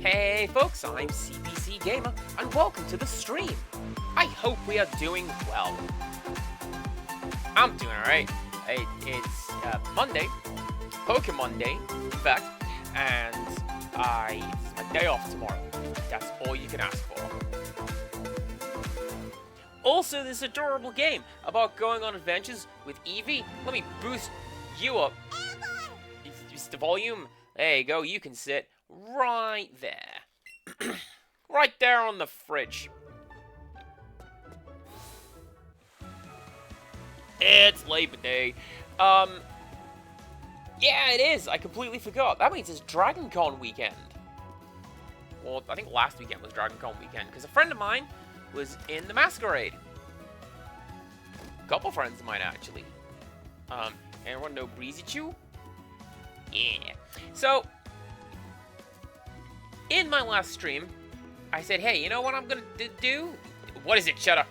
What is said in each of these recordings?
Hey folks, I'm CPC Gamer, and welcome to the stream. I hope we are doing well. I'm doing alright. It's Monday, Pokemon Day, in fact, and it's my day off tomorrow. That's all you can ask for. Also, this adorable game about going on adventures with Eevee. Let me boost you up. Just the volume. There you go, you can sit right there. Right there on the fridge. It's Labor Day. Yeah, it is. I completely forgot. That means it's Dragon Con weekend. Well, I think last weekend was Dragon Con weekend, because a friend of mine was in the Masquerade. A couple friends of mine, actually. Anyone know Breezy Chew? Yeah. So, in my last stream, I said, hey, you know what I'm gonna do? What is it? Shut up.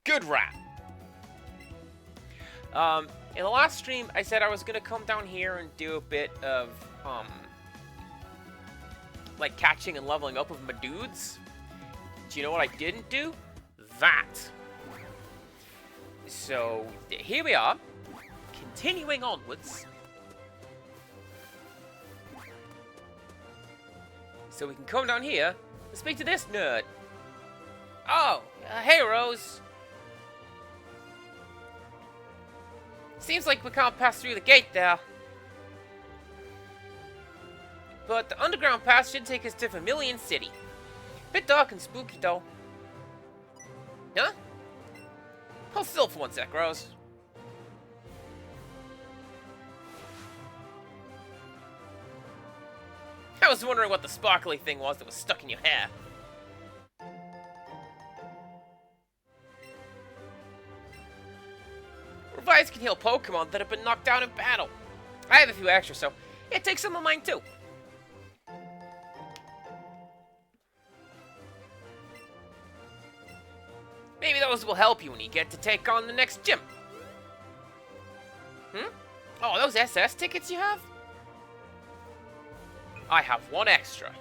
Good rat. In the last stream, I said I was gonna come down here and do a bit of, like catching and leveling up of my dudes. Do you know what I didn't do? That. So, here we are, continuing onwards. So we can come down here and speak to this nerd. Oh, hey Rose. Seems like we can't pass through the gate there. But the underground path should take us to Vermilion City. Bit dark and spooky though. Huh? Hold still for one sec, Rose. I was wondering what the sparkly thing was that was stuck in your hair. Revives can heal Pokemon that have been knocked down in battle. I have a few extra, so yeah, take some of mine too. Maybe those will help you when you get to take on the next gym. Oh, those SS tickets you have? I have one extra.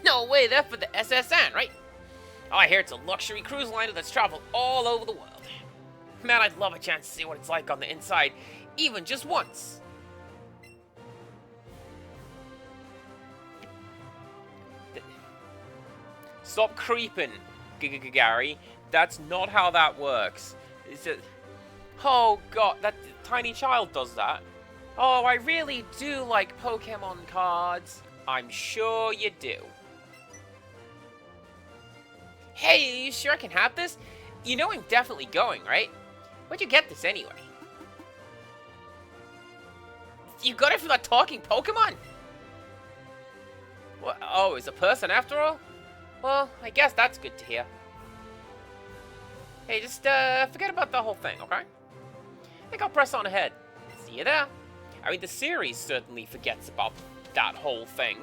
No way, they're for the SSN, right? Oh, I hear it's a luxury cruise liner that's traveled all over the world. Man, I'd love a chance to see what it's like on the inside, even just once. Stop creeping, Gary. That's not how that works. Oh god, that tiny child does that. Oh, I really do like Pokemon cards. I'm sure you do. Hey, you sure I can have this? You know I'm definitely going, right? Where'd you get this anyway? You got it from that talking Pokemon? What? Oh, it's a person after all? Well, I guess that's good to hear. Hey, just forget about the whole thing, okay? I think I'll press on ahead. See you there. I mean, the series certainly forgets about that whole thing.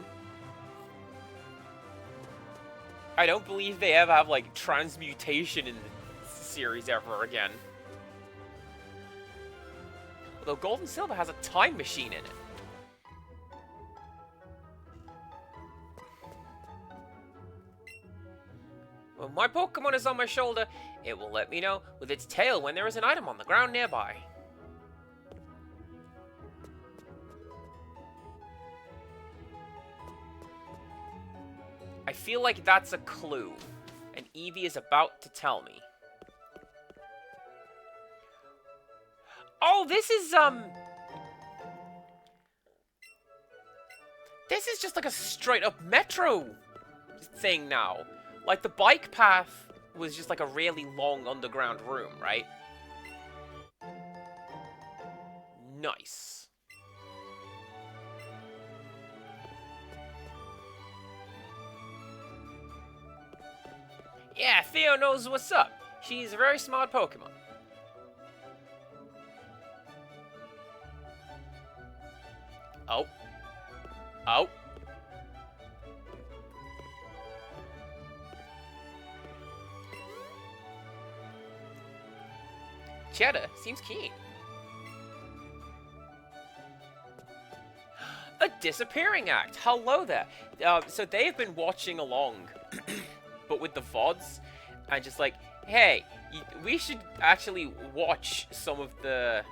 I don't believe they ever have, like, transmutation in the series ever again. Although Gold and Silver has a time machine in it. When my Pokemon is on my shoulder, it will let me know with its tail when there is an item on the ground nearby. I feel like that's a clue, and Eevee is about to tell me. Oh, this is just like a straight up metro thing now. Like, the bike path was just like a really long underground room, right? Nice. Yeah, Theo knows what's up. She's a very smart Pokemon. Oh. Oh. Cheddar seems keen. A disappearing act. Hello there. So they have been watching along, but with the VODs, and just like, hey, we should actually watch some of the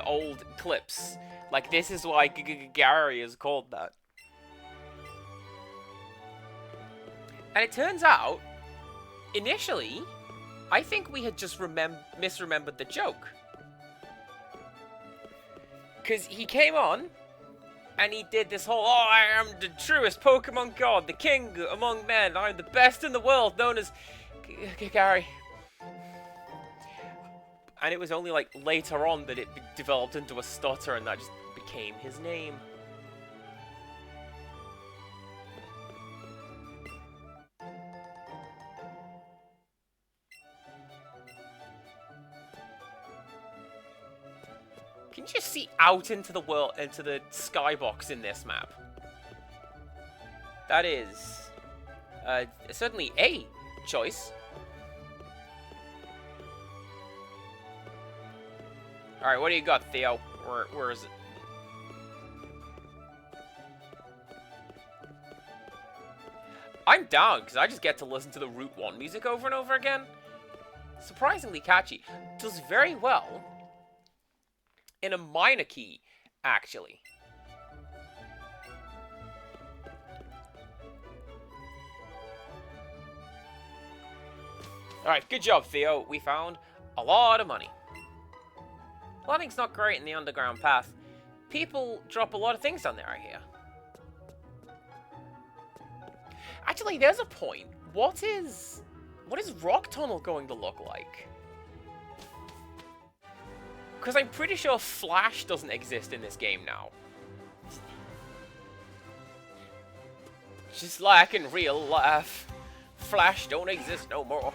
old clips. Like, this is why Gary is called that. And it turns out, initially, I think we had just misremembered the joke. Because he came on, and he did this whole, oh, I am the truest Pokemon god, the king among men, I'm the best in the world, known as Gary. And it was only, like, later on that it developed into a stutter, and that just became his name. Can you just see out into the world, into the skybox in this map? That is certainly a choice. Alright, what do you got, Theo? Where is it? I'm down, because I just get to listen to the Route 1 music over and over again. Surprisingly catchy. Does very well in a minor key, actually. Alright, good job, Theo. We found a lot of money. Landing's not great in the underground path. People drop a lot of things down there, I hear. Actually, there's a point. What is Rock Tunnel going to look like? Because I'm pretty sure Flash doesn't exist in this game now. Just like in real life, Flash don't exist no more.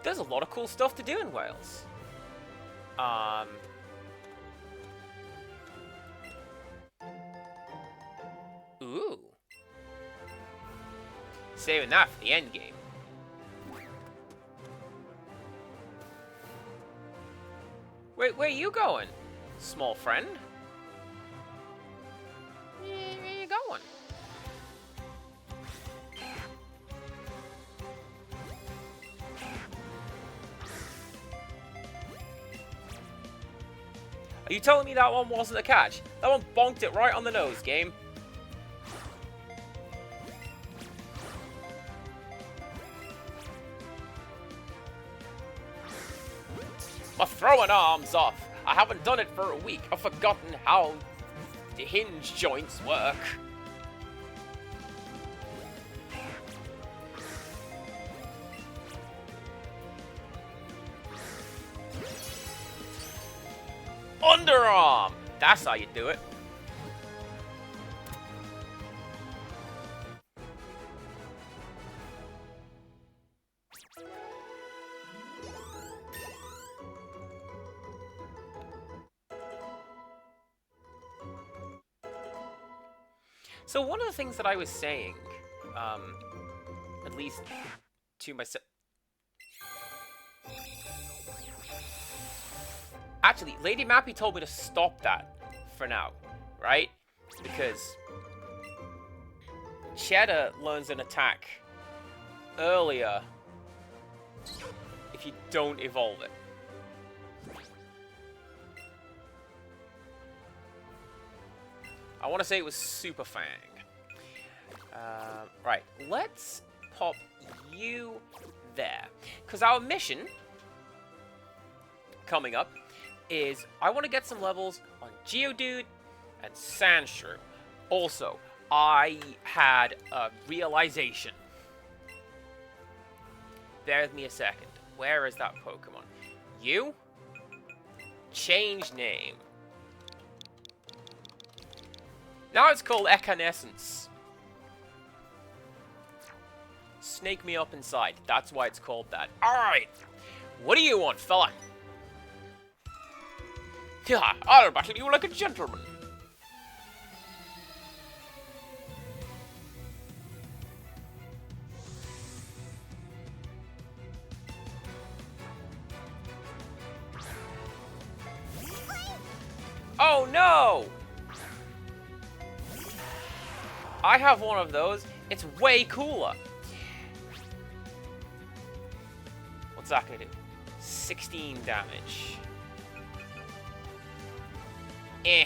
There's a lot of cool stuff to do in Wales. Ooh. Saving that for the end game. Wait, where are you going, small friend? Where are you going? Are you telling me that one wasn't a catch? That one bonked it right on the nose, game. My throwing arms off. I haven't done it for a week. I've forgotten how the hinge joints work. Underarm! That's how you do it. So one of the things that I was saying, at least to myself... Actually, Lady Mappy told me to stop that for now, right? Because Cheddar learns an attack earlier if you don't evolve it. I want to say it was Super Fang. Right, let's pop you there. Because our mission coming up is I want to get some levels on Geodude and Sandshrew. Also, I had a realization. Bear with me a second. Where is that Pokemon? You? Change name. Now it's called Evanescence. snake me up inside. That's why it's called that. Alright. What do you want, fella? Yeah, I'll battle you like a gentleman. Oh no! I have one of those. It's way cooler. What's that gonna do? 16 damage. Eh.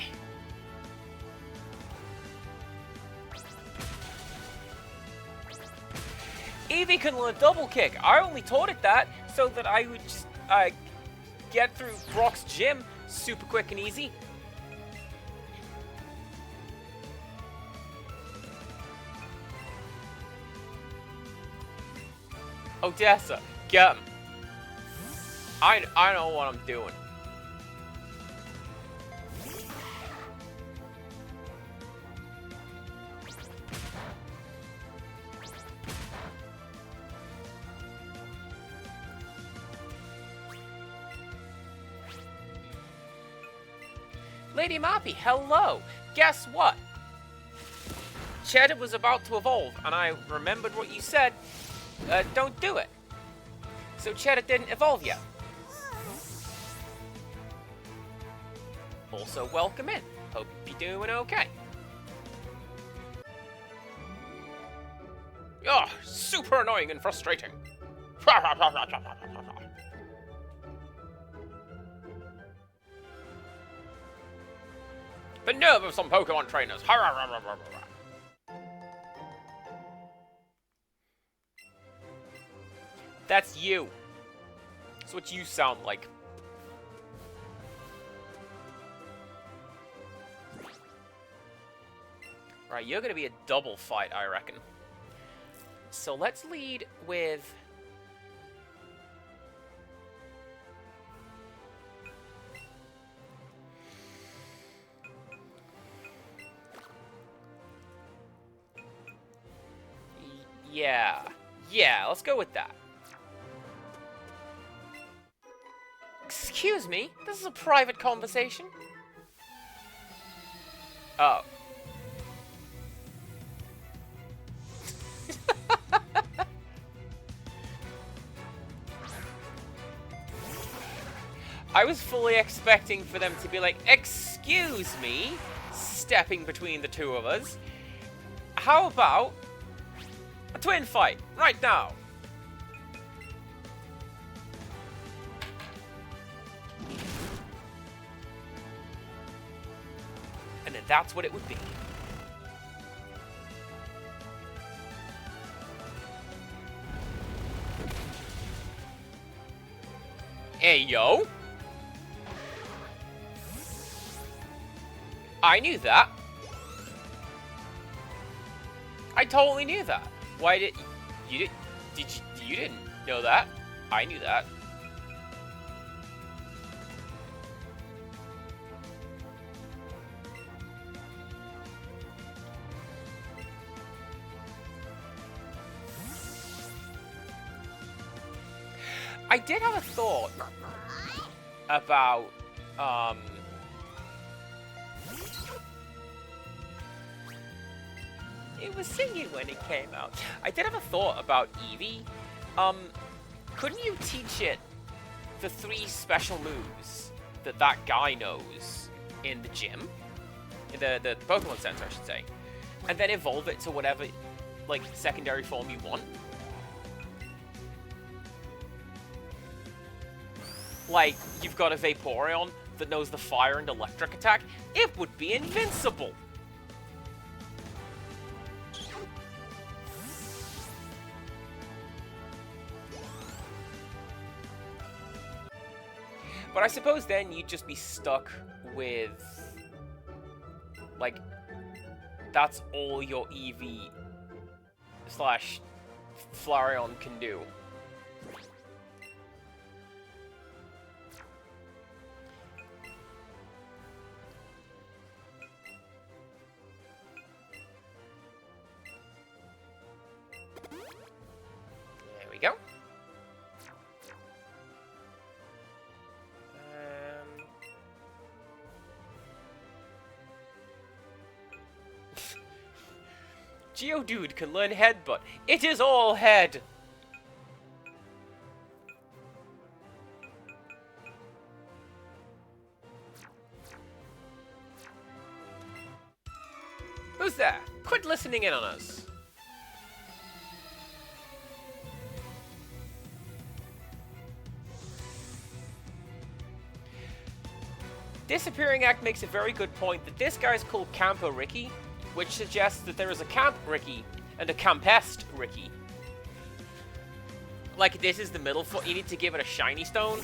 Eevee can learn double kick. I only taught it that so that I would just get through Brock's gym super quick and easy. Odessa, get him. I know what I'm doing. Lady Moppy, hello! Guess what? Cheddar was about to evolve, and I remembered what you said. Don't do it. So Cheddar didn't evolve yet. Also, welcome in. Hope you're doing okay. Oh, super annoying and frustrating. The nerve of some Pokemon trainers. That's you. That's what you sound like. Right, you're gonna be a double fight, I reckon. So let's lead with... Yeah, let's go with that. Excuse me, this is a private conversation. Oh. I was fully expecting for them to be like, excuse me, stepping between the two of us. How about a twin fight, right now? And then that's what it would be. Hey, yo. I knew that. I totally knew that. Why did you you didn't know that? I knew that. I did have a thought about it was singing when it came out. I did have a thought about Eevee. Couldn't you teach it the 3 special moves that that guy knows in the gym? In the Pokemon Center, I should say. And then evolve it to whatever, like, secondary form you want? Like, you've got a Vaporeon that knows the fire and electric attack. It would be invincible! But I suppose then you'd just be stuck with, like, that's all your Eevee / Flareon can do. we go. Geodude can learn Headbutt. It is all head. Who's there? Quit listening in on us. Disappearing Act makes a very good point that this guy is called Camper Ricky, which suggests that there is a Camp Ricky and a Campest Ricky. Like, this is the middle foot. You need to give it a shiny stone.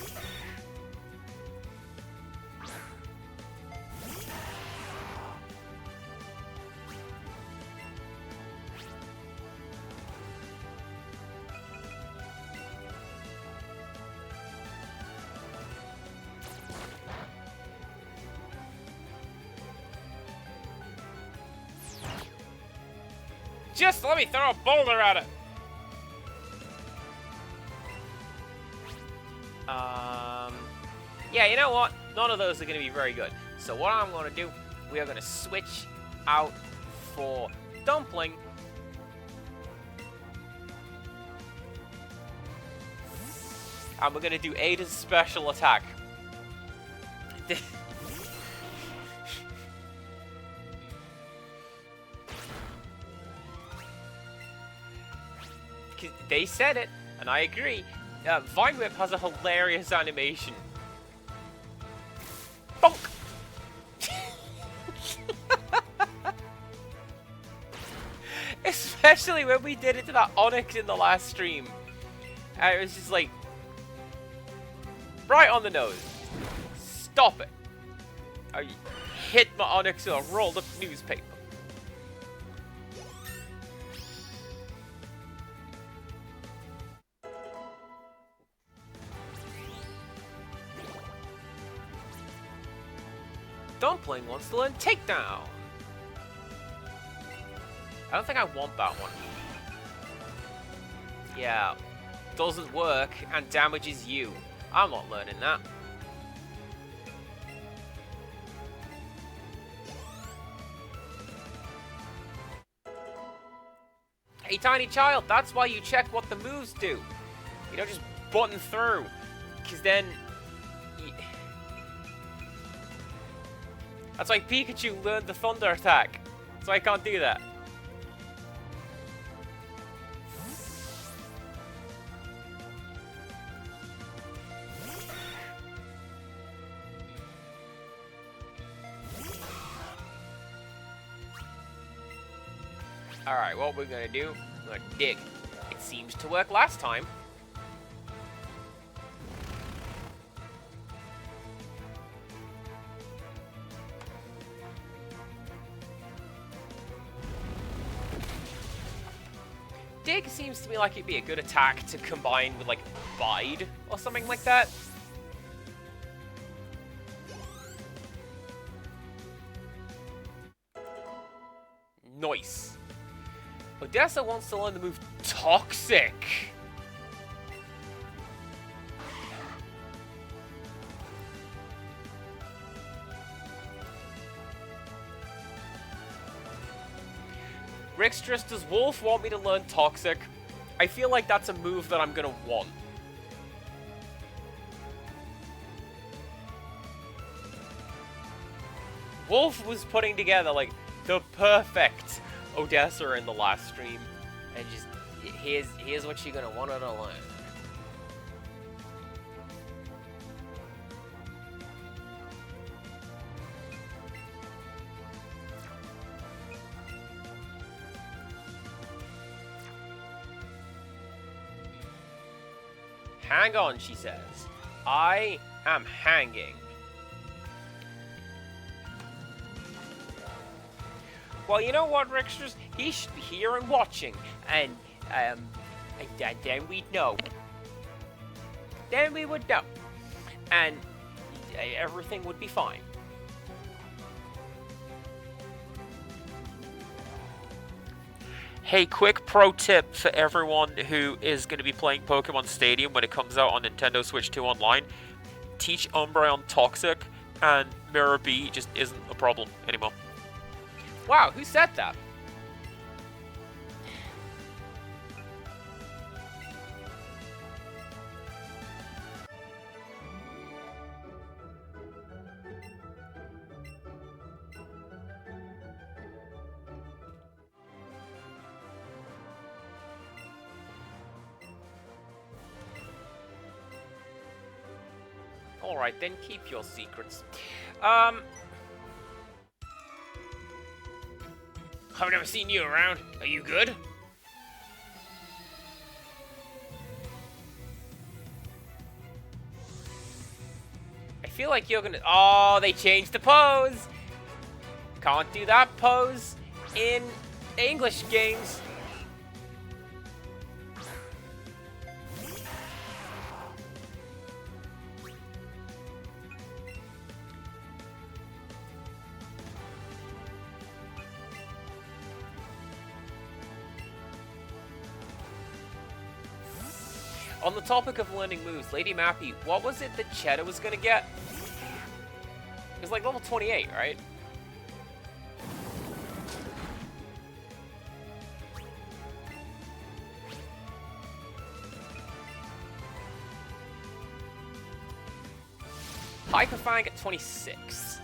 Just let me throw a boulder at it. Yeah, you know what? None of those are going to be very good. So what I'm going to do, we are going to switch out for Dumpling. And we're going to do Ada's special attack. They said it, and I agree. Vine Whip has a hilarious animation. Bonk! Especially when we did it to that Onyx in the last stream. It was just like... right on the nose. Stop it. I hit my Onyx with a rolled up newspaper. Dumpling wants to learn Takedown. I don't think I want that one. Yeah, doesn't work and damages you. I'm not learning that. Hey, tiny child, that's why you check what the moves do. You don't just button through, because then... That's why Pikachu learned the Thunder attack. So I can't do that. Alright, what we're gonna do, we're gonna dig. It seems to work last time. Dig seems to me like it'd be a good attack to combine with, like, Bide or something like that. Nice. Odessa wants to learn the move Toxic. Rixtrus, does Wolf want me to learn Toxic? I feel like that's a move that I'm gonna want. Wolf was putting together, like, the perfect Odessa in the last stream. And just, here's what you're gonna want her to learn. Hang on, she says. I am hanging. Well, you know what, Rixtrus? He should be here and watching, and then we'd know. Then we would know, and everything would be fine. Hey, quick pro tip for everyone who is going to be playing Pokemon Stadium when it comes out on Nintendo Switch 2 online. Teach Umbreon Toxic, and Mirror B just isn't a problem anymore. Wow, who said that? Alright, then keep your secrets. I've never seen you around. Are you good? I feel like you're gonna... Oh, they changed the pose! Can't do that pose in English games. On the topic of learning moves, Lady Mappy, what was it that Cheddar was gonna get? It was like level 28, right? Hyper Fang at 26.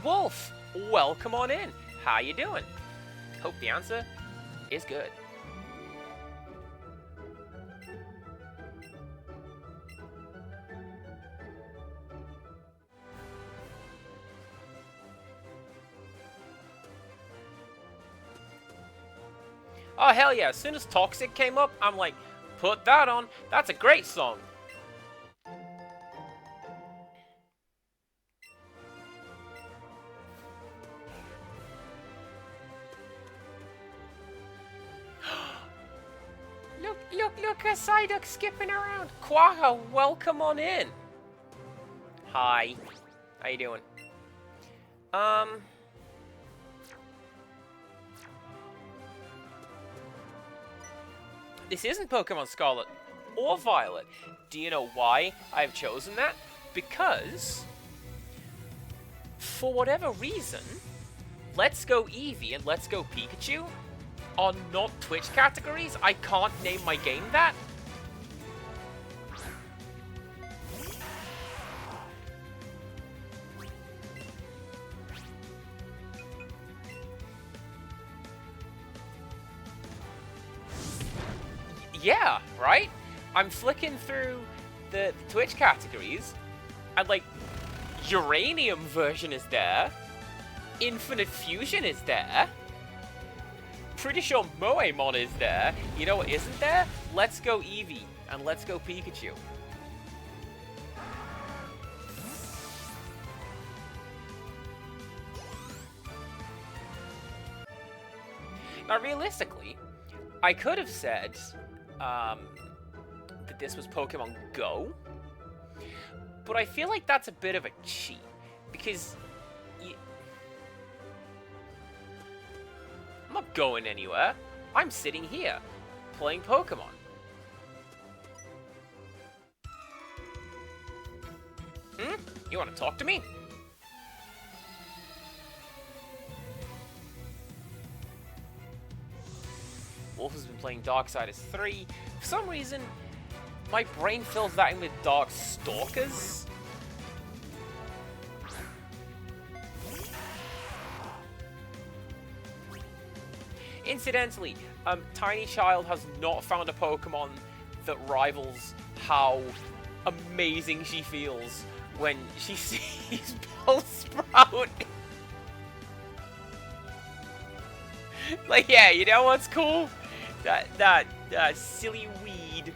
Wolf, welcome on in. How you doing? Hope the answer is good. Oh, hell yeah. As soon as Toxic came up, I'm like, put that on. That's a great song. Look, a Psyduck skipping around. Quagga, welcome on in. Hi. How you doing? This isn't Pokemon Scarlet or Violet. Do you know why I've chosen that? Because, for whatever reason, Let's Go Eevee and Let's Go Pikachu are not Twitch categories. I can't name my game that. Yeah, right? I'm flicking through the Twitch categories, and like, Uranium version is there, Infinite Fusion is there, pretty sure Moemon is there. You know what isn't there? Let's Go Eevee and Let's Go Pikachu. Now, realistically, I could have said that this was Pokemon Go, but I feel like that's a bit of a cheat, because I'm not going anywhere. I'm sitting here, playing Pokemon. You want to talk to me? Wolf has been playing Darksiders 3. For some reason, my brain fills that in with Darkstalkers. Incidentally, Tiny Child has not found a Pokemon that rivals how amazing she feels when she sees Bellsprout. Like, yeah, you know what's cool? That silly weed.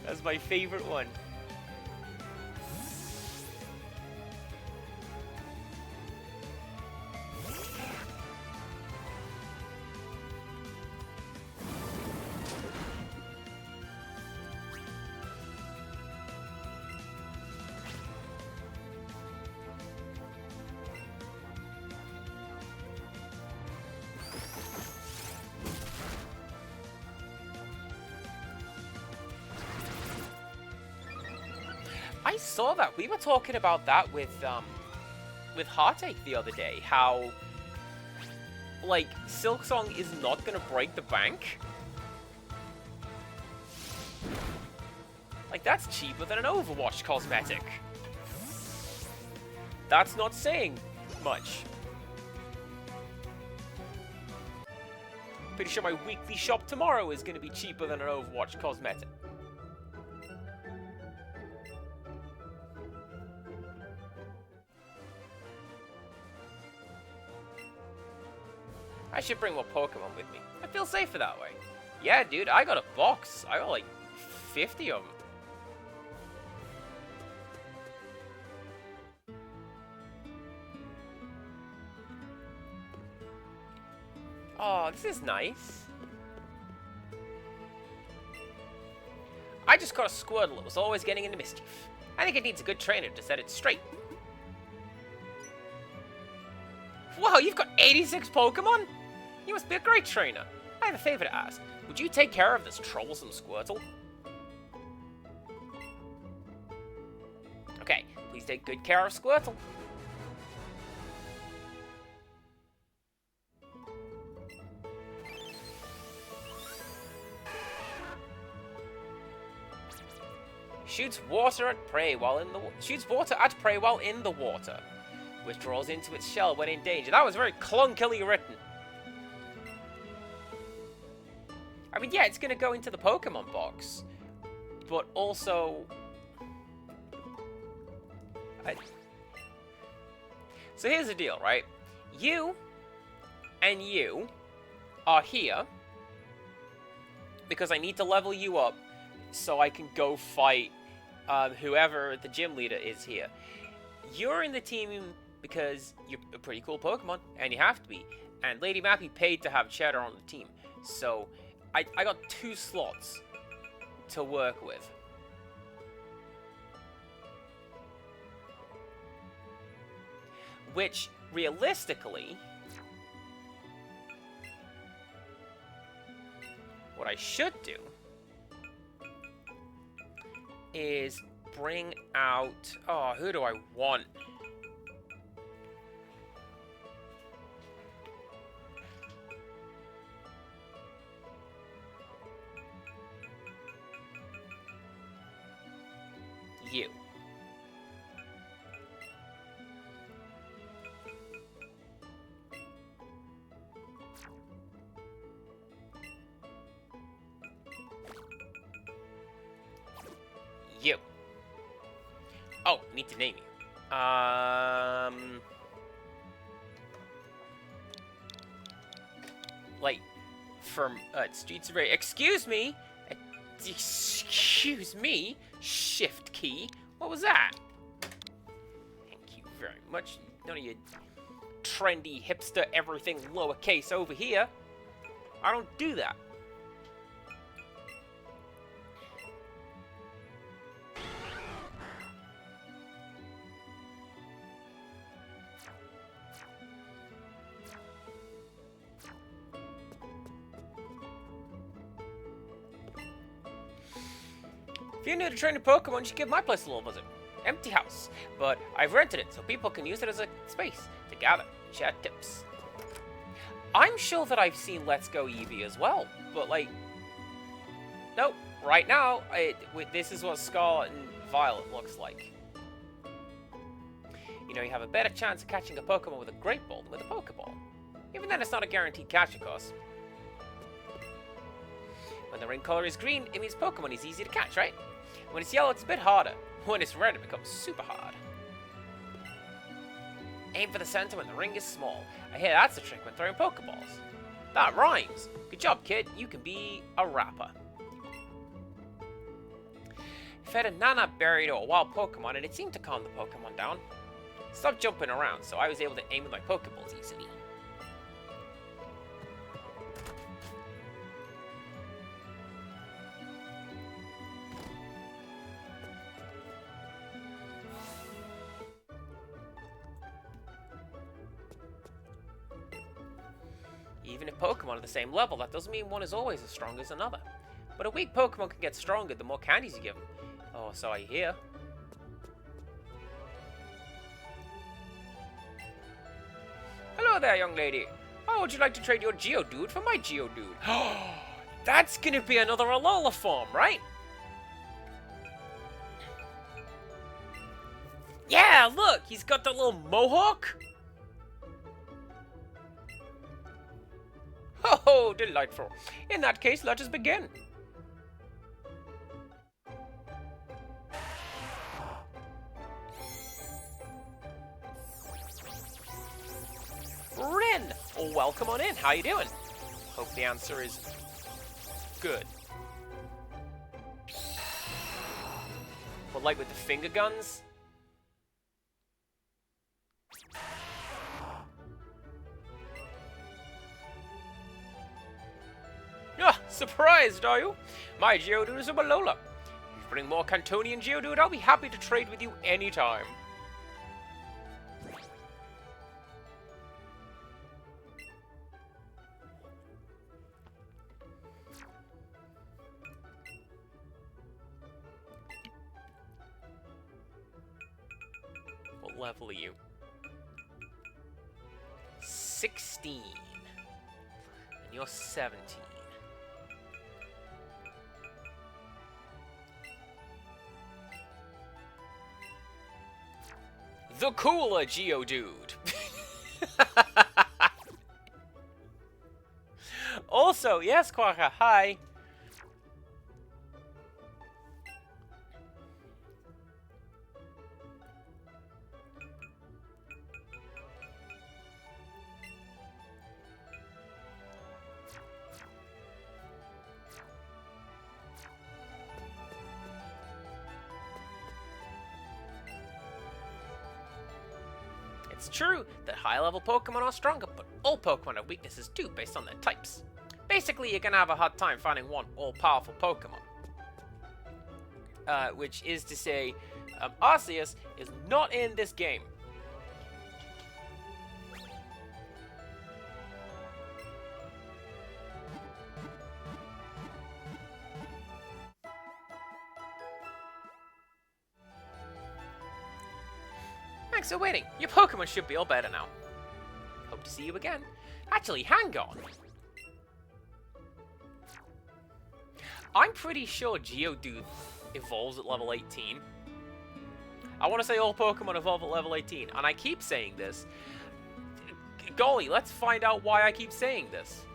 That's my favorite one. I saw that. We were talking about that with Heartache the other day. How, like, Silksong is not gonna break the bank. Like, that's cheaper than an Overwatch cosmetic. That's not saying much. Pretty sure my weekly shop tomorrow is going to be cheaper than an Overwatch cosmetic. I should bring more Pokemon with me. I feel safer that way. Yeah, dude, I got a box. I got like 50 of them. Oh, this is nice. I just caught a Squirtle that was always getting into mischief. I think it needs a good trainer to set it straight. Wow, you've got 86 Pokemon? You must be a great trainer. I have a favor to ask. Would you take care of this troublesome Squirtle? Okay, please take good care of Squirtle. Shoots water at prey while in the water. Withdraws into its shell when in danger. That was very clunkily written. I mean, yeah, it's gonna go into the Pokemon box, but also, so here's the deal, right? You and you are here because I need to level you up so I can go fight whoever the gym leader is here. You're in the team because you're a pretty cool Pokemon, and you have to be. And Lady Mappy paid to have Cheddar on the team. So I got 2 slots to work with. Which, realistically, what I should do is bring out... Oh, who do I want? You. You. Oh, need to name you. Like, from Streets of Rage. Excuse me. Excuse me. Shift key. What was that? Thank you very much. None of your trendy hipster everything lowercase over here. I don't do that. If you're new to training Pokemon, you should give my place a little visit. Empty house, but I've rented it so people can use it as a space to gather, chat tips. I'm sure that I've seen Let's Go Eevee as well, but like, nope. Right now, this is what Scarlet and Violet looks like. You know, you have a better chance of catching a Pokemon with a Great Ball than with a Pokeball. Even then, it's not a guaranteed catch, of course. When the ring color is green, it means Pokemon is easy to catch, right? When it's yellow, it's a bit harder. When it's red, it becomes super hard. Aim for the center when the ring is small. I hear that's a trick when throwing Pokeballs. That rhymes. Good job, kid. You can be a rapper. Fed a Nana berry to a wild Pokemon, and it seemed to calm the Pokemon down. Stopped jumping around, so I was able to aim with my Pokeballs easily. Even if Pokemon are the same level, that doesn't mean one is always as strong as another. But a weak Pokemon can get stronger the more candies you give them. Oh, so I hear. Hello there, young lady. How would you like to trade your Geodude for my Geodude? That's gonna be another Alola form, right? Yeah, look! He's got the little mohawk! Oh, delightful. In that case, let us begin. Rin! Welcome on in. How you doing? Hope the answer is good. But like with the finger guns? Ah, surprised, are you? My Geodude is a Alola. If you bring more Cantonian Geodude, I'll be happy to trade with you anytime. What level are you? 16. And you're 17. The cooler Geodude. Also, yes, Quagga, hi. It's true that high-level Pokemon are stronger, but all Pokemon have weaknesses too, based on their types. Basically, you're gonna have a hard time finding one all-powerful Pokemon. Which is to say, Arceus is not in this game. Thanks for waiting. Your Pokemon should be all better now. Hope to see you again. Actually, hang on. I'm pretty sure Geodude evolves at level 18. I want to say all Pokemon evolve at level 18, and I keep saying this. Golly, let's find out why I keep saying this.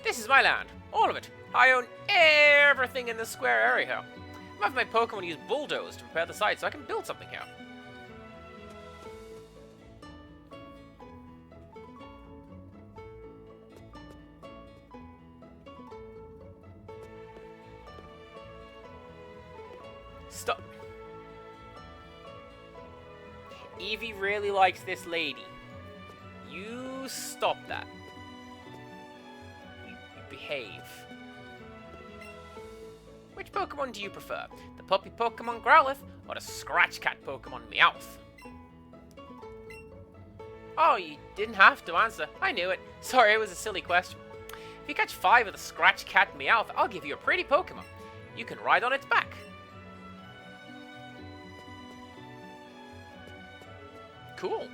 This is my land. All of it. I own everything in this square area here. I'm having my Pokemon use Bulldoze to prepare the site so I can build something here. Stop. Eevee really likes this lady. You stop that. You behave. Which Pokemon do you prefer? The puppy Pokemon Growlithe or the Scratch Cat Pokemon Meowth? Oh, you didn't have to answer. I knew it. Sorry, it was a silly question. If you catch 5 of the Scratch Cat Meowth, I'll give you a pretty Pokemon. You can ride on its back. Cool.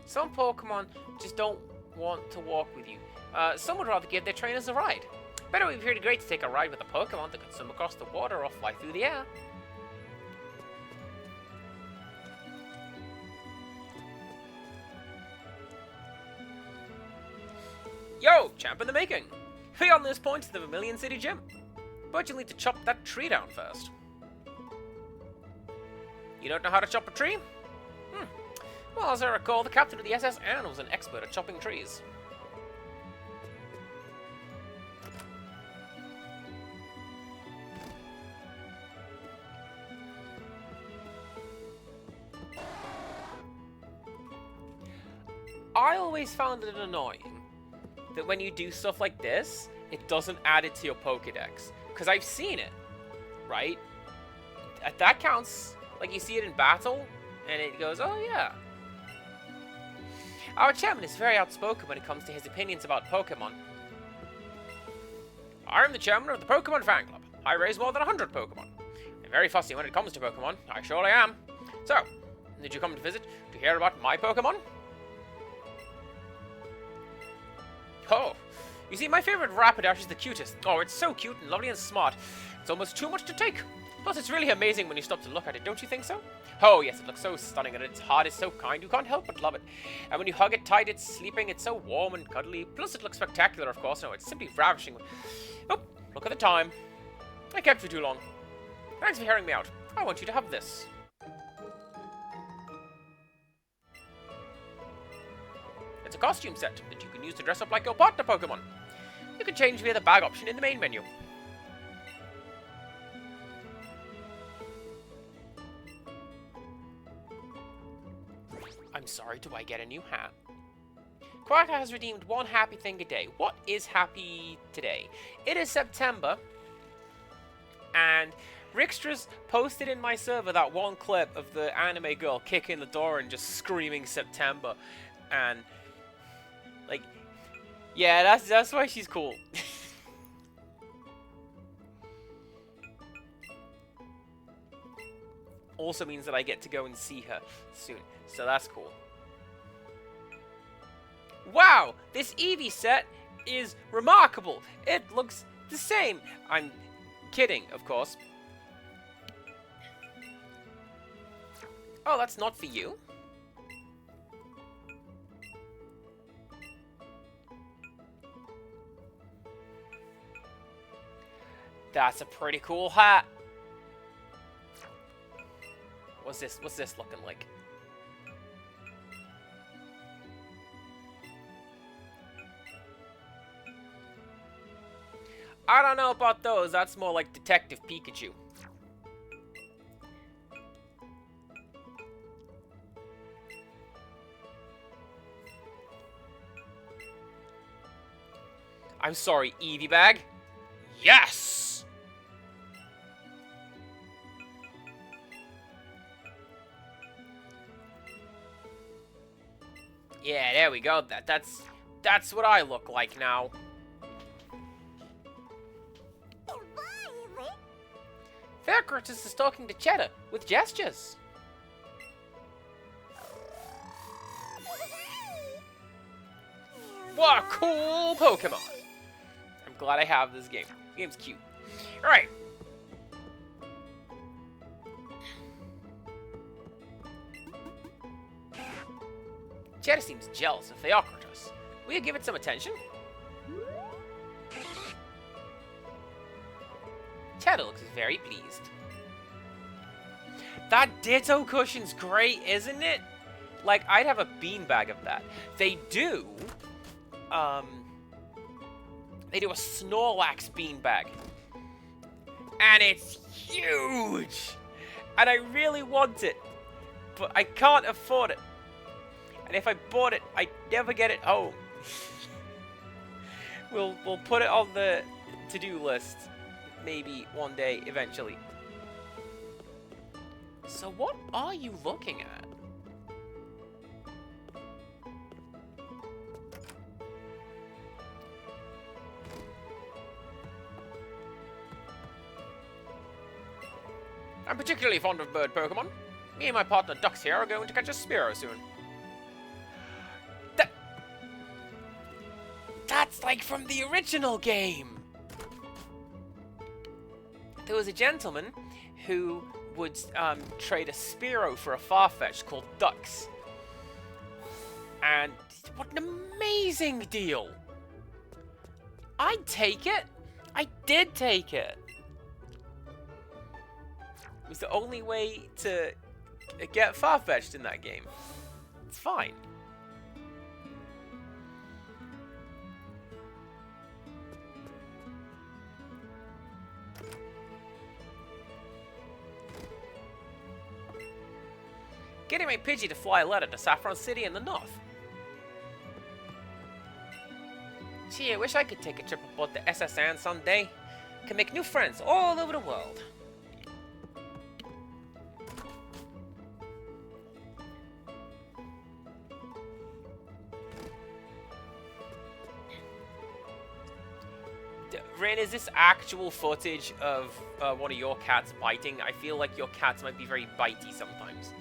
Some Pokemon just don't want to walk with you. Some would rather give their trainers a ride. Bet it would be pretty great to take a ride with a Pokemon that could swim across the water or fly through the air. Yo, champ in the making! Beyond this point to the Vermilion City Gym. But you'll need to chop that tree down first. You don't know how to chop a tree? Well, as I recall, the captain of the SS Anne was an expert at chopping trees. I always found it annoying that when you do stuff like this, it doesn't add it to your Pokedex. Because I've seen it, right? That counts. Like, you see it in battle, and it goes, oh yeah. Our chairman is very outspoken when it comes to his opinions about Pokemon. I'm the chairman of the Pokemon fan club. I raise more than 100 Pokemon. I'm very fussy when it comes to Pokemon. I surely am. So, did you come to visit to hear about my Pokemon? Oh, you see, my favorite Rapidash is the cutest. Oh, it's so cute and lovely and smart. It's almost too much to take. Plus, it's really amazing when you stop to look at it, don't you think so? Oh, yes, it looks so stunning, and its heart is so kind, you can't help but love it. And when you hug it tight, it's sleeping, it's so warm and cuddly. Plus, it looks spectacular, of course. No, it's simply ravishing. Oh, look at the time. I kept you too long. Thanks for hearing me out. I want you to have this. It's a costume set that you can use to dress up like your partner Pokemon. You can change via the bag option in the main menu. I'm sorry, do I get a new hat? Quacker has redeemed one happy thing a day. What is happy today? It is September, and Rickstra's posted in my server that one clip of the anime girl kicking the door and just screaming September, and like, yeah, that's why she's cool. Also means that I get to go and see her soon, so that's cool. Wow, this Eevee set is remarkable. It looks the same. I'm kidding, of course. Oh, that's not for you. That's a pretty cool hat. What's this looking like? I don't know about those. That's more like Detective Pikachu. I'm sorry, Eevee bag. Yes! Yeah, there we go. That's what I look like now. Faircurtis is talking to Cheddar with gestures. What a cool Pokemon! I'm glad I have this game. This game's cute. Alright. Cheddar seems jealous of Theocritus. Will you give it some attention? Cheddar looks very pleased. That Ditto cushion's great, isn't it? Like, I'd have a beanbag of that. They do a Snorlax beanbag. And it's huge! And I really want it. But I can't afford it. And if I bought it, I'd never get it home. We'll put it on the to-do list. Maybe one day, eventually. So what are you looking at? I'm particularly fond of bird Pokemon. Me and my partner Dux here are going to catch a Spearow soon. That's like from the original game! There was a gentleman who would trade a Spearow for a Farfetch called Dux. And what an amazing deal! I'd take it! I did take it! It was the only way to get Farfetched in that game. It's fine. Getting my Pidgey to fly a letter to Saffron City in the north. Gee, I wish I could take a trip aboard the SS Anne someday. Can make new friends all over the world. Rin, is this actual footage of one of your cats biting? I feel like your cats might be very bitey sometimes.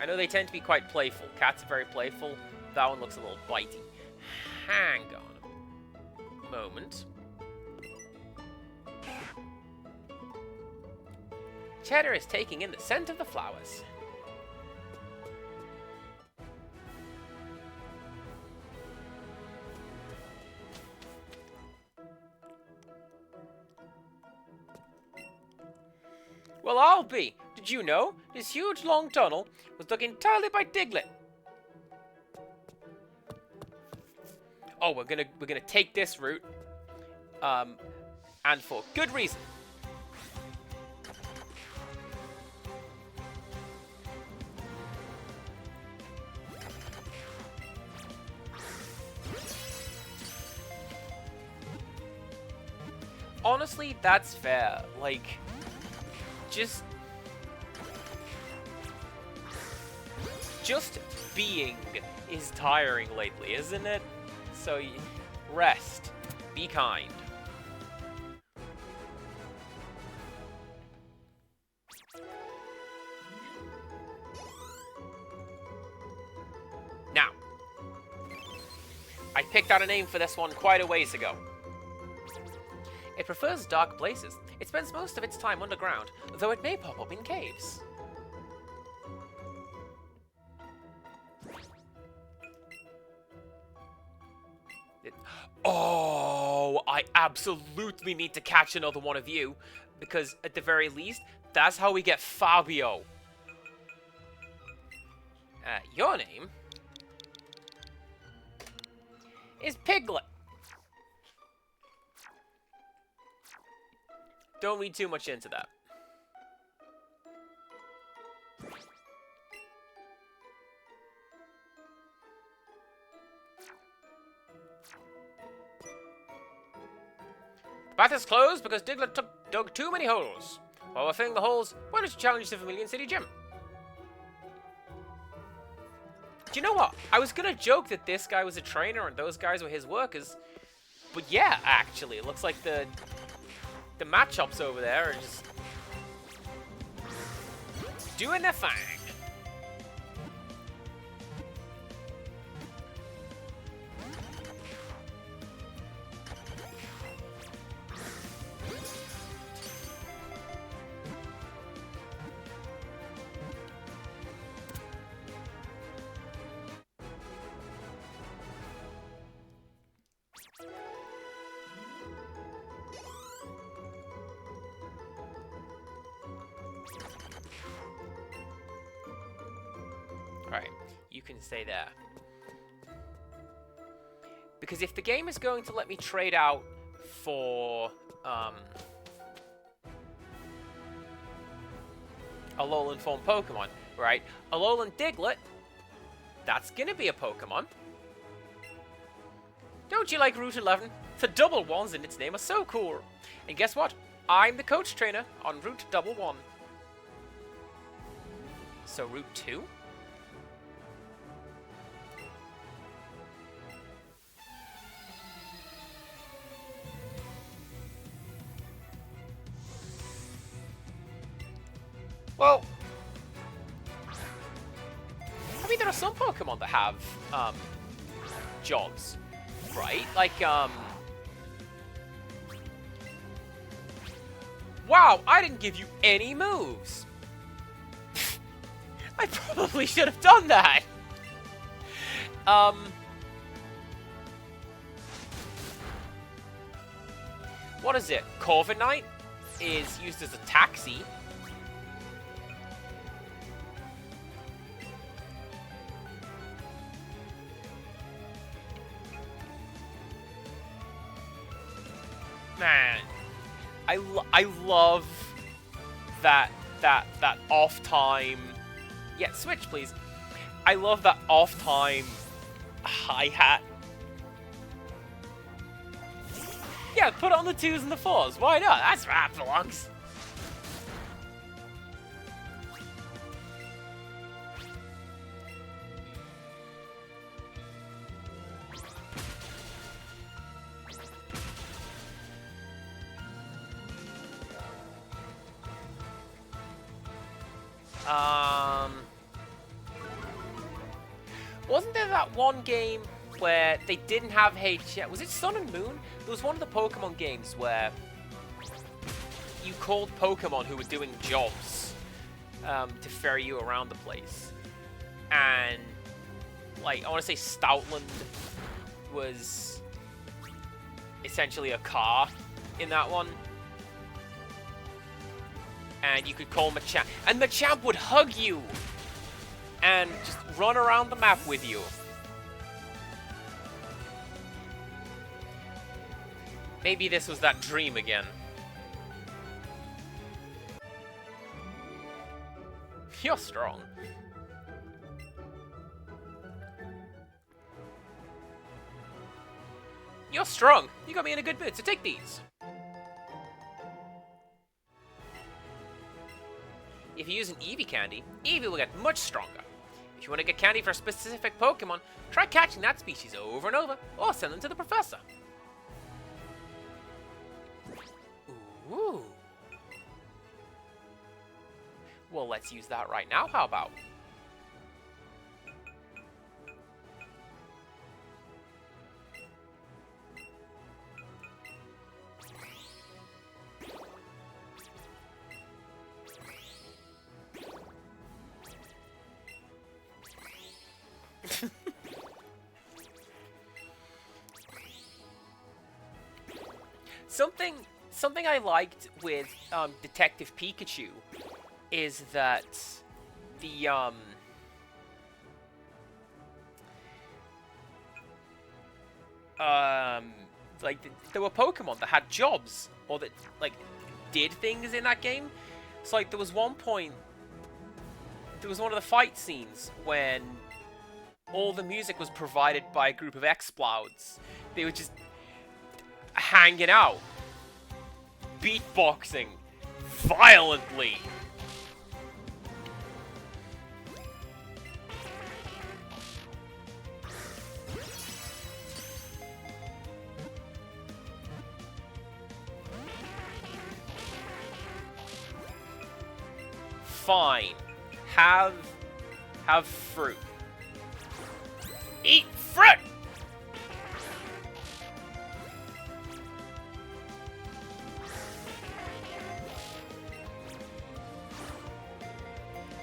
I know they tend to be quite playful. Cats are very playful. That one looks a little bitey. Hang on a moment. Cheddar is taking in the scent of the flowers. Well, I'll be. Did you know this huge long tunnel was dug entirely by Diglett? Oh, we're gonna take this route, and for good reason. Honestly, that's fair. Like, just being is tiring lately, isn't it? So, rest. Be kind. Now, I picked out a name for this one quite a ways ago. It prefers dark places. It spends most of its time underground, though it may pop up in caves. Oh, I absolutely need to catch another one of you, because at the very least, that's how we get Fabio. Your name is Piglet. Don't read too much into that. Path is closed because Diglett dug too many holes. While we're filling the holes, why don't you challenge the Vermilion City Gym? Do you know what? I was gonna joke that this guy was a trainer and those guys were his workers. But yeah, actually, it looks like the matchups over there are just doing their thing. Alright, you can stay there. Because if the game is going to let me trade out for Alolan form Pokemon, right? Alolan Diglett, that's gonna be a Pokemon. Don't you like Route 11? The double ones in its name are so cool. And guess what? I'm the coach trainer on Route 11. So Route 2? Well, I mean, there are some Pokemon that have, jobs, right? Like, wow, I didn't give you any moves. I probably should have done that. What is it? Corviknight is used as a taxi. Man, I love that off time. Yeah, switch please. I love that off time hi-hat. Yeah, put on the 2s and the 4s. Why not? That's where it belongs. Wasn't there that one game where they didn't have HM? Was it Sun and Moon? There was one of the Pokemon games where you called Pokemon who were doing jobs to ferry you around the place. And, like, I want to say Stoutland was essentially a car in that one. And you could call Machamp. And Machamp would hug you! And just run around the map with you. Maybe this was that dream again. You're strong. You're strong. You got me in a good mood, so take these. If you use an Eevee candy, Eevee will get much stronger. If you want to get candy for a specific Pokemon, try catching that species over and over, or send them to the professor. Ooh. Well, let's use that right now, how about? Something I liked with Detective Pikachu is that the like there were Pokemon that had jobs or that like did things in that game. So like there was one point, there was one of the fight scenes when all the music was provided by a group of Explouds. They were just hanging out, beatboxing violently. Fine. Have fruit. Eat fruit!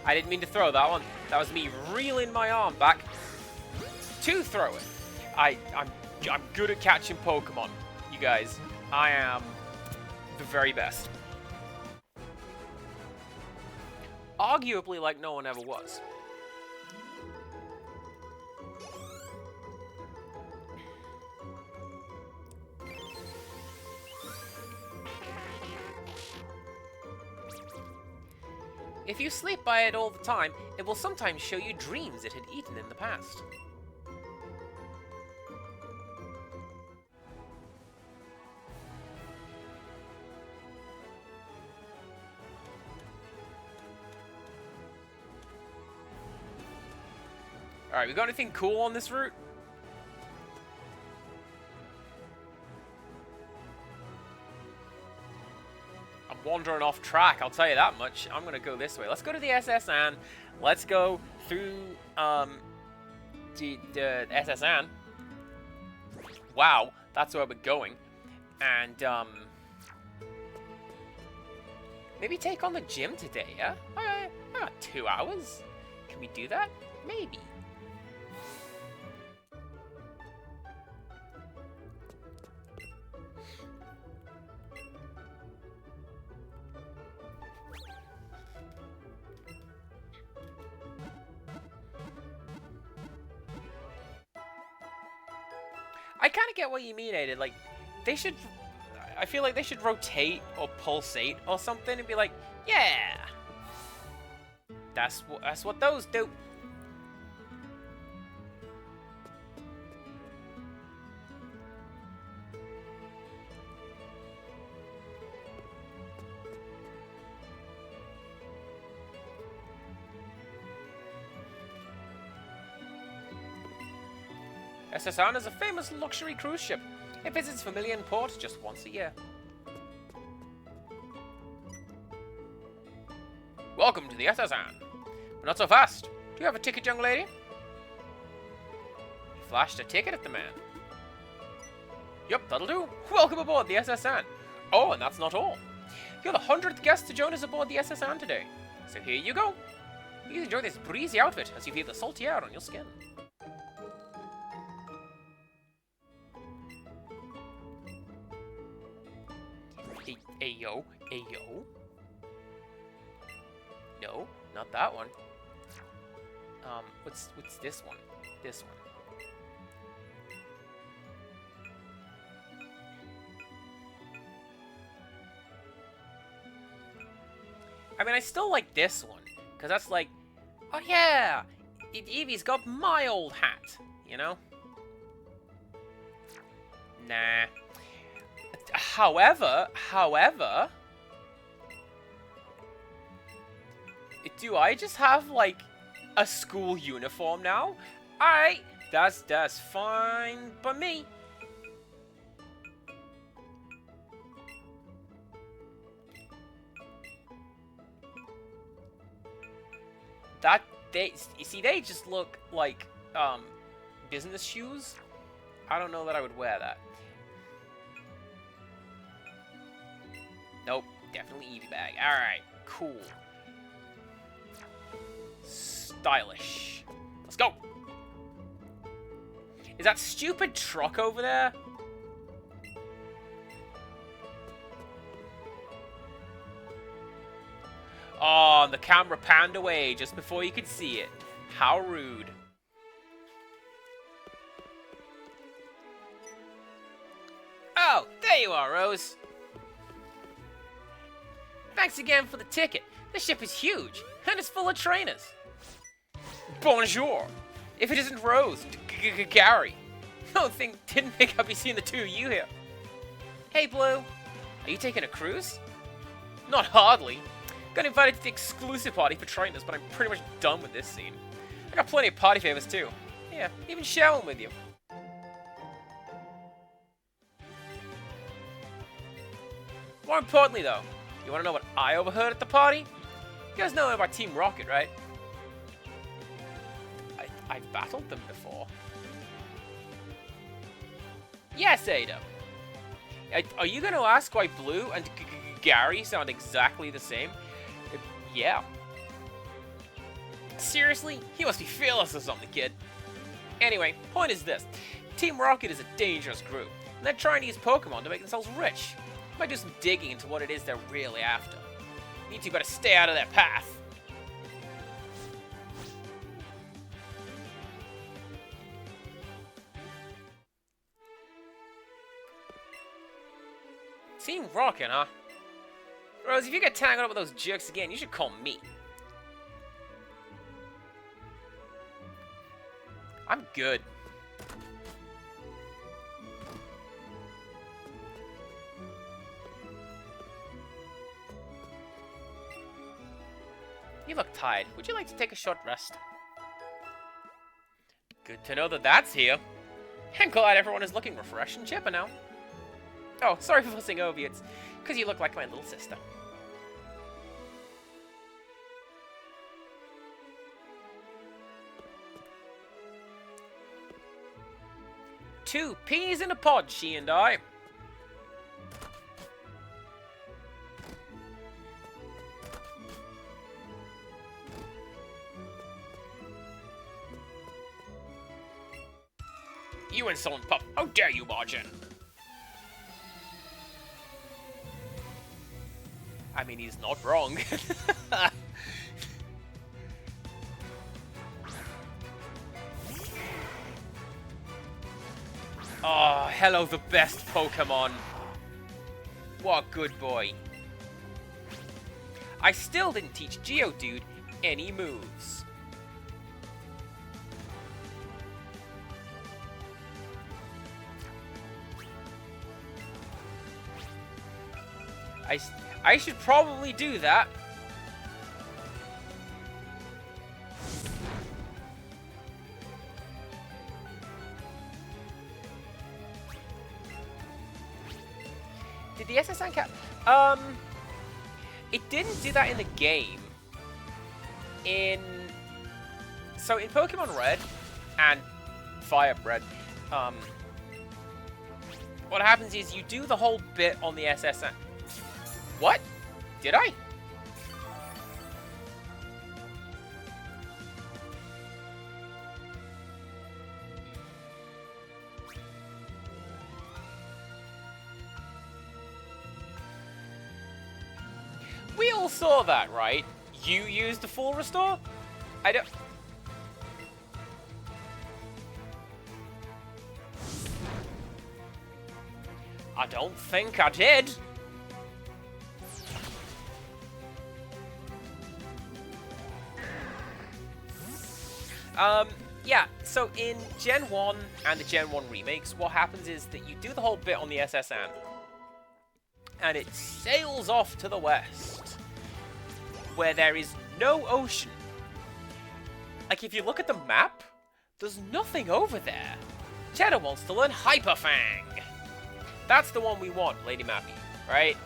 I didn't mean to throw that one. That was me reeling my arm back to throw it. I'm good at catching Pokemon, you guys. I am the very best. Arguably like no one ever was. If you sleep by it all the time, it will sometimes show you dreams it had eaten in the past. Alright, we got anything cool on this route? I'm wandering off track, I'll tell you that much. I'm gonna go this way. Let's go to the SSN. Let's go through the SSN. Wow, that's where we're going. And maybe take on the gym today, yeah? I got 2 hours. Can we do that? Maybe. I kind of get what you mean, Aiden. Like, they should... I feel like they should rotate or pulsate or something and be like, yeah! That's what those do. SSN is a famous luxury cruise ship. It visits Vermilion Port just once a year. Welcome to the SSN. not so fast. Do you have a ticket, young lady? He flashed a ticket at the man. Yep, that'll do. Welcome aboard the SSN. Oh, and that's not all. You're the 100th guest to join us aboard the SSN today. So here you go. Please enjoy this breezy outfit as you feel the salty air on your skin. Ayo. No, not that one. What's this one? This one. I mean, I still like this one, because that's like, oh yeah, Eevee's got my old hat, you know? Nah. However, do I just have, like, a school uniform now? Alright, that's fine by me. You see, they just look like, business shoes. I don't know that I would wear that. Nope, definitely Eevee bag. Alright, cool. Stylish. Let's go! Is that stupid truck over there? Oh, and the camera panned away just before you could see it. How rude. Oh, there you are, Rose. Thanks again for the ticket. This ship is huge, and it's full of trainers. Bonjour. If it isn't Rose, Gary. Didn't think I'd be seeing the two of you here. Hey, Blue. Are you taking a cruise? Not hardly. Got invited to the exclusive party for trainers, but I'm pretty much done with this scene. I got plenty of party favors too. Yeah, even showering with you. More importantly though, you wanna know what I overheard at the party? You guys know about Team Rocket, right? I've battled them before. Yes, Ada. Are you gonna ask why Blue and Gary sound exactly the same? Yeah. Seriously? You must be fearless or something, kid. Anyway, point is this. Team Rocket is a dangerous group, and they're trying to use Pokemon to make themselves rich. Might do some digging into what it is they're really after. You two better stay out of their path. Team Rocket, huh? Rose, if you get tangled up with those jerks again, you should call me. I'm good. You look tired. Would you like to take a short rest? Good to know that that's here. I'm glad everyone is looking refreshed and chipper now. Oh, sorry for fussing over you. It's because you look like my little sister. Two peas in a pod, she and I. You insolent pup! How dare you barge in? I mean, he's not wrong. Oh, hello, the best Pokemon. What a good boy. I still didn't teach Geodude any moves. I should probably do that. Did the SSN cap? It didn't do that in the game. In So in Pokemon Red and Fire Red, what happens is you do the whole bit on the SSN. What? Did I? We all saw that, right? You used the full restore? I don't... I don't think I did. Yeah, so in Gen 1 and the Gen 1 remakes, what happens is that you do the whole bit on the SSN, and it sails off to the west, where there is no ocean. Like, if you look at the map, there's nothing over there. Cheddar wants to learn Hyper Fang. That's the one we want, Lady Mappy, right?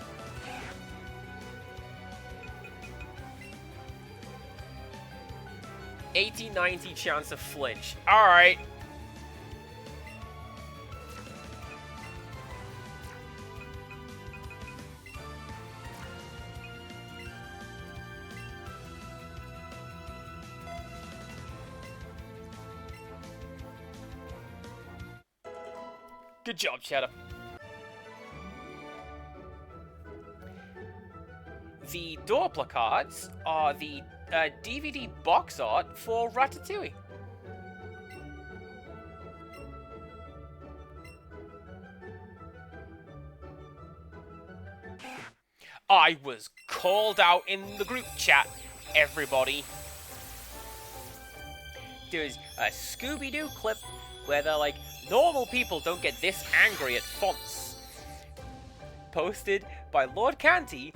$80-90 chance of flinch. Alright. Good job, Cheddar. The door placards are the DVD box art for Ratatouille. I was called out in the group chat, everybody. There's a Scooby-Doo clip where they're like, normal people don't get this angry at fonts. Posted by Lord Canty,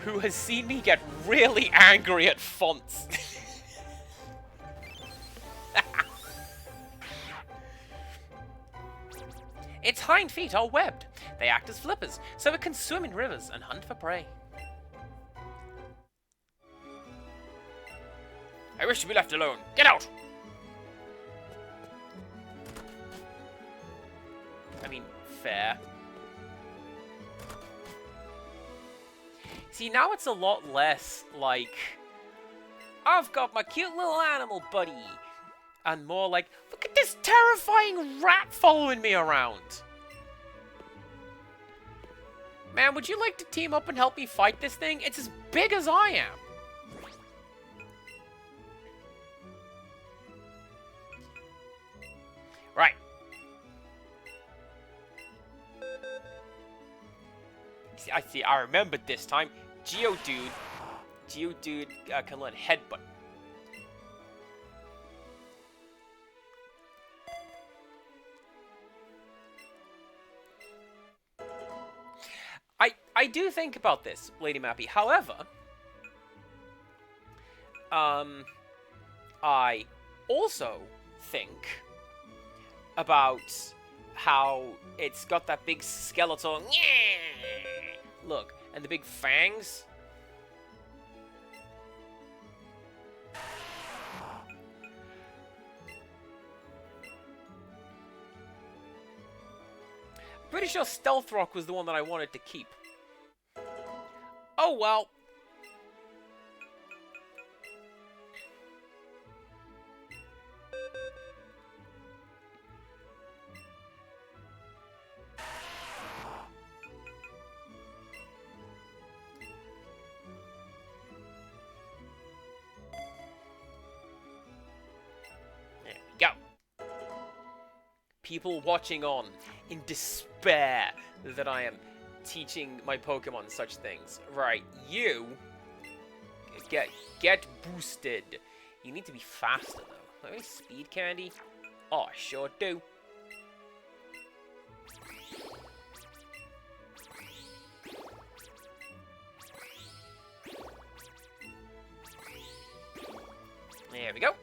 who has seen me get really angry at fonts. Its hind feet are webbed. They act as flippers, so it can swim in rivers and hunt for prey. I wish to be left alone. Get out! I mean, fair. See, now it's a lot less like, I've got my cute little animal buddy. And more like, look at this terrifying rat following me around. Man, would you like to team up and help me fight this thing? It's as big as I am. Right. See, I remembered this time. Geodude can learn Headbutt. I do think about this, Lady Mappy. However, I also think about how it's got that big skeletal look, and the big fangs. Pretty sure Stealth Rock was the one that I wanted to keep. Oh well. There we go. People watching on in despair that I am teaching my Pokemon such things. Right, you get boosted. You need to be faster though. Have any speed candy? Oh, I sure do. There we go.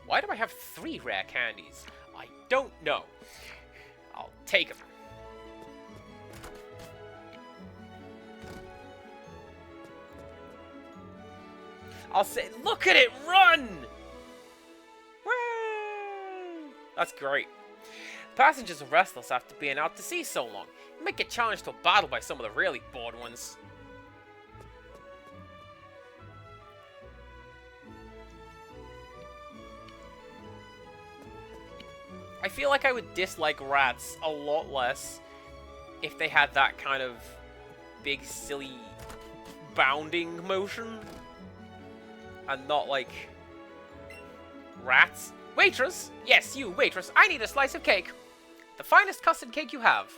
Why do I have 3 rare candies? I don't know. I'll take them. I'll say, look at it run! Woo! That's great. Passengers are restless after being out to sea so long. You might get challenged to a battle by some of the really bored ones. I feel like I would dislike rats a lot less if they had that kind of big, silly bounding motion. And not like rats. Waitress! Yes, you, waitress. I need a slice of cake. The finest custard cake you have.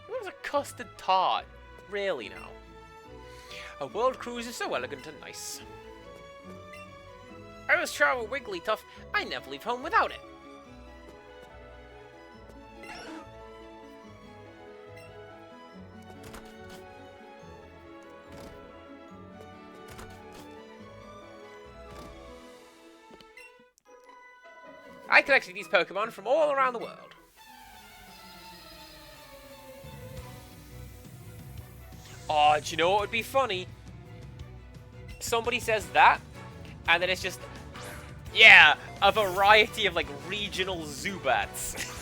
What was a custard tart? Really now? A world cruise is so elegant and nice. I was travel Wigglytuff. I never leave home without it. I collected these Pokemon from all around the world. Oh, do you know what would be funny? Somebody says that, and then it's just, yeah, a variety of, like, regional Zubats.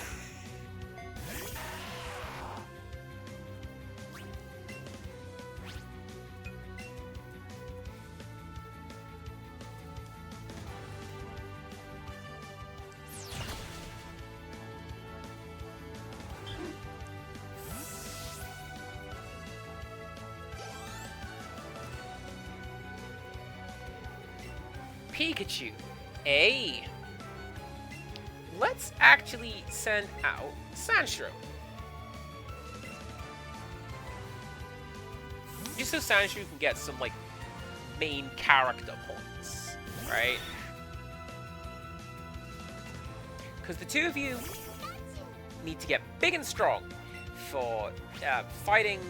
Pikachu. Hey. Let's actually send out Sandshrew. Just so Sandshrew can get some, like, main character points, right? Because the two of you need to get big and strong for fighting,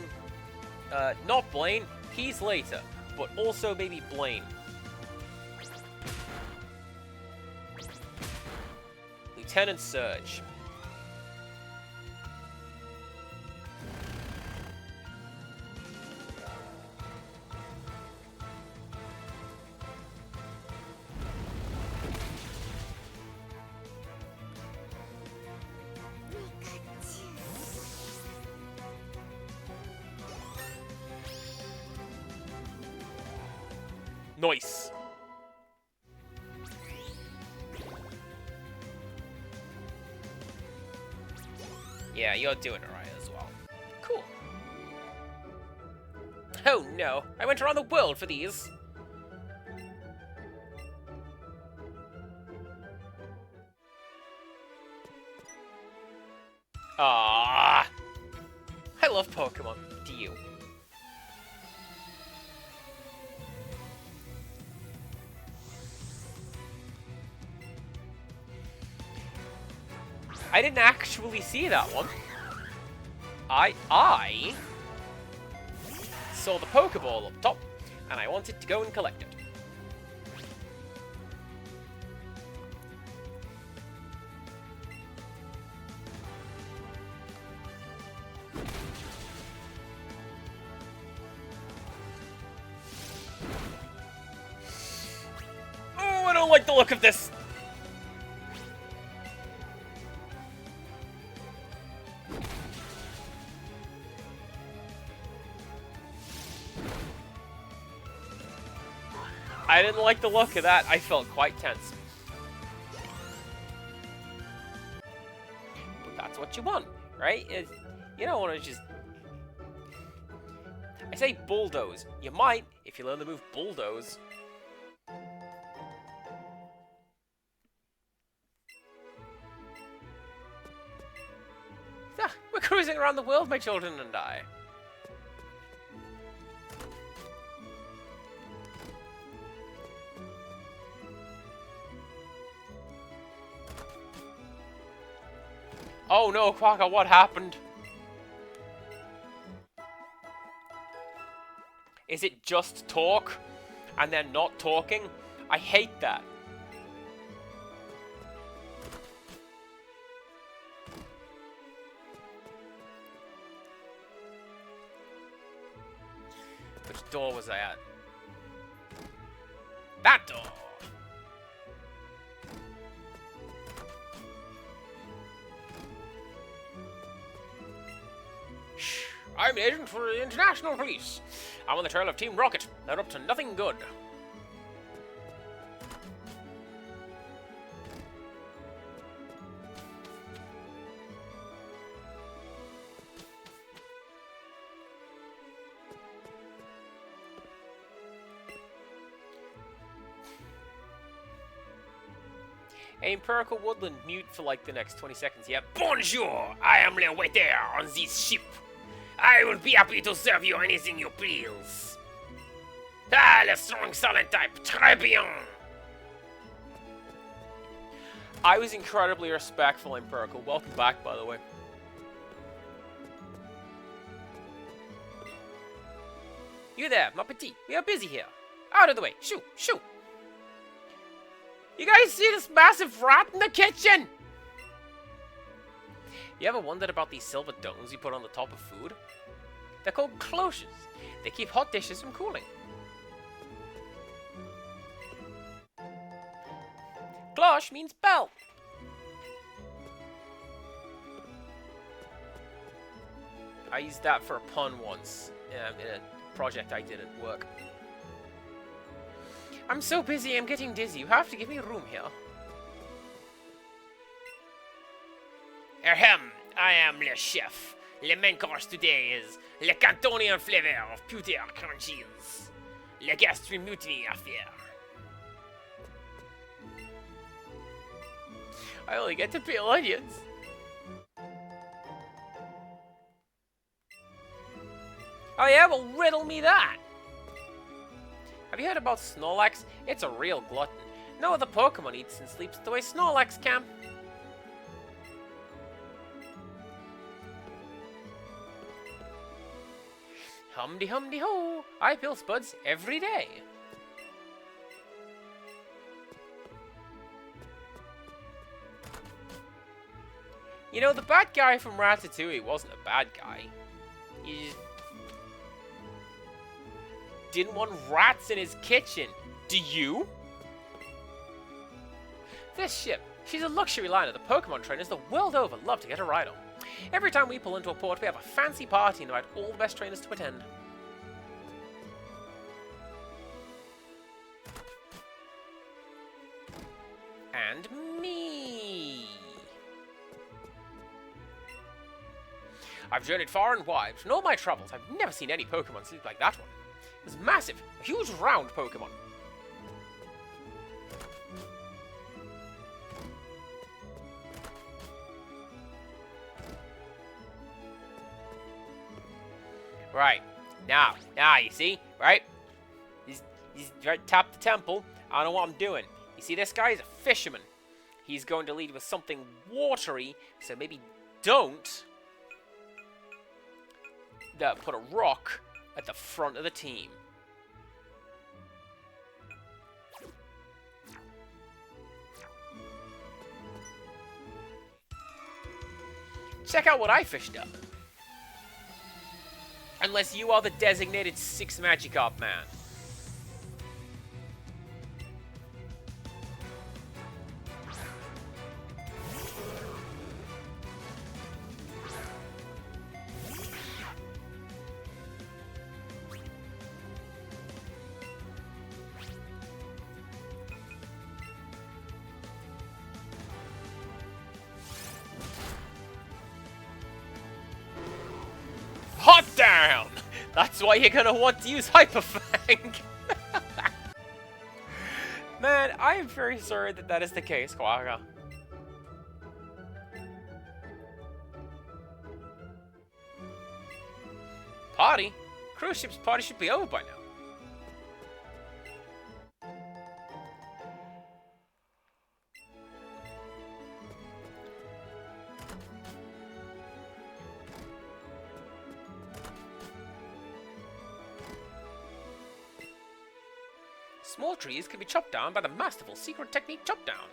not Blaine, he's later, but also maybe Blaine. Lieutenant Surge. Nice. Yeah, you're doing it right as well. Cool. Oh no, I went around the world for these. Ah, I love Pokemon. Do you? I didn't actually see that one. I saw the Pokeball up top, and I wanted to go and collect it. Oh, I don't like the look of this. I didn't like the look of that. I felt quite tense. But that's what you want, right? You don't want to just... I say bulldoze. You might, if you learn the move bulldoze. Ah, we're cruising around the world, my children and I. Oh no, Quagga, what happened? Is it just talk and then not talking? I hate that. Which door was I at? That door! Shh! I'm an agent for the International Police. I'm on the trail of Team Rocket. They're up to nothing good. Empirical Woodland, mute for like the next 20 seconds, yep. Bonjour! I am le waiter on this ship. I will be happy to serve you anything you please. Ah, le strong silent type, très bien! I was incredibly respectful, Empirical. Welcome back, by the way. You there, ma petite. We are busy here. Out of the way. Shoo, shoo. You guys see this massive rat in the kitchen? You ever wondered about these silver domes you put on the top of food? They're called cloches. They keep hot dishes from cooling. Cloche means bell. I used that for a pun once in a project I did at work. I'm so busy, I'm getting dizzy. You have to give me room here. Ahem, I am le chef. Le main course today is le Cantonian flavor of pewter crunchies. Le gastric mutiny affair. I only get to peel onions. Oh yeah, well riddle me that. Have you heard about Snorlax? It's a real glutton. No other Pokemon eats and sleeps the way Snorlax can. Humdy-humdy-ho! I peel spuds every day. You know, the bad guy from Ratatouille wasn't a bad guy. He just didn't want rats in his kitchen. Do you? This ship, she's a luxury liner the Pokemon trainers the world over love to get a ride on. Every time we pull into a port, we have a fancy party and invite all the best trainers to attend. And me. I've journeyed far and wide. In all my travels, I've never seen any Pokemon sleep like that one. It was massive, a huge round Pokemon. Right, now, you see, right? He's right top the temple. I don't know what I'm doing. You see this guy? He's a fisherman. He's going to lead with something watery, so maybe don't put a rock at the front of the team. Check out what I fished up. Unless you are the designated 6 Magikarp man. Hot down! That's why you're gonna want to use Hyper Fang. Man, I am very sorry that that is the case, Quagga. Party? Cruise ship's party should be over by now. Small trees can be chopped down by the masterful secret technique chop down.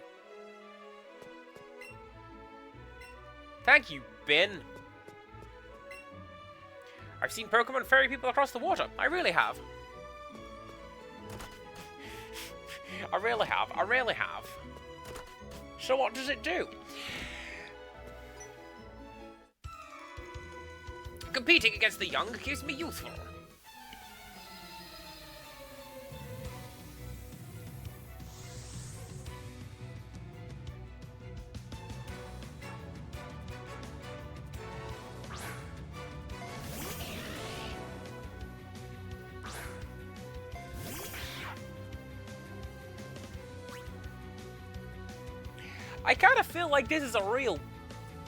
Thank you, Ben. I've seen Pokemon ferry people across the water. I really have. I really have. I really have. So what does it do? Competing against the young keeps me youthful. I kind of feel like this is a real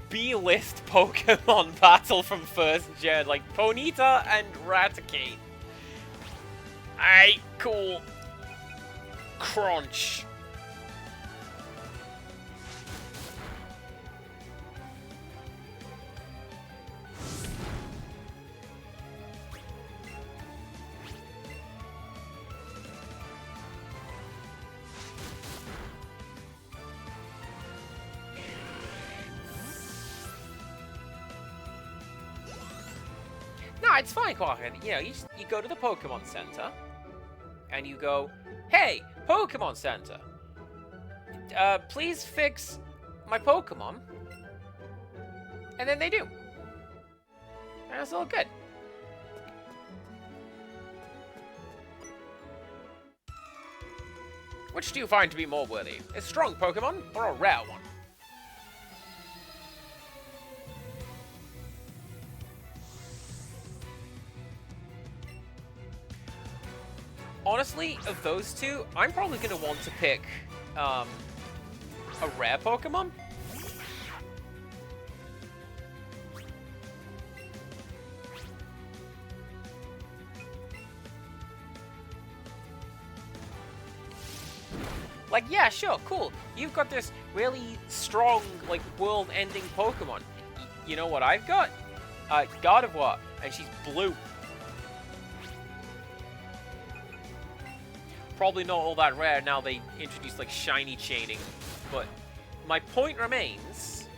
B-list Pokemon battle from first gen, like Ponyta and Raticate. Aight, cool. Crunch. Nah, it's fine, Quacken. You know, you go to the Pokemon Center, and you go, "Hey, Pokemon Center, please fix my Pokemon," and then they do. And it's all good. Which do you find to be more worthy? A strong Pokemon or a rare one? Honestly, of those two, I'm probably going to want to pick a rare Pokemon. Like, yeah, sure, cool. You've got this really strong, like, world-ending Pokemon. You know what I've got? Gardevoir, and she's blue. Probably not all that rare now they introduced, like, shiny chaining. But my point remains,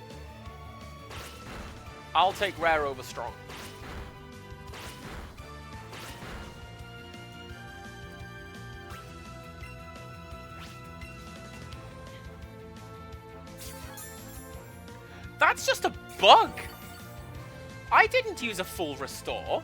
I'll take rare over strong. That's just a bug! I didn't use a full restore.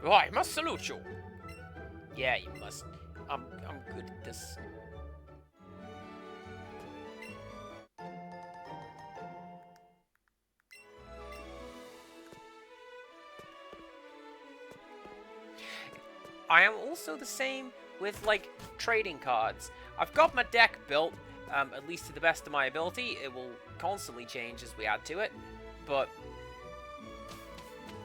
Oh, I must salute you. Yeah, you must. I'm good at this. I am also the same with, like, trading cards. I've got my deck built, at least to the best of my ability. It will constantly change as we add to it, but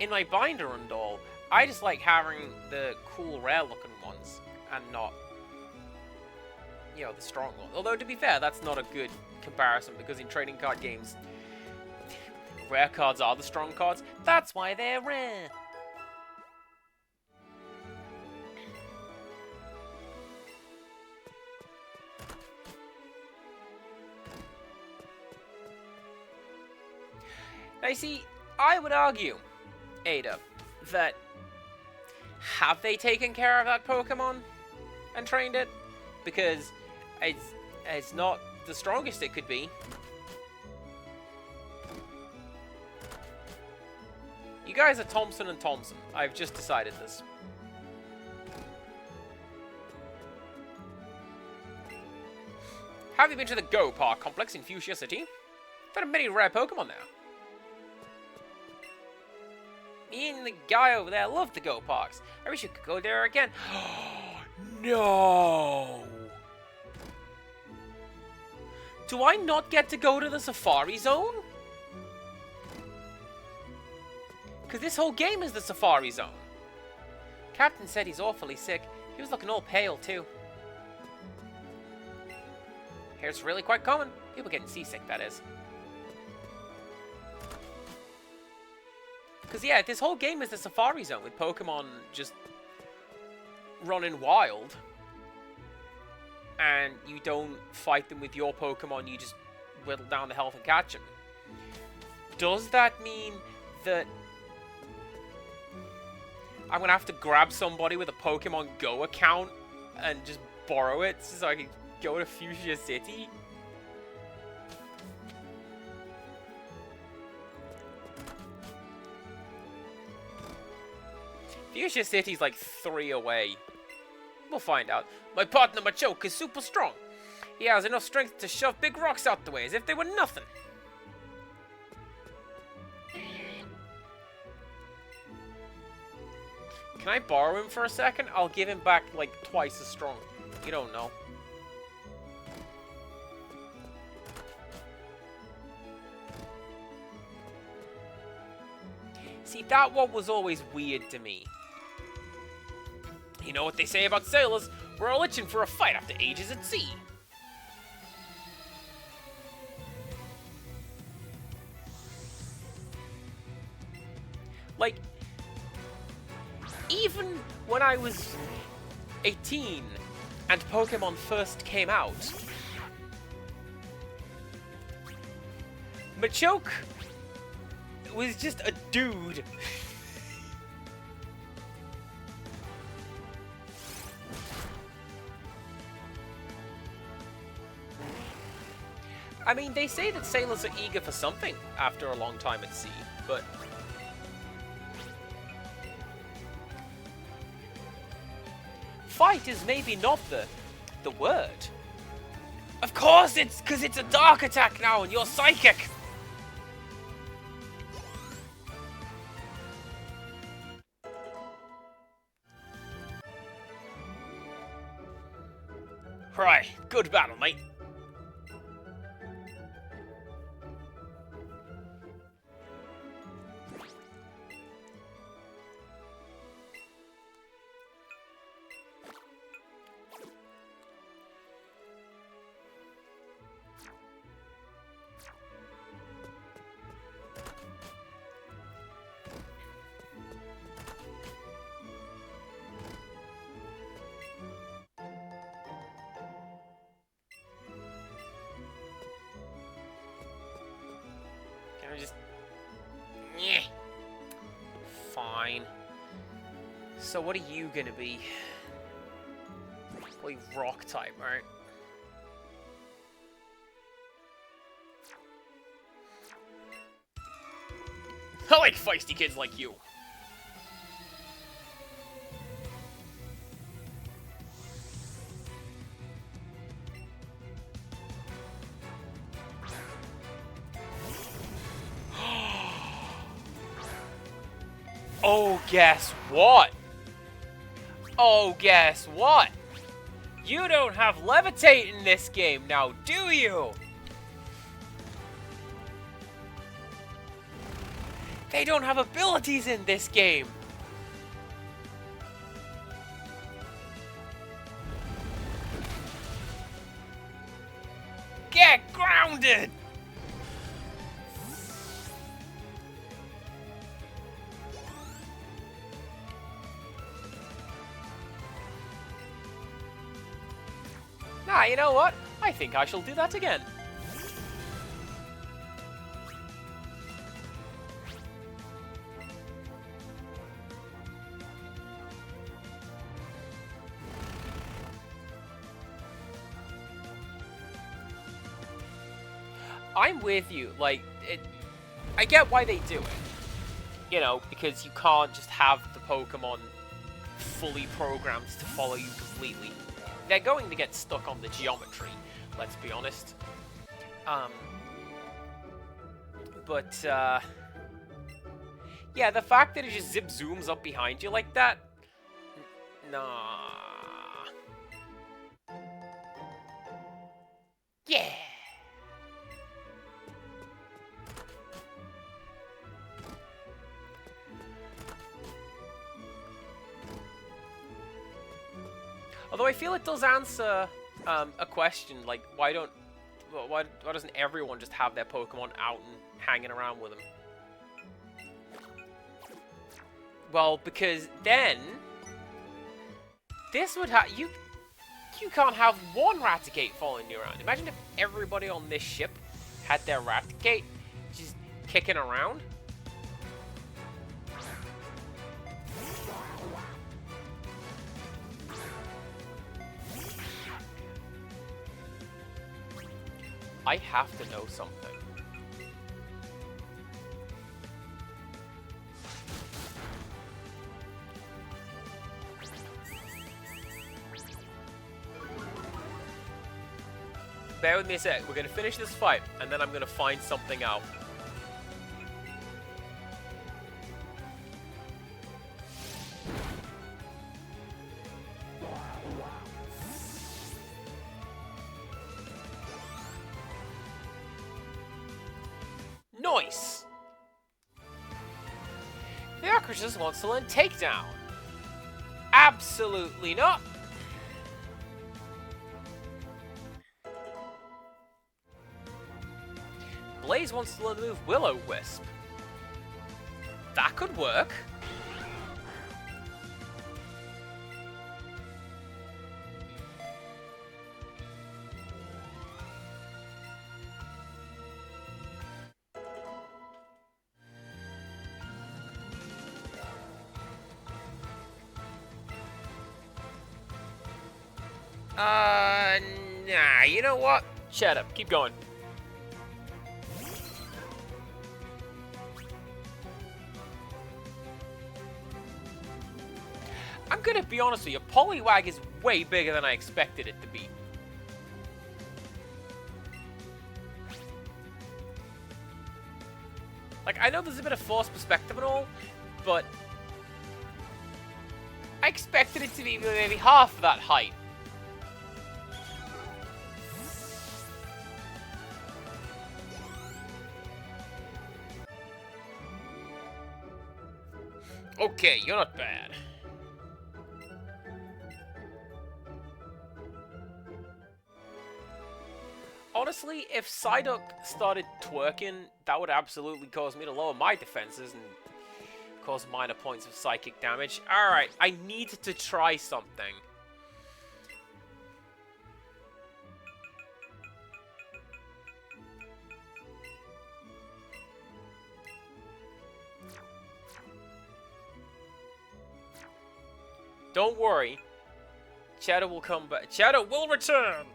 in my binder and all, I just like having the cool, rare-looking ones, and not, you know, the strong ones. Although, to be fair, that's not a good comparison, because in trading card games, rare cards are the strong cards. That's why they're rare. Now, you see, I would argue, Ada, that have they taken care of that Pokemon and trained it? Because it's not the strongest it could be. You guys are Thompson and Thompson. I've just decided this. Have you been to the Go Park complex in Fuchsia City? There are many rare Pokemon there. Me and the guy over there love to go parks. I wish you could go there again. No! Do I not get to go to the Safari Zone? Because this whole game is the Safari Zone. Captain said he's awfully sick. He was looking all pale, too. Hair's really quite common. People getting seasick, that is. Because, yeah, this whole game is the Safari Zone with Pokemon just running wild. And you don't fight them with your Pokemon, you just whittle down the health and catch them. Does that mean that I'm going to have to grab somebody with a Pokemon Go account and just borrow it so I can go to Fuchsia City? Fuchsia City's like 3 away. We'll find out. My partner Machoke is super strong. He has enough strength to shove big rocks out the way as if they were nothing. Can I borrow him for a second? I'll give him back like twice as strong. You don't know. See, that one was always weird to me. You know what they say about sailors? We're all itching for a fight after ages at sea. Like, even when I was 18 and Pokemon first came out, Machoke was just a dude. I mean, they say that sailors are eager for something after a long time at sea, but fight is maybe not the word. Of course, it's because it's a dark attack now and you're psychic. Right, good battle, mate. Just... yeah. Fine. So what are you gonna be? Probably rock type, right? I like feisty kids like you. Oh, guess what? Oh, guess what? You don't have levitate in this game now, do you? They don't have abilities in this game. Get grounded! Ah, you know what? I think I shall do that again. I'm with you. Like, I get why they do it. You know, because you can't just have the Pokemon fully programmed to follow you completely. They're going to get stuck on the geometry, let's be honest. Yeah, the fact that it just zip zooms up behind you like that. Nah. Yeah. Although I feel it does answer a question, like why doesn't everyone just have their Pokemon out and hanging around with them? Well, because then this would have you can't have one Raticate following you around. Imagine if everybody on this ship had their Raticate just kicking around. I have to know something. Bear with me a sec. We're going to finish this fight, and then I'm going to find something out. Nice! The Acrotus wants to learn Takedown. Absolutely not. Blaze wants to learn the move Will-O-Wisp. That could work. Nah, you know what? Shut up, keep going. I'm gonna be honest with you, Poliwag is way bigger than I expected it to be. Like, I know there's a bit of forced perspective and all, but I expected it to be maybe half that height. Okay, you're not bad. Honestly, if Psyduck started twerking, that would absolutely cause me to lower my defenses and cause minor points of psychic damage. Alright, I need to try something. Don't worry. Shadow will come back. Shadow will return!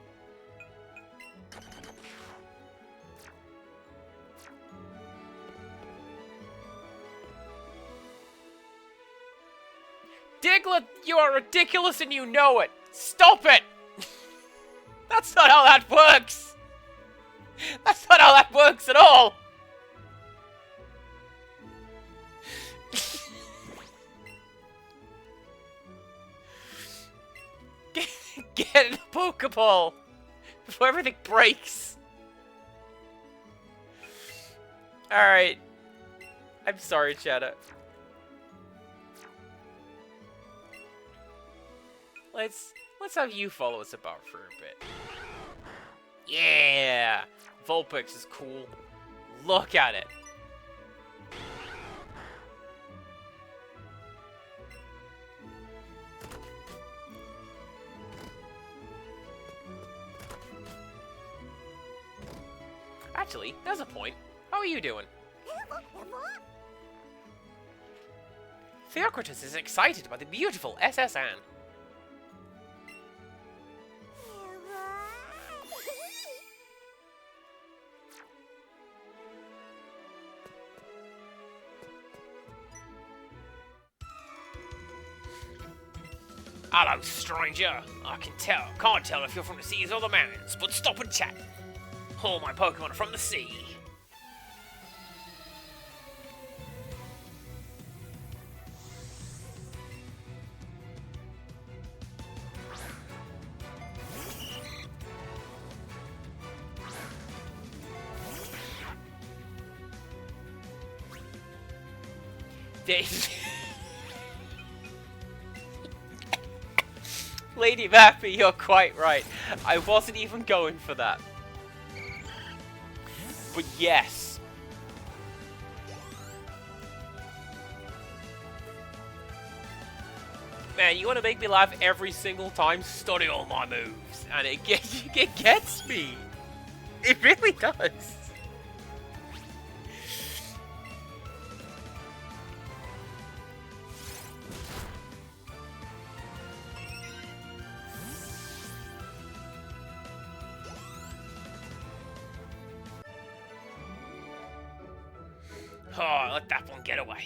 Diglett, you are ridiculous and you know it! Stop it! That's not how that works! That's not how that works at all! Get in a Pokeball before everything breaks. Alright. I'm sorry, Shadow. Let's have you follow us about for a bit. Yeah! Vulpix is cool. Look at it. Actually, there's a point. How are you doing? Theocritus is excited by the beautiful SSN. Hello, stranger. I can't tell if you're from the seas or the mountains, but stop and chat. All my Pokemon are from the sea. Lady Mappy, you're quite right. I wasn't even going for that. But yes. Man, you want to make me laugh every single time? Study all my moves. And it gets me. It really does. Oh, let that one get away.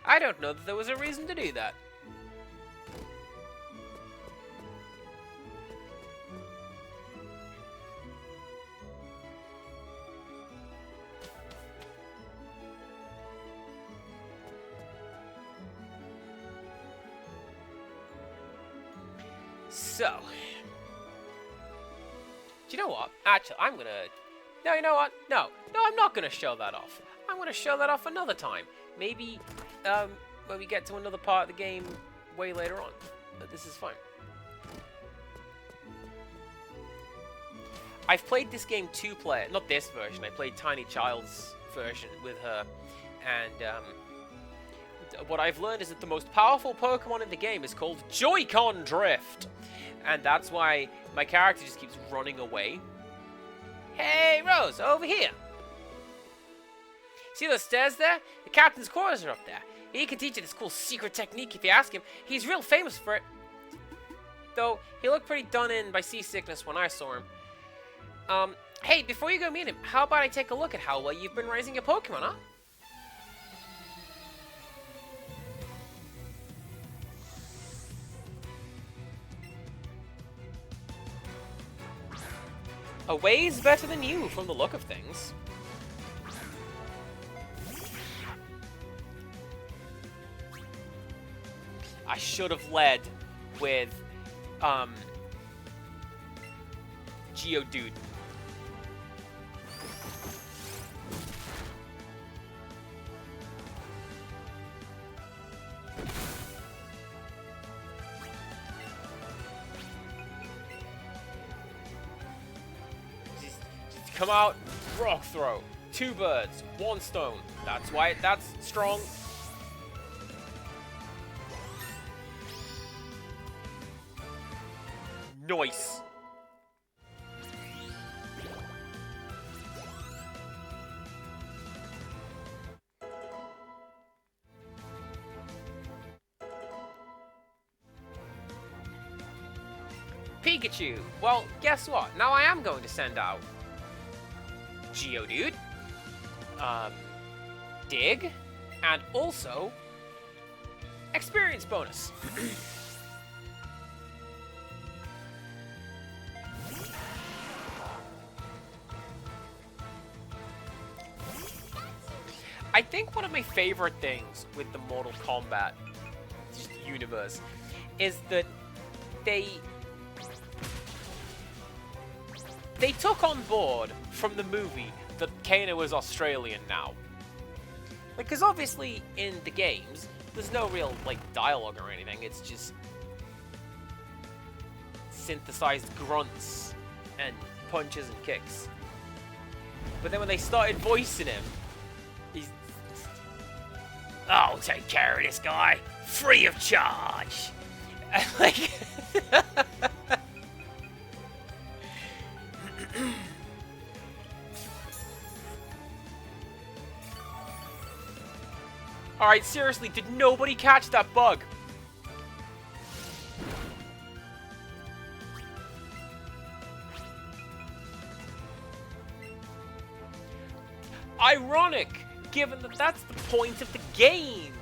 I don't know that there was a reason to do that. So, do you know what? Actually, I'm gonna... No, you know what? No, I'm not gonna show that off. I'm gonna show that off another time. Maybe, when we get to another part of the game way later on. But this is fine. I've played this game two-player. Not this version. I played Tiny Child's version with her. And, what I've learned is that the most powerful Pokemon in the game is called Joy-Con Drift. And that's why my character just keeps running away. Hey, Rose, over here. See those stairs there? The captain's quarters are up there. He can teach you this cool secret technique if you ask him. He's real famous for it. Though, he looked pretty done in by seasickness when I saw him. Hey, before you go meet him, how about I take a look at how well you've been raising your Pokemon, huh? A ways better than you, from the look of things. I should have led with, Geodude. Come out, rock throw. 2 birds, 1 stone. That's why that's strong. Nice. Pikachu. Well, guess what? Now I am going to send out Geodude, Dig, and also experience bonus. I think one of my favorite things with the Mortal Kombat universe is that they took on board from the movie that Kano is Australian now. Like, because obviously in the games, there's no real, like, dialogue or anything. It's just synthesized grunts and punches and kicks. But then when they started voicing him, he's... I'll take care of this guy, free of charge. And, like... Alright, seriously, did nobody catch that bug? Ironic, given that that's the point of the game.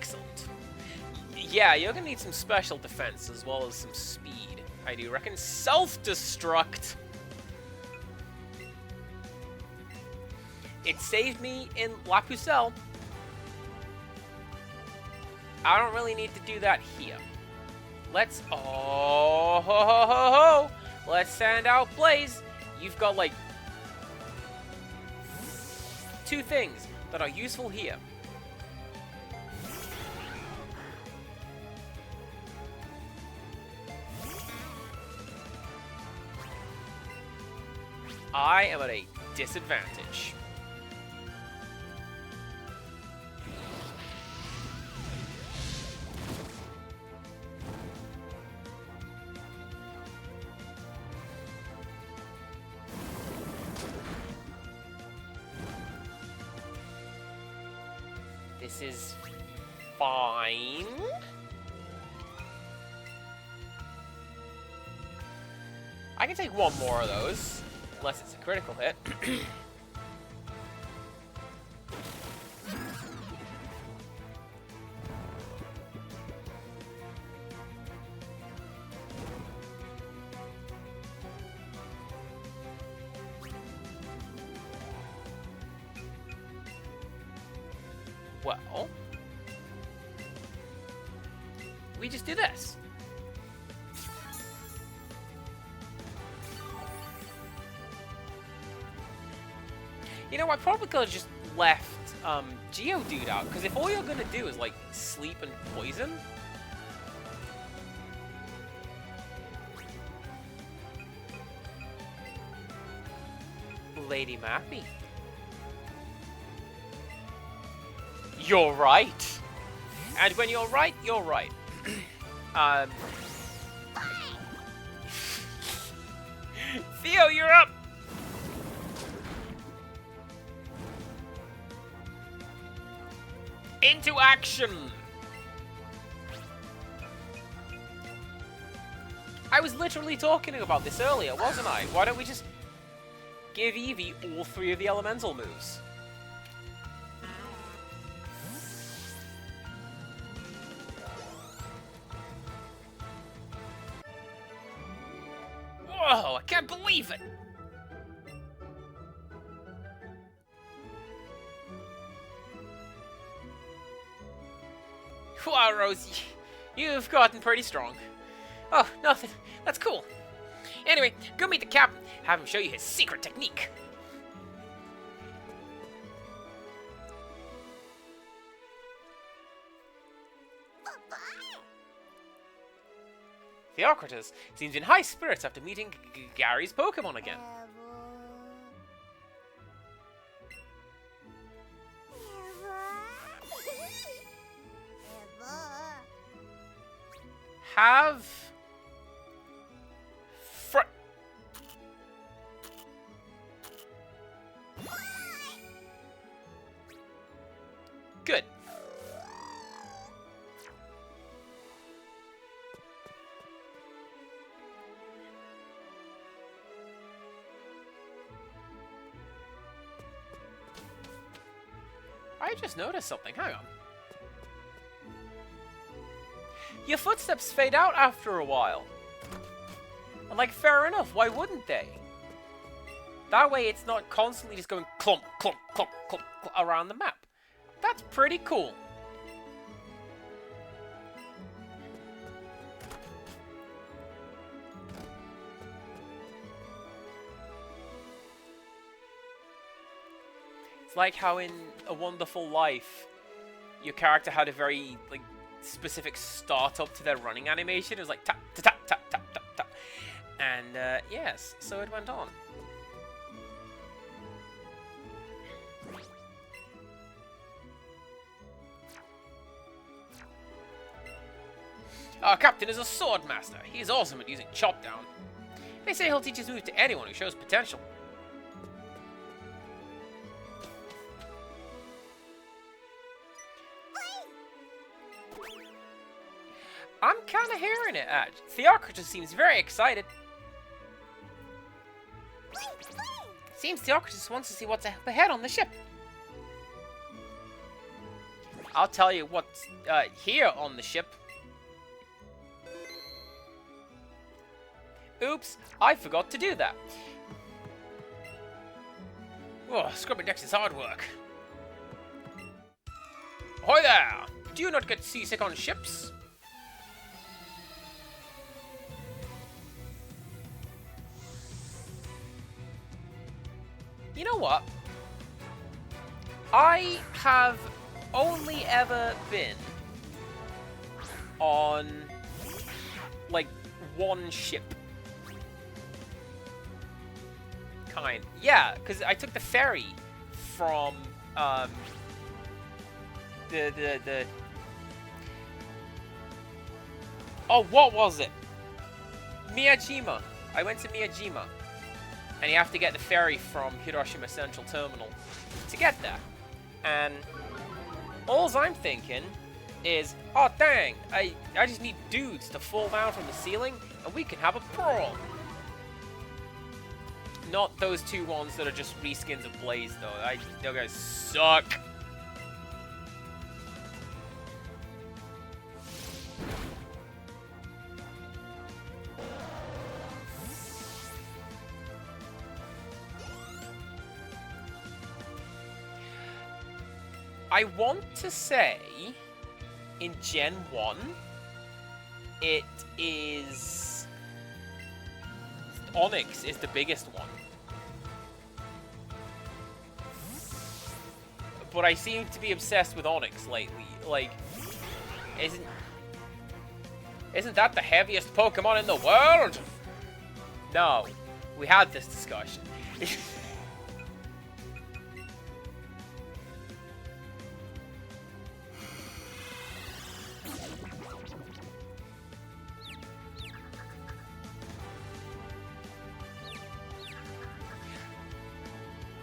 Excellent. Yeah, you're gonna need some special defense as well as some speed. I do reckon. Self-destruct! It saved me in La Pucelle. I don't really need to do that here. Let's... Oh, ho, ho, ho, ho. Let's send out Blaze. You've got, like, 2 things that are useful here. I am at a disadvantage. This is fine. I can take 1 more of those, unless it's a critical hit. Well, we just do this. You know, I probably could have just left Geodude out, because if all you're gonna do is, like, sleep and poison... Lady Mappy. You're right. And when you're right, you're right. Theo, you're up! Into action! I was literally talking about this earlier, wasn't I? Why don't we just give Eevee all 3 of the elemental moves? Whoa, I can't believe it! Wow, Rosie, you've gotten pretty strong. Oh, nothing. That's cool. Anyway, go meet the captain. Have him show you his secret technique. Theocritus seems in high spirits after meeting Gary's Pokemon again. Have... Good. I just noticed something. Hang on. Your footsteps fade out after a while. And, like, fair enough. Why wouldn't they? That way it's not constantly just going clump, clump, clump, clump, clump around the map. That's pretty cool. It's like how in A Wonderful Life, your character had a very, like, specific start up to their running animation. It was like tap, tap, tap, tap, tap, tap. And, yes, so it went on. Our captain is a sword master. He is awesome at using chop down. They say he'll teach his move to anyone who shows potential. I'm kind of hearing it, Edge. Theocritus seems very excited. Seems Theocritus wants to see what's up ahead on the ship. I'll tell you what's here on the ship. Oops, I forgot to do that. Oh, scrubbing decks is hard work. Ahoy there! Do you not get seasick on ships? You know what? I have only ever been on, like, one ship. Yeah, because I took the ferry from, oh, what was it? Miyajima. I went to Miyajima. And you have to get the ferry from Hiroshima Central Terminal to get there. And all I'm thinking is, oh dang, I just need dudes to fall down from the ceiling and we can have a brawl. Not those two ones that are just reskins of Blaze though. Those guys suck. I want to say, in Gen 1, it is... Onyx is the biggest one. But I seem to be obsessed with Onyx lately. Like, isn't that the heaviest Pokemon in the world? No, we had this discussion.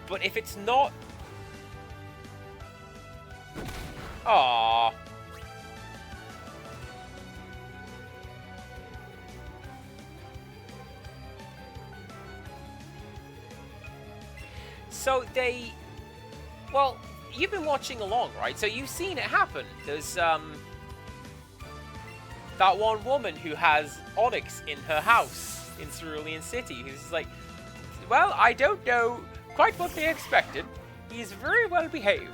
But if it's not... Aww. So they... Well, you've been watching along, right? So you've seen it happen. There's, that one woman who has Onyx in her house in Cerulean City who's like, well, I don't know quite what they expected. He's very well behaved.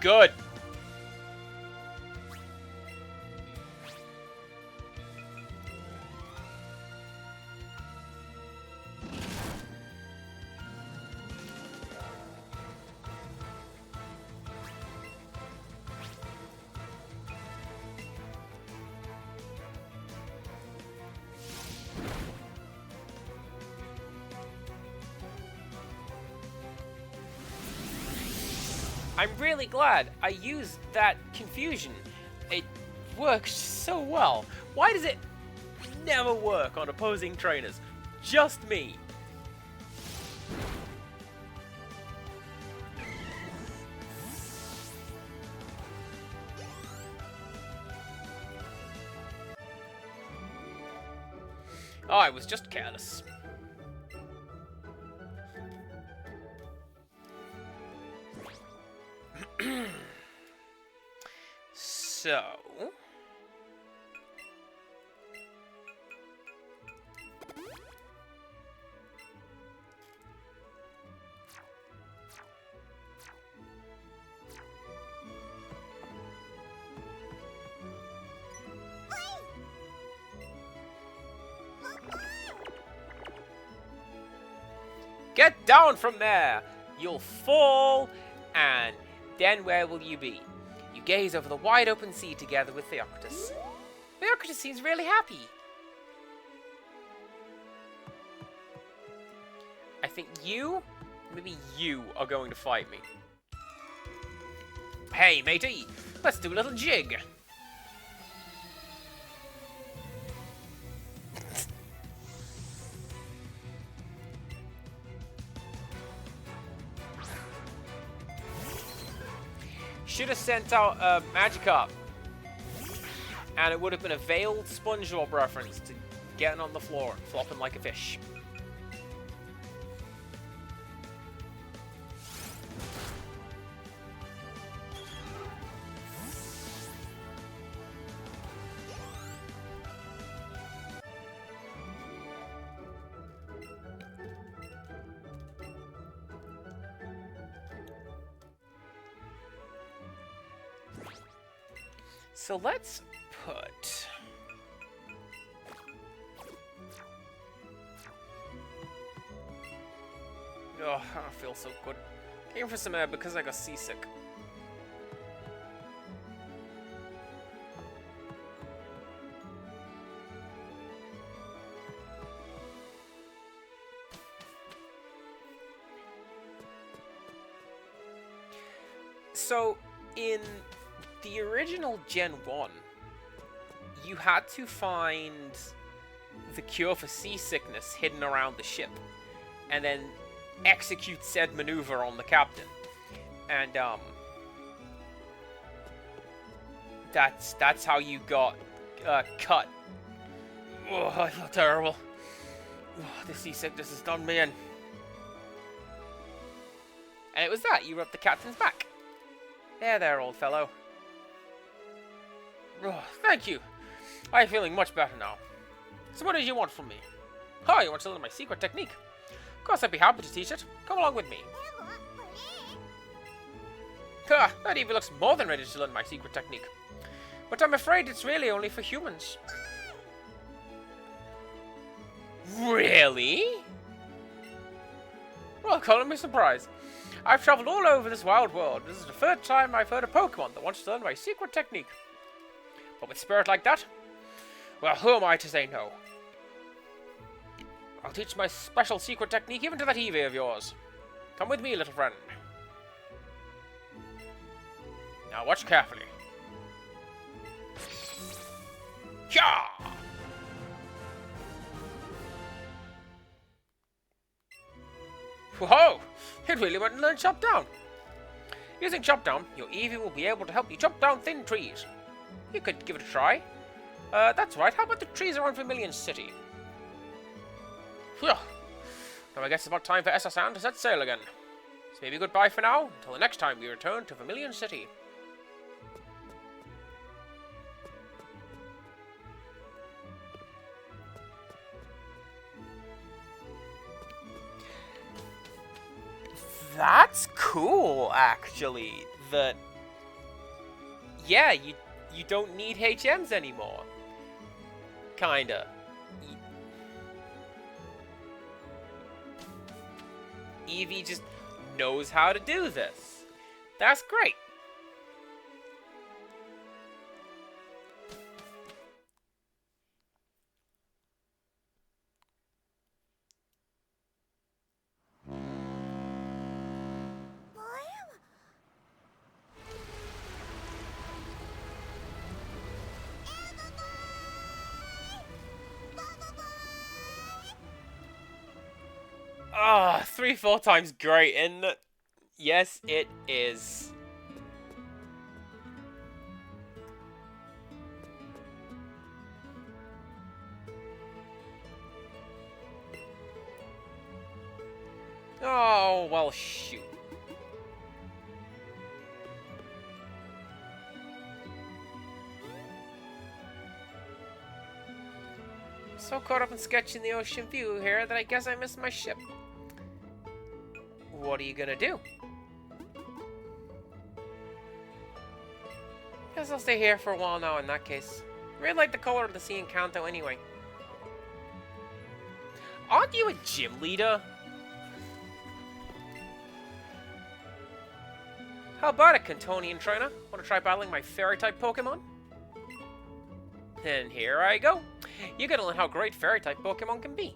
Good. I'm really glad I used that confusion. It works so well. Why does it never work on opposing trainers? Just me. Oh, I was just careless. So... Get down from there! You'll fall, and then where will you be? You gaze over the wide open sea together with Theocritus. Theocritus seems really happy. I think maybe you are going to fight me. Hey, matey, let's do a little jig. Should have sent out a Magikarp. And it would have been a veiled SpongeBob reference to getting on the floor and flopping like a fish. So let's put... Oh, I feel so good. Came for some air because I got seasick. So, in the original Gen 1, you had to find the cure for seasickness hidden around the ship, and then execute said maneuver on the captain. And, that's how you got, cut. Oh, I feel terrible. Oh, this seasickness has done me in. And it was that, you rubbed the captain's back. There, old fellow. Oh, thank you. I'm feeling much better now. So what did you want from me? Oh, you want to learn my secret technique? Of course, I'd be happy to teach it. Come along with me. That Eevee looks more than ready to learn my secret technique. But I'm afraid it's really only for humans. Really? Well, color me surprised. I've traveled all over this wild world. This is the third time I've heard a Pokemon that wants to learn my secret technique. But with spirit like that, well, who am I to say no? I'll teach my special secret technique even to that Eevee of yours. Come with me, little friend. Now watch carefully. Hyah! Whoa! It really went and learned Chop Down. Using Chop Down, your Eevee will be able to help you chop down thin trees. You could give it a try. That's right, how about the trees around Vermilion City? Phew. Now I guess it's about time for SS to set sail again. So maybe goodbye for now, until the next time we return to Vermilion City. That's cool, actually. That, yeah, you don't need HMs anymore. Kinda. Eevee just knows how to do this. That's great. Ah, 3-4 times great, isn't it? Yes, it is. Oh, well, shoot. So caught up in sketching the ocean view here that I guess I missed my ship. What are you gonna do? Guess I'll stay here for a while now in that case. Really like the color of the sea in Kanto anyway. Aren't you a gym leader? How about it, Cantonian trainer? Want to try battling my fairy-type Pokemon? Then here I go. You gotta learn how great fairy-type Pokemon can be.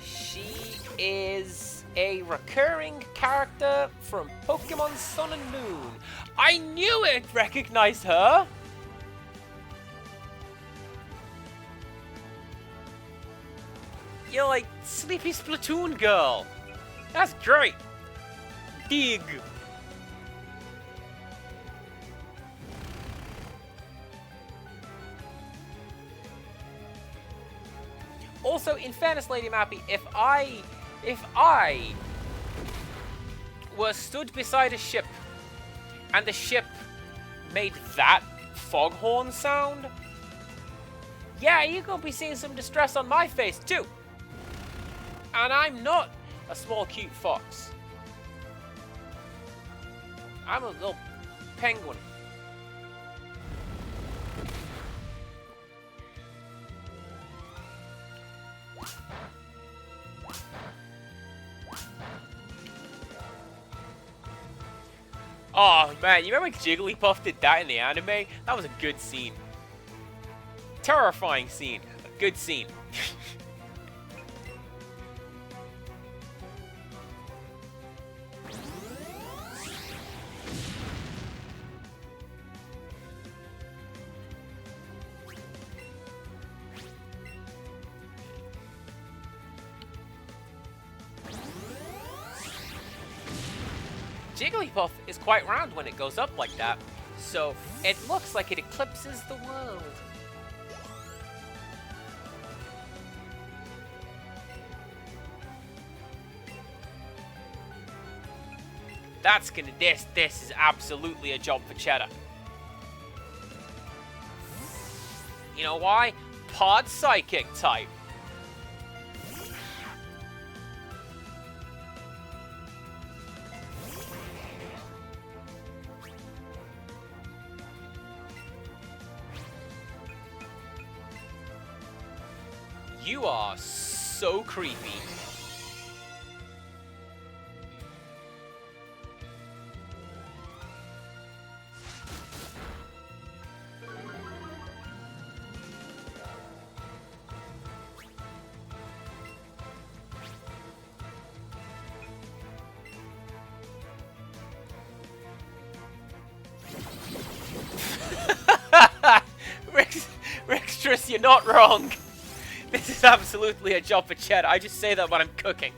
She is a recurring character from Pokemon Sun and Moon. I knew I'd recognize her! You're like Sleepy Splatoon girl. That's great. Dig. Also, in fairness, Lady Mappy, if I were stood beside a ship, and the ship made that foghorn sound, yeah, you're gonna be seeing some distress on my face too. And I'm not a small cute fox. I'm a little penguin. Oh man, you remember when Jigglypuff did that in the anime? That was a good scene. Terrifying scene. A good scene. Jigglypuff is quite round when it goes up like that, so it looks like it eclipses the world. That's gonna this is absolutely a job for Cheddar. You know why? Pod Psychic type. You are so creepy. Rextress, you're not wrong. This is absolutely a job for Cheddar. I just say that when I'm cooking.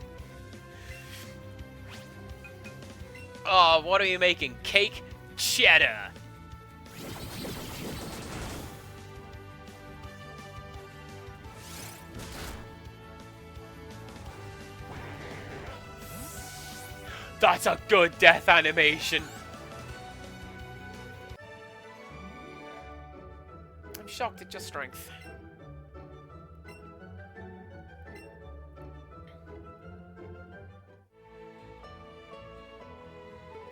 Oh, what are you making? Cake? Cheddar. That's a good death animation. I'm shocked at your strength.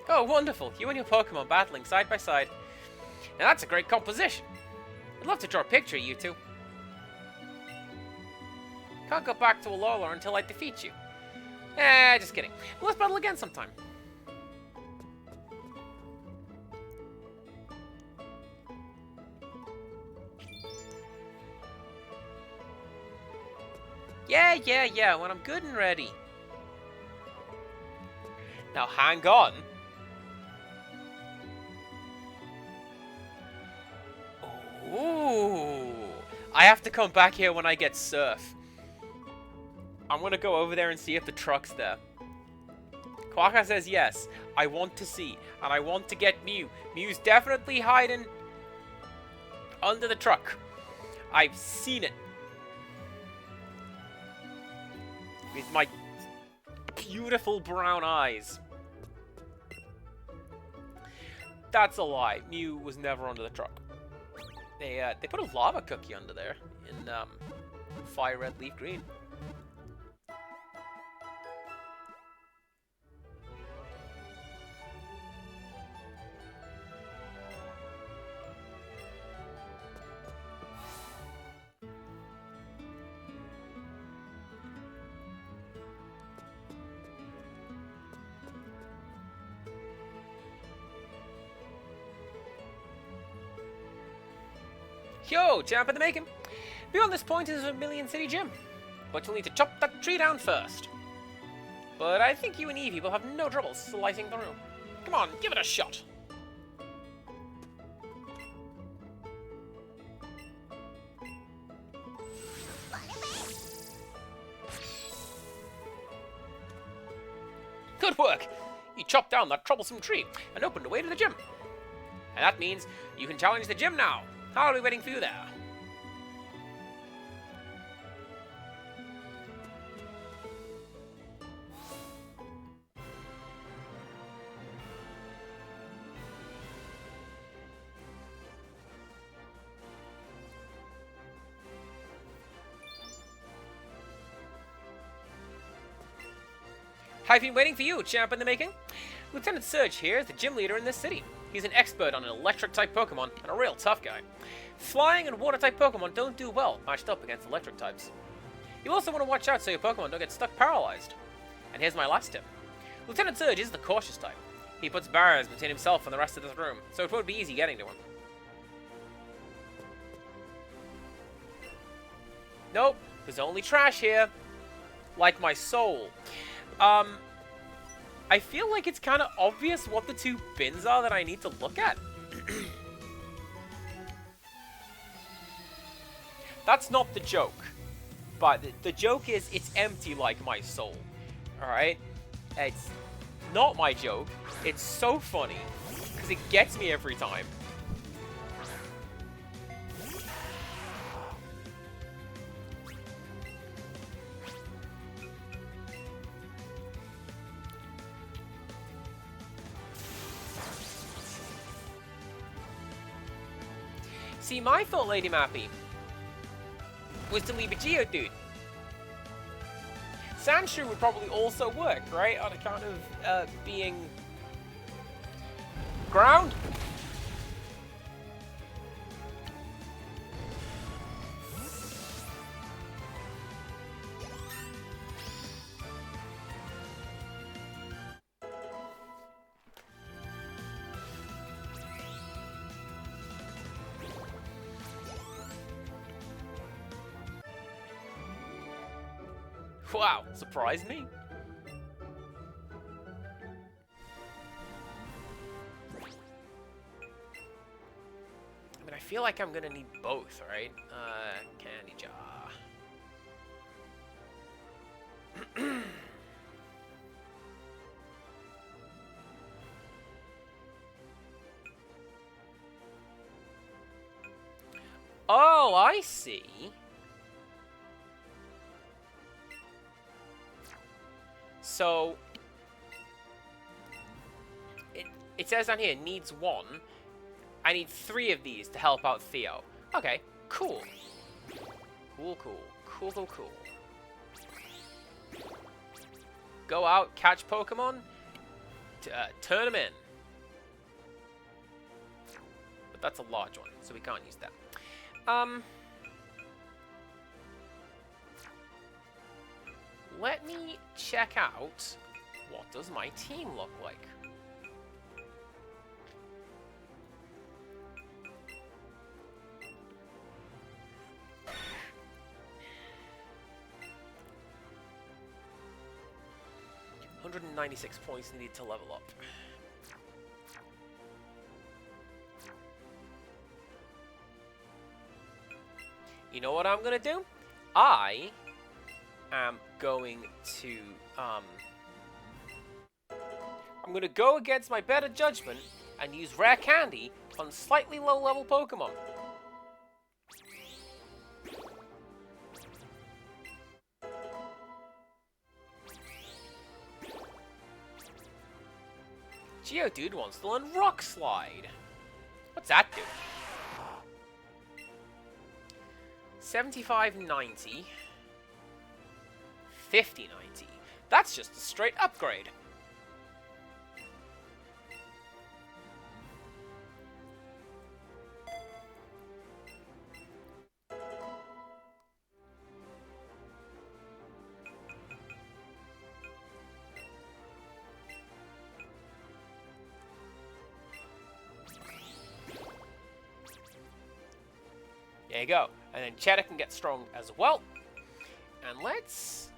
Oh, wonderful. You and your Pokemon battling side by side. Now that's a great composition. I'd love to draw a picture of you two. Can't go back to Alola until I defeat you. Just kidding. Well, let's battle again sometime. Yeah, when I'm good and ready. Now hang on. Ooh. I have to come back here when I get Surf. I'm gonna go over there and see if the truck's there. Quaka says yes. I want to see. And I want to get Mew. Mew's definitely hiding under the truck. I've seen it. With my beautiful brown eyes. That's a lie. Mew was never under the truck. They put a lava cookie under there in fire red leaf green. Yo, champ in the making. Beyond this point is a Million City Gym, but you'll need to chop that tree down first. But I think you and Eevee will have no trouble slicing through. Come on, give it a shot. Good work! You chopped down that troublesome tree and opened a way to the gym. And that means you can challenge the gym now. How are we waiting for you there? I've been waiting for you, champ in the making. Lieutenant Surge here is the gym leader in this city. He's an expert on an electric-type Pokemon and a real tough guy. Flying and water-type Pokemon don't do well matched up against electric types. You also want to watch out so your Pokemon don't get stuck paralyzed. And here's my last tip. Lieutenant Surge is the cautious type. He puts barriers between himself and the rest of this room, so it won't be easy getting to him. Nope, there's only trash here. Like my soul. I feel like it's kind of obvious what the two bins are that I need to look at. That's not the joke. But the joke is it's empty like my soul. Alright? It's not my joke. It's so funny. Because it gets me every time. See, my thought, Lady Mappy, was to leave a Geodude. Sandshrew would probably also work, right? On account of being ground. Wow, surprised me. I mean, I feel like I'm gonna need both, right? Candy jar. Oh, I see. So, it says down here, needs one. I need 3 of these to help out Theo. Okay, cool. Cool. Go out, catch Pokemon, turn them in. But that's a large one, so we can't use that. Let me check out what does my team look like. $196 points needed to level up. You know what I'm gonna do? I am going to I'm gonna go against my better judgment and use rare candy on slightly low level Pokemon. Geodude wants to learn Rock Slide. What's that do? 75-90. 50-90. That's just a straight upgrade. There you go. And then Cheddar can get strong as well. And let's...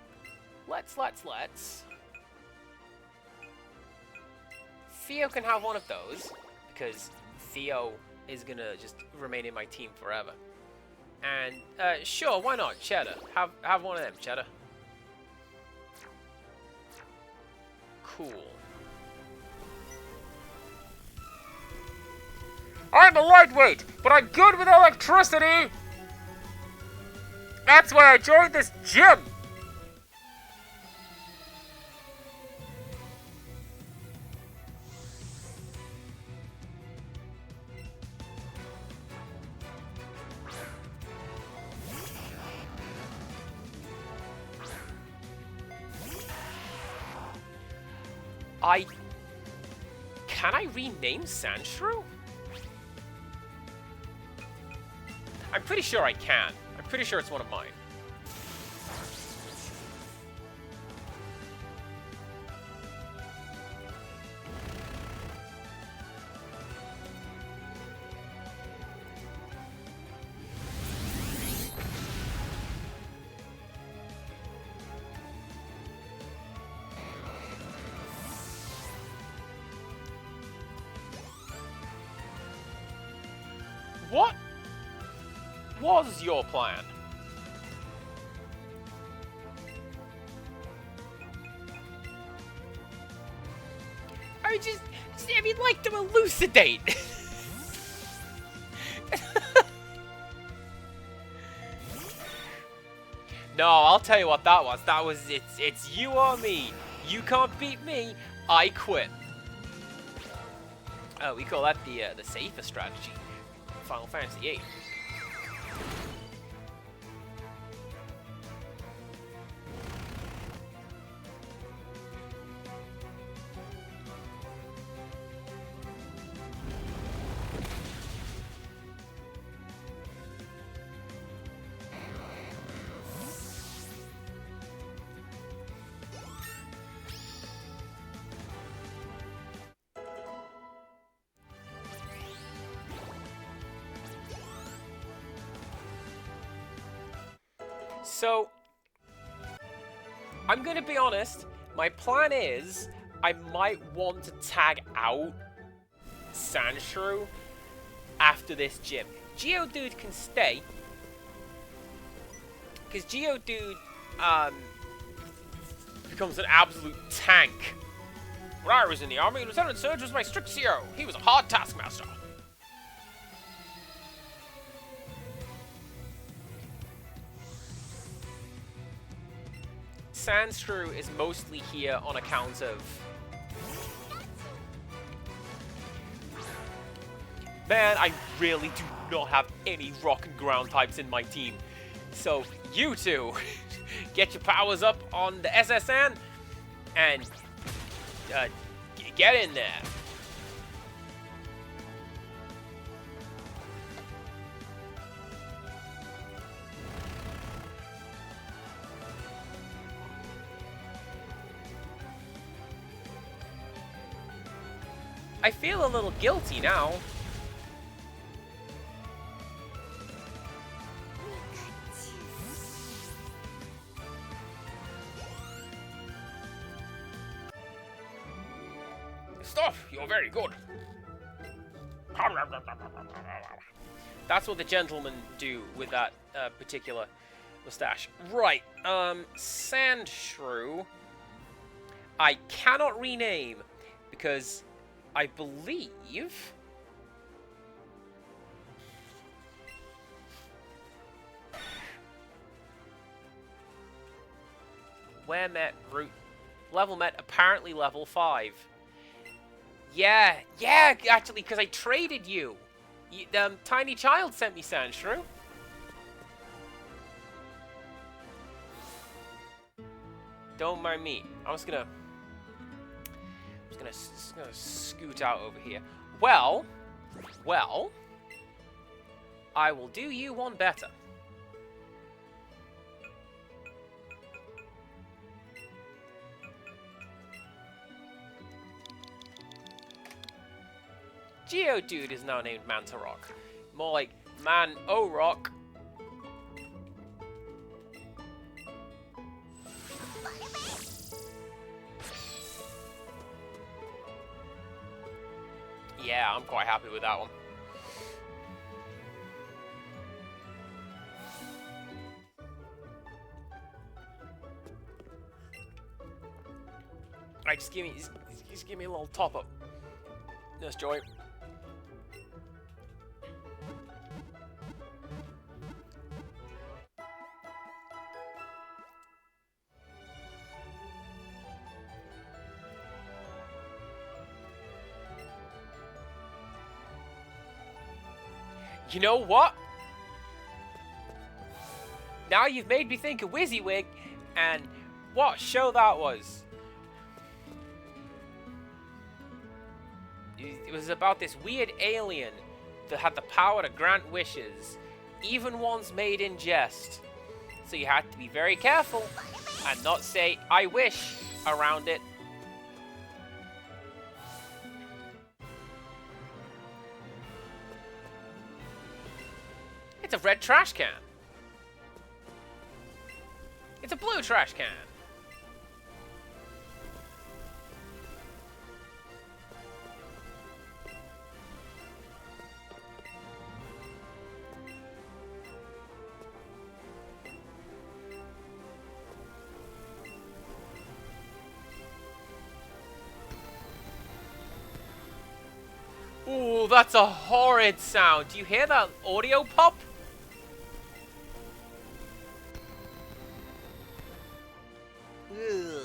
Theo can have one of those, because Theo is gonna just remain in my team forever. And, sure, why not? Cheddar. Have one of them, Cheddar. Cool. I'm a lightweight, but I'm good with electricity! That's why I joined this gym! Can I rename Sandshrew? I'm pretty sure I can. I'm pretty sure it's one of mine. What was your plan? I mean, like to elucidate. No, I'll tell you what that was. That was, it's you or me. You can't beat me, I quit. Oh, we call that the safer strategy. Final Fantasy VIII. So, I'm gonna be honest, my plan is, I might want to tag out Sandshrew after this gym. Geodude can stay, because Geodude, becomes an absolute tank. When I was in the army, Lieutenant Surge was my strict CO. He was a hard taskmaster. Sandshrew is mostly here on account of... Man, I really do not have any rock and ground types in my team. So, you two, get your powers up on the SSN, and get in there. I feel a little guilty now. Stuff, you're very good. That's what the gentlemen do with that particular mustache. Right, Sandshrew, I cannot rename because I believe where met route level met apparently level 5. Yeah, actually, because I traded you. Tiny Child sent me Sandshrew. Don't mind me. I'm just gonna scoot out over here. Well, I will do you one better. Geodude is now named Mantarok. More like Man-O-Rock. Yeah, I'm quite happy with that one. Alright, just give me a little top up. Nurse Joy. You know what? Now you've made me think of WYSIWYG and what show that was. it was about this weird alien that had the power to grant wishes, even ones made in jest. So you had to be very careful and not say "I wish" around it. It's a red trash can. It's a blue trash can. Ooh, that's a horrid sound. Do you hear that audio pop? Ugh.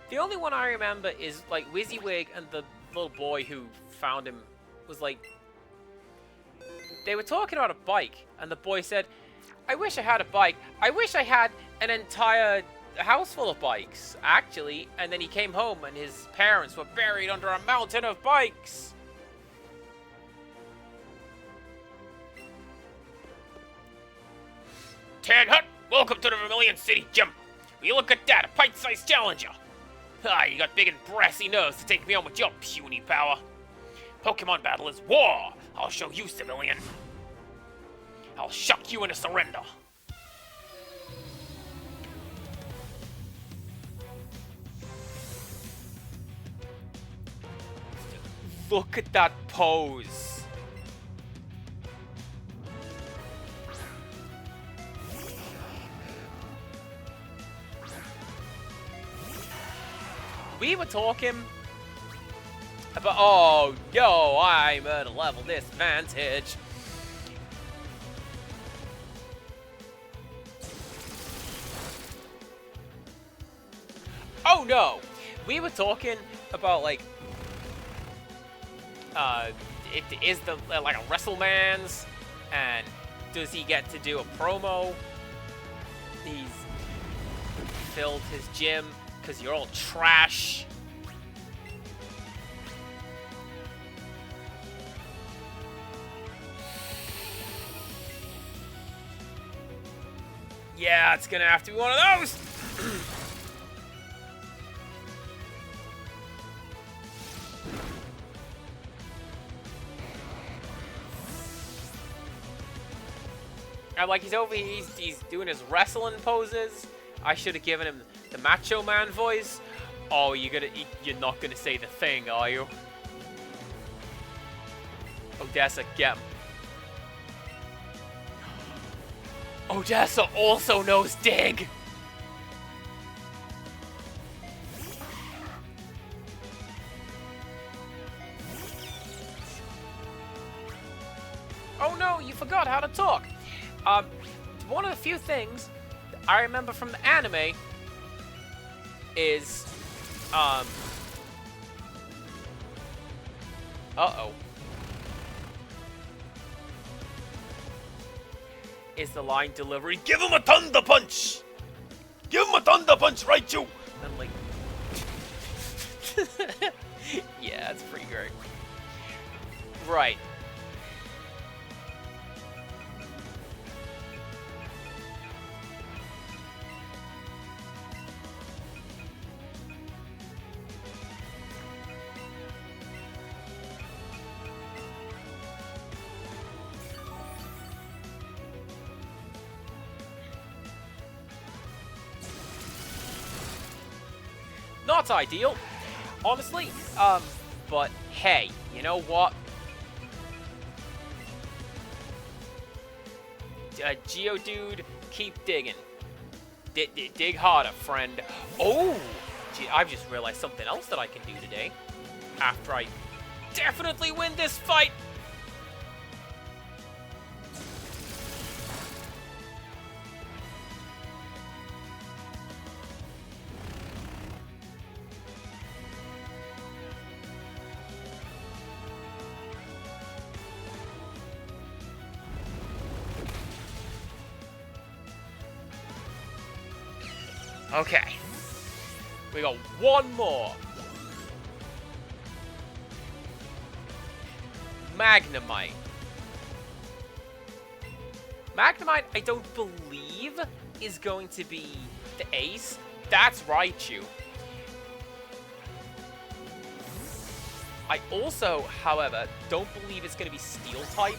The only one I remember is like WYSIWYG and the little boy who found him was like, they were talking about a bike and the boy said, "I wish I had a bike. I wish I had an entire house full of bikes, actually." And then he came home and his parents were buried under a mountain of bikes. Tad Hut, welcome to the Vermilion City Gym. Will you look at that, a pint-sized challenger? Ah, you got big and brassy nerves to take me on with your puny power. Pokemon battle is war. I'll show you, civilian. I'll shock you into surrender. Look at that pose. We were talking about, oh no, I'm at a level disadvantage. Oh no, we were talking about like, it is the like a WrestleMans, and does he get to do a promo? He's filled his gym because you're all trash. Yeah, it's gonna have to be one of those. And like he's over, he's doing his wrestling poses. I should have given him the Macho Man voice. Oh, you're not gonna say the thing, are you? Odessa, get him. Odessa also knows dig. Oh no, you forgot how to talk. One of the few things I remember from the anime is, uh-oh. Is the line delivery, "Give him a thunder punch! Give him a thunder punch, right you!" And I'm like, yeah, that's pretty great. Right. Not ideal, honestly, but hey, you know what? Geodude, keep digging. Dig harder, friend. Oh, gee, I've just realized something else that I can do today. After I definitely win this fight. Okay. We got one more. Magnemite. Magnemite, I don't believe, is going to be the ace. That's Raichu. I also, however, don't believe it's going to be Steel type,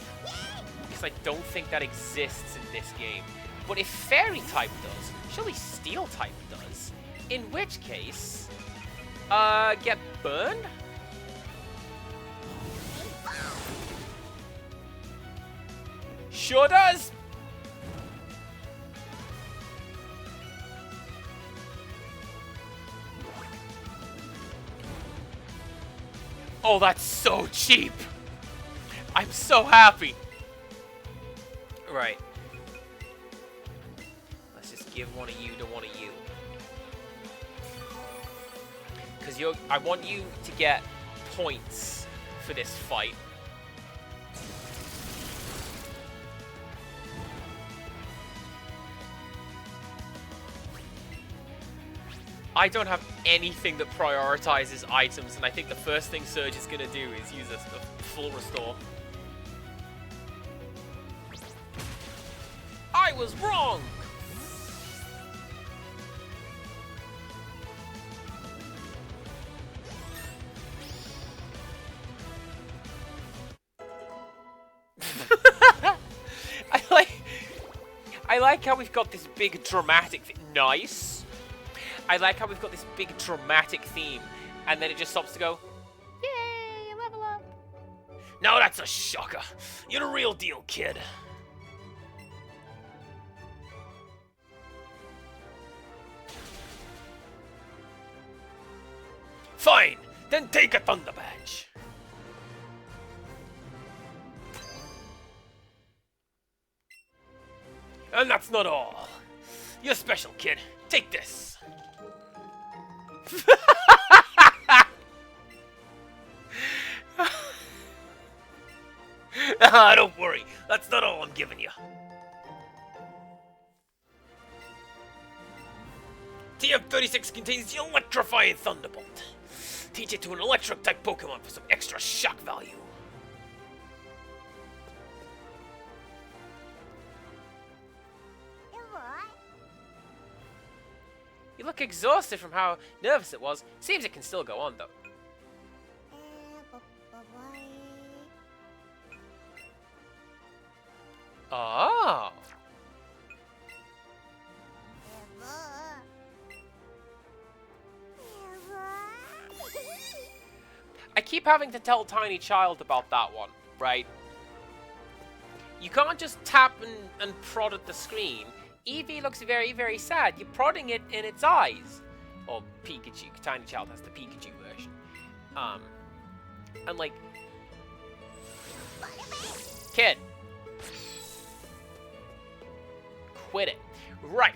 because I don't think that exists in this game. But if Fairy type does, surely Steel type does. In which case, get burned? Sure does! Oh, that's so cheap! I'm so happy! Right. Let's just give one of you to one of you. Because I want you to get points for this fight. I don't have anything that prioritizes items, and I think the first thing Surge is going to do is use a full restore. I was wrong! I like how we've got this big dramatic thing. Nice. I like how we've got this big dramatic theme, and then it just stops to go, yay, level up. No, that's a shocker. You're the real deal, kid. Fine, then take a Thunder Badge. And that's not all. You're special, kid. Take this. Don't worry. That's not all I'm giving you. TM36 contains the Electrifying Thunderbolt. Teach it to an electric-type Pokemon for some extra shock value. You look exhausted from how nervous it was. Seems it can still go on, though. Oh. I keep having to tell Tiny Child about that one, right? You can't just tap and prod at the screen. Eevee looks very, very sad. You're prodding it in its eyes. Or Pikachu. Tiny Child has the Pikachu version. And like... Kid. Quit it. Right.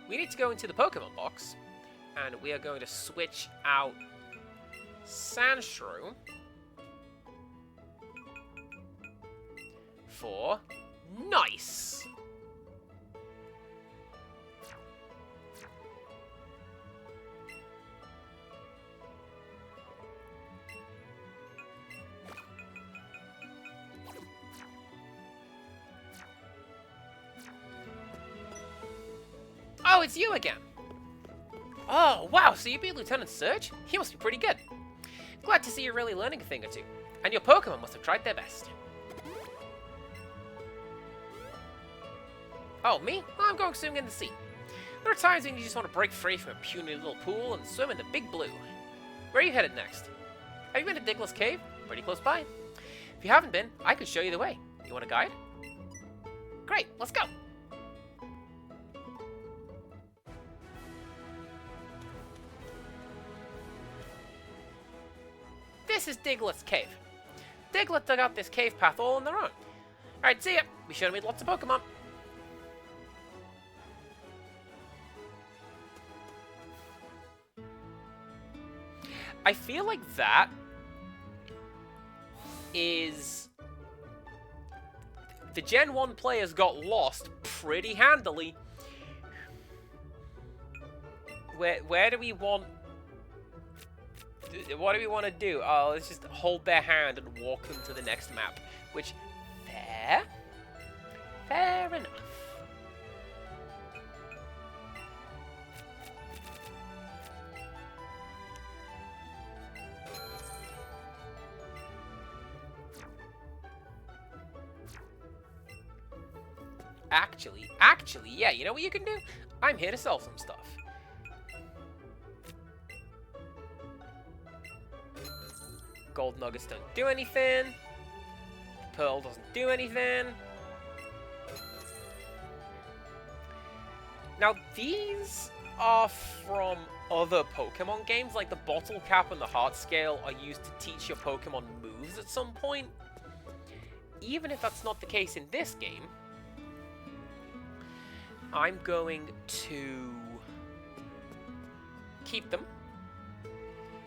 We need to go into the Pokemon box. And we are going to switch out Sandshrew for Nice. Oh, it's you again. Oh, wow, so you beat Lieutenant Surge? He must be pretty good. Glad to see you're really learning a thing or two. And your Pokemon must have tried their best. Oh, me? Well, I'm going swimming in the sea. There are times when you just want to break free from a puny little pool and swim in the big blue. Where are you headed next? Have you been to Diglett's Cave? Pretty close by. If you haven't been, I could show you the way. You want a guide? Great, let's go! This is Diglett's Cave. Diglett dug out this cave path all on their own. Alright, see ya! Be sure to meet lots of Pokemon. I feel like that is... The Gen 1 players got lost pretty handily. Where do we want... What do we want to do? Oh, let's just hold their hand and walk them to the next map. Which, fair? Fair enough. Actually, yeah, you know what you can do? I'm here to sell some stuff. Gold nuggets don't do anything. Pearl doesn't do anything. Now, these are from other Pokemon games, like the bottle cap and the heart scale are used to teach your Pokemon moves at some point. Even if that's not the case in this game, I'm going to keep them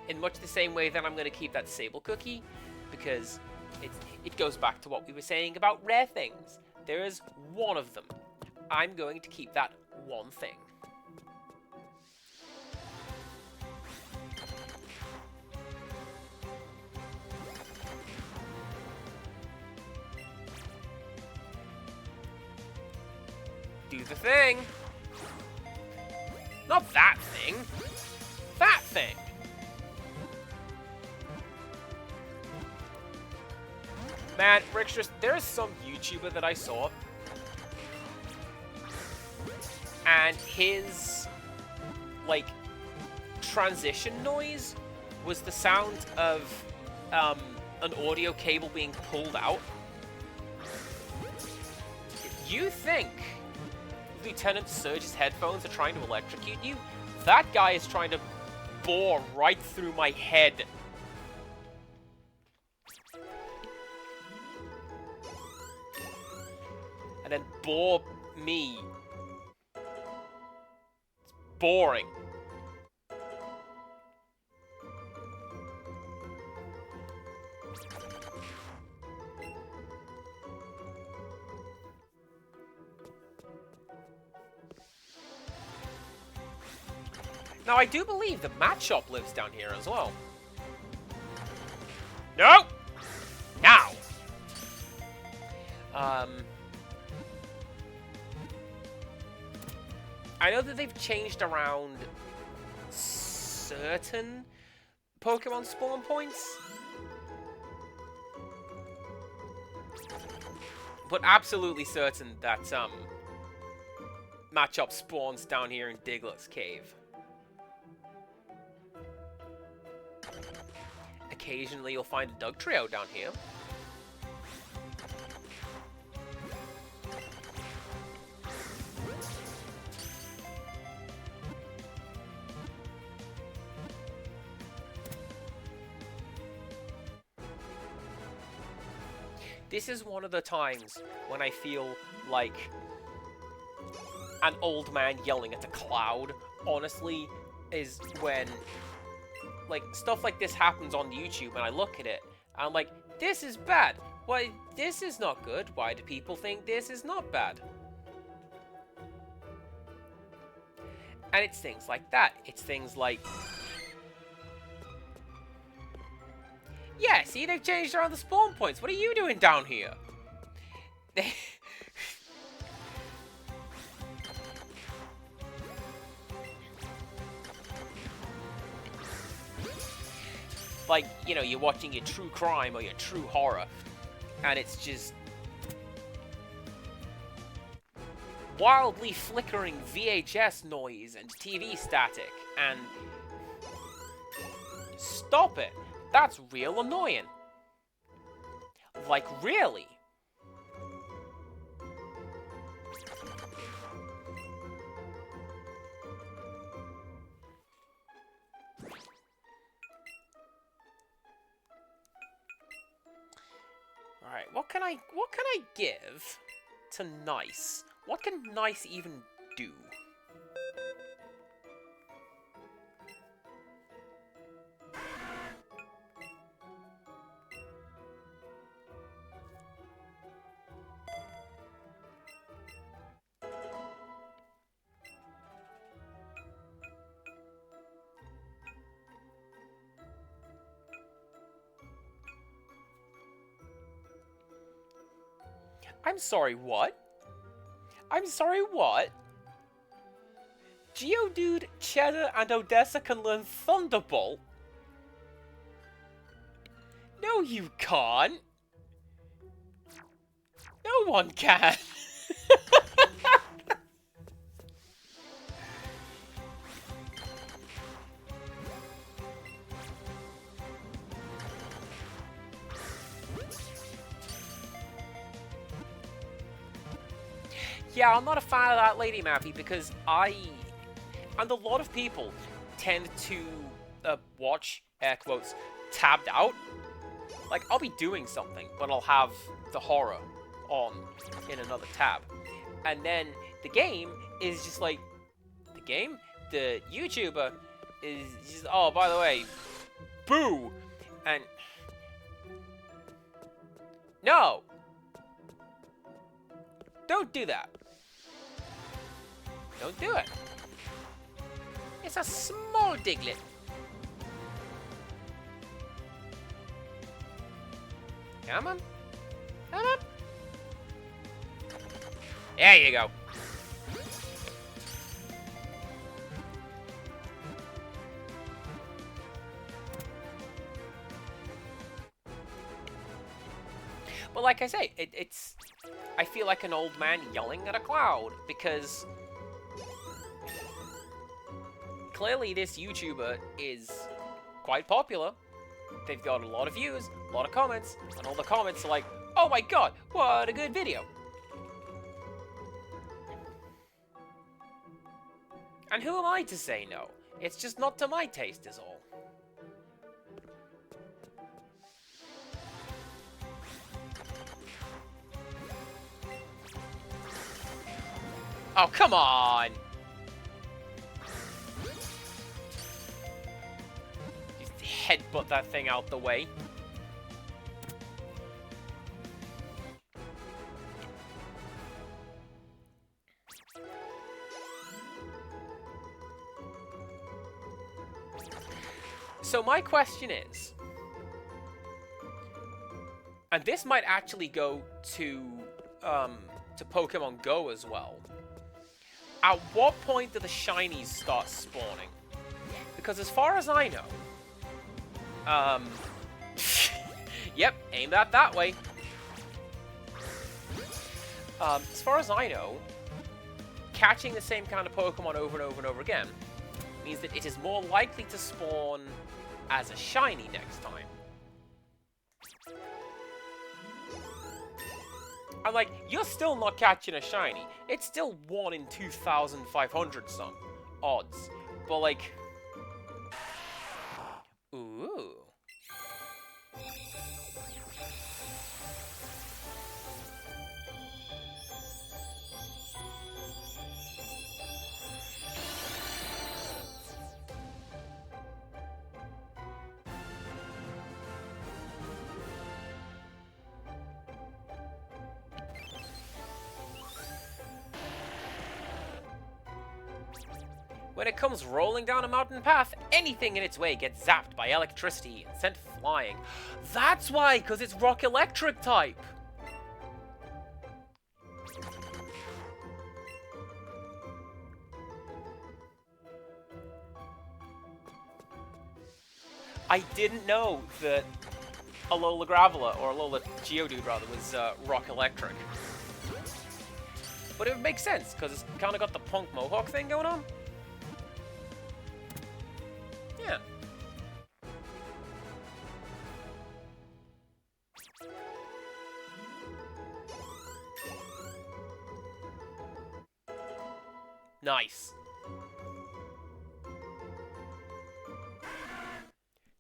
in much the same way that I'm going to keep that Sable Cookie, because it goes back to what we were saying about rare things. There is one of them. I'm going to keep that one thing. Do the thing. Not that thing. That thing. Man, Rickstress, there is some YouTuber that I saw, and his, like, transition noise was the sound of an audio cable being pulled out. You think Lieutenant Surge's headphones are trying to electrocute you? That guy is trying to bore right through my head. And then bore me. It's boring. Now, I do believe the Mat Shop lives down here as well. No! Now! I know that they've changed around certain Pokemon spawn points, but absolutely certain that Machop spawns down here in Diglett's Cave. Occasionally you'll find a Dugtrio down here. This is one of the times when I feel like an old man yelling at a cloud, honestly, is when, like, stuff like this happens on YouTube and I look at it, and I'm like, this is bad. Why, this is not good. Why do people think this is not bad? And it's things like that. It's things like, yeah, see, they've changed around the spawn points. What are you doing down here? Like, you know, you're watching your true crime or your true horror, and it's just wildly flickering VHS noise and TV static, and stop it. That's real annoying. Like, really? Alright, what can I give to Nice? What can Nice even do? I'm sorry, what? I'm sorry, what? Geodude, Cheddar, and Odessa can learn Thunderbolt? No, you can't. No one can. Yeah, I'm not a fan of that Lady Mappy because and a lot of people tend to watch, air quotes, tabbed out. Like, I'll be doing something, but I'll have the horror on in another tab. And then the game is just like, the YouTuber is just, oh, by the way, boo! And, no! Don't do that. Don't do it. It's a small Diglett. Come on. Come on. There you go. But like I say, it's... I feel like an old man yelling at a cloud, because... clearly this YouTuber is quite popular. They've got a lot of views, a lot of comments, and all the comments are like, oh my god, what a good video. And who am I to say no? It's just not to my taste is all. Oh, come on! Just headbutt that thing out the way. So my question is, and this might actually go to Pokemon Go as well. At what point do the shinies start spawning? Because as far as I know, yep, aim that way. As far as I know, catching the same kind of Pokemon over and over and over again means that it is more likely to spawn as a shiny next time. I'm like, you're still not catching a shiny. It's still 1 in 2,500 some odds. But like... Ooh. When it comes rolling down a mountain path, anything in its way gets zapped by electricity and sent flying. That's why, because it's rock electric type. I didn't know that Alola Graveler, or Alola Geodude rather, was rock electric. But it would make sense, because it's kind of got the punk mohawk thing going on. Yeah. Nice.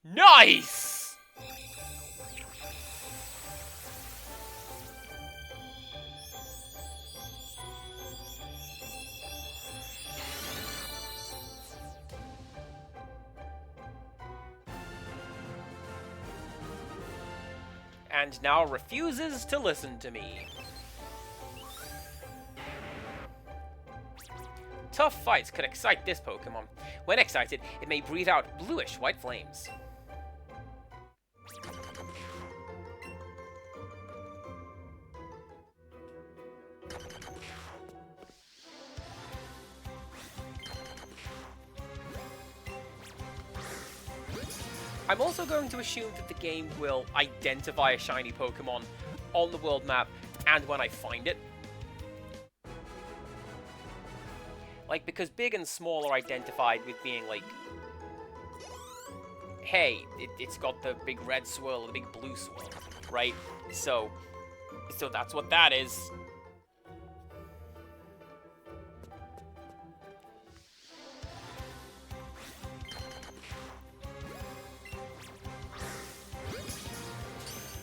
Nice! And now refuses to listen to me. Tough fights could excite this Pokemon. When excited, it may breathe out bluish-white flames. I'm also going to assume that the game will identify a shiny Pokemon on the world map and when I find it. Like, because big and small are identified with being like, hey, it's got the big red swirl or the big blue swirl, right? So that's what that is.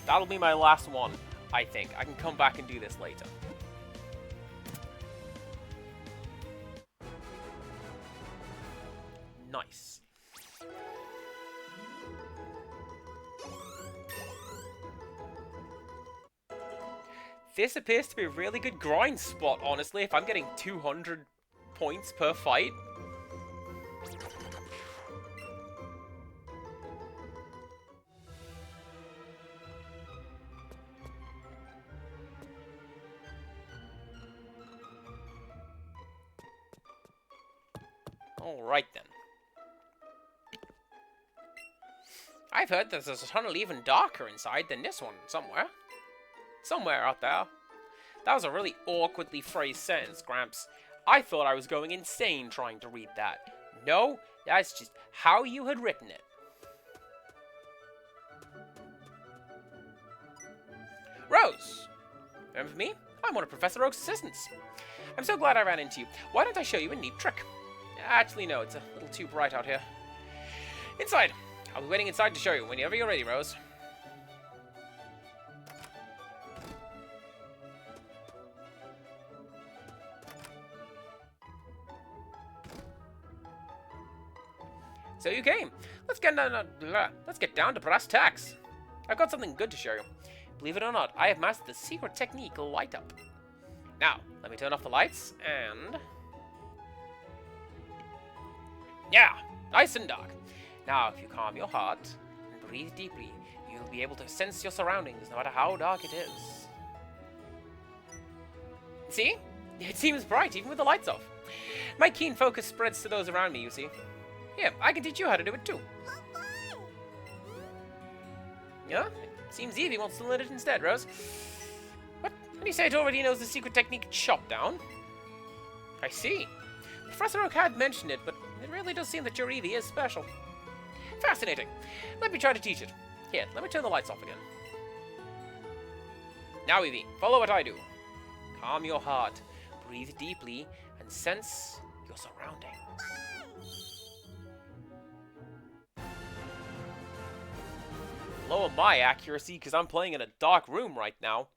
That'll be my last one, I think. I can come back and do this later. Nice. This appears to be a really good grind spot, honestly, if I'm getting 200 points per fight. Alright then. I've heard there's a tunnel even darker inside than this one somewhere. Somewhere out there. That was a really awkwardly phrased sentence, Gramps. I thought I was going insane trying to read that. No, that's just how you had written it. Rose! Remember me? I'm one of Professor Oak's assistants. I'm so glad I ran into you. Why don't I show you a neat trick? Actually, no, it's a little too bright out here. Inside! I'll be waiting inside to show you whenever you're ready, Rose. So you came. Let's get down to brass tacks. I've got something good to show you. Believe it or not, I have mastered the secret technique, Light Up. Now, let me turn off the lights, and... yeah, nice and dark. Now, if you calm your heart and breathe deeply, you'll be able to sense your surroundings, no matter how dark it is. See? It seems bright, even with the lights off. My keen focus spreads to those around me, you see. Here, I can teach you how to do it, too. Yeah? It seems Eevee wants to learn it instead, Rose. What? When you say it already knows the secret technique chop down? I see. Professor Oak had mentioned it, but it really does seem that your Eevee is special. Fascinating. Let me try to teach it. Here, let me turn the lights off again. Now, Eevee, follow what I do. Calm your heart, breathe deeply, and sense your surroundings. Lower my accuracy, because I'm playing in a dark room right now.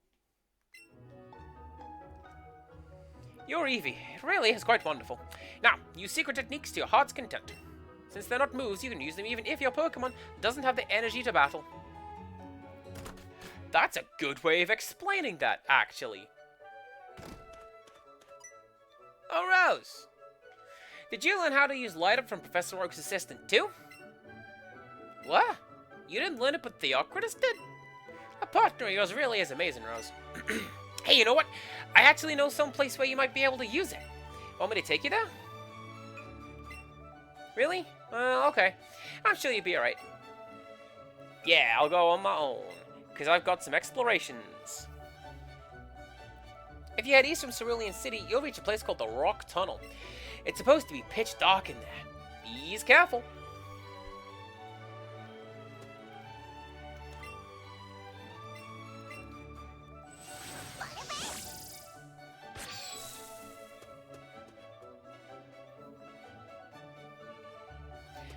Your Eevee, it really is quite wonderful. Now, use secret techniques to your heart's content. Since they're not moves, you can use them even if your Pokemon doesn't have the energy to battle. That's a good way of explaining that, actually. Oh, Rose! Did you learn how to use Light Up from Professor Oak's assistant, too? What? You didn't learn it, but Theocritus did? A partner of yours really is amazing, Rose. Hey, you know what? I actually know some place where you might be able to use it. Want me to take you there? Really? Okay. I'm sure you'll be alright. Yeah, I'll go on my own, because I've got some explorations. If you head east from Cerulean City, you'll reach a place called the Rock Tunnel. It's supposed to be pitch dark in there. Be careful.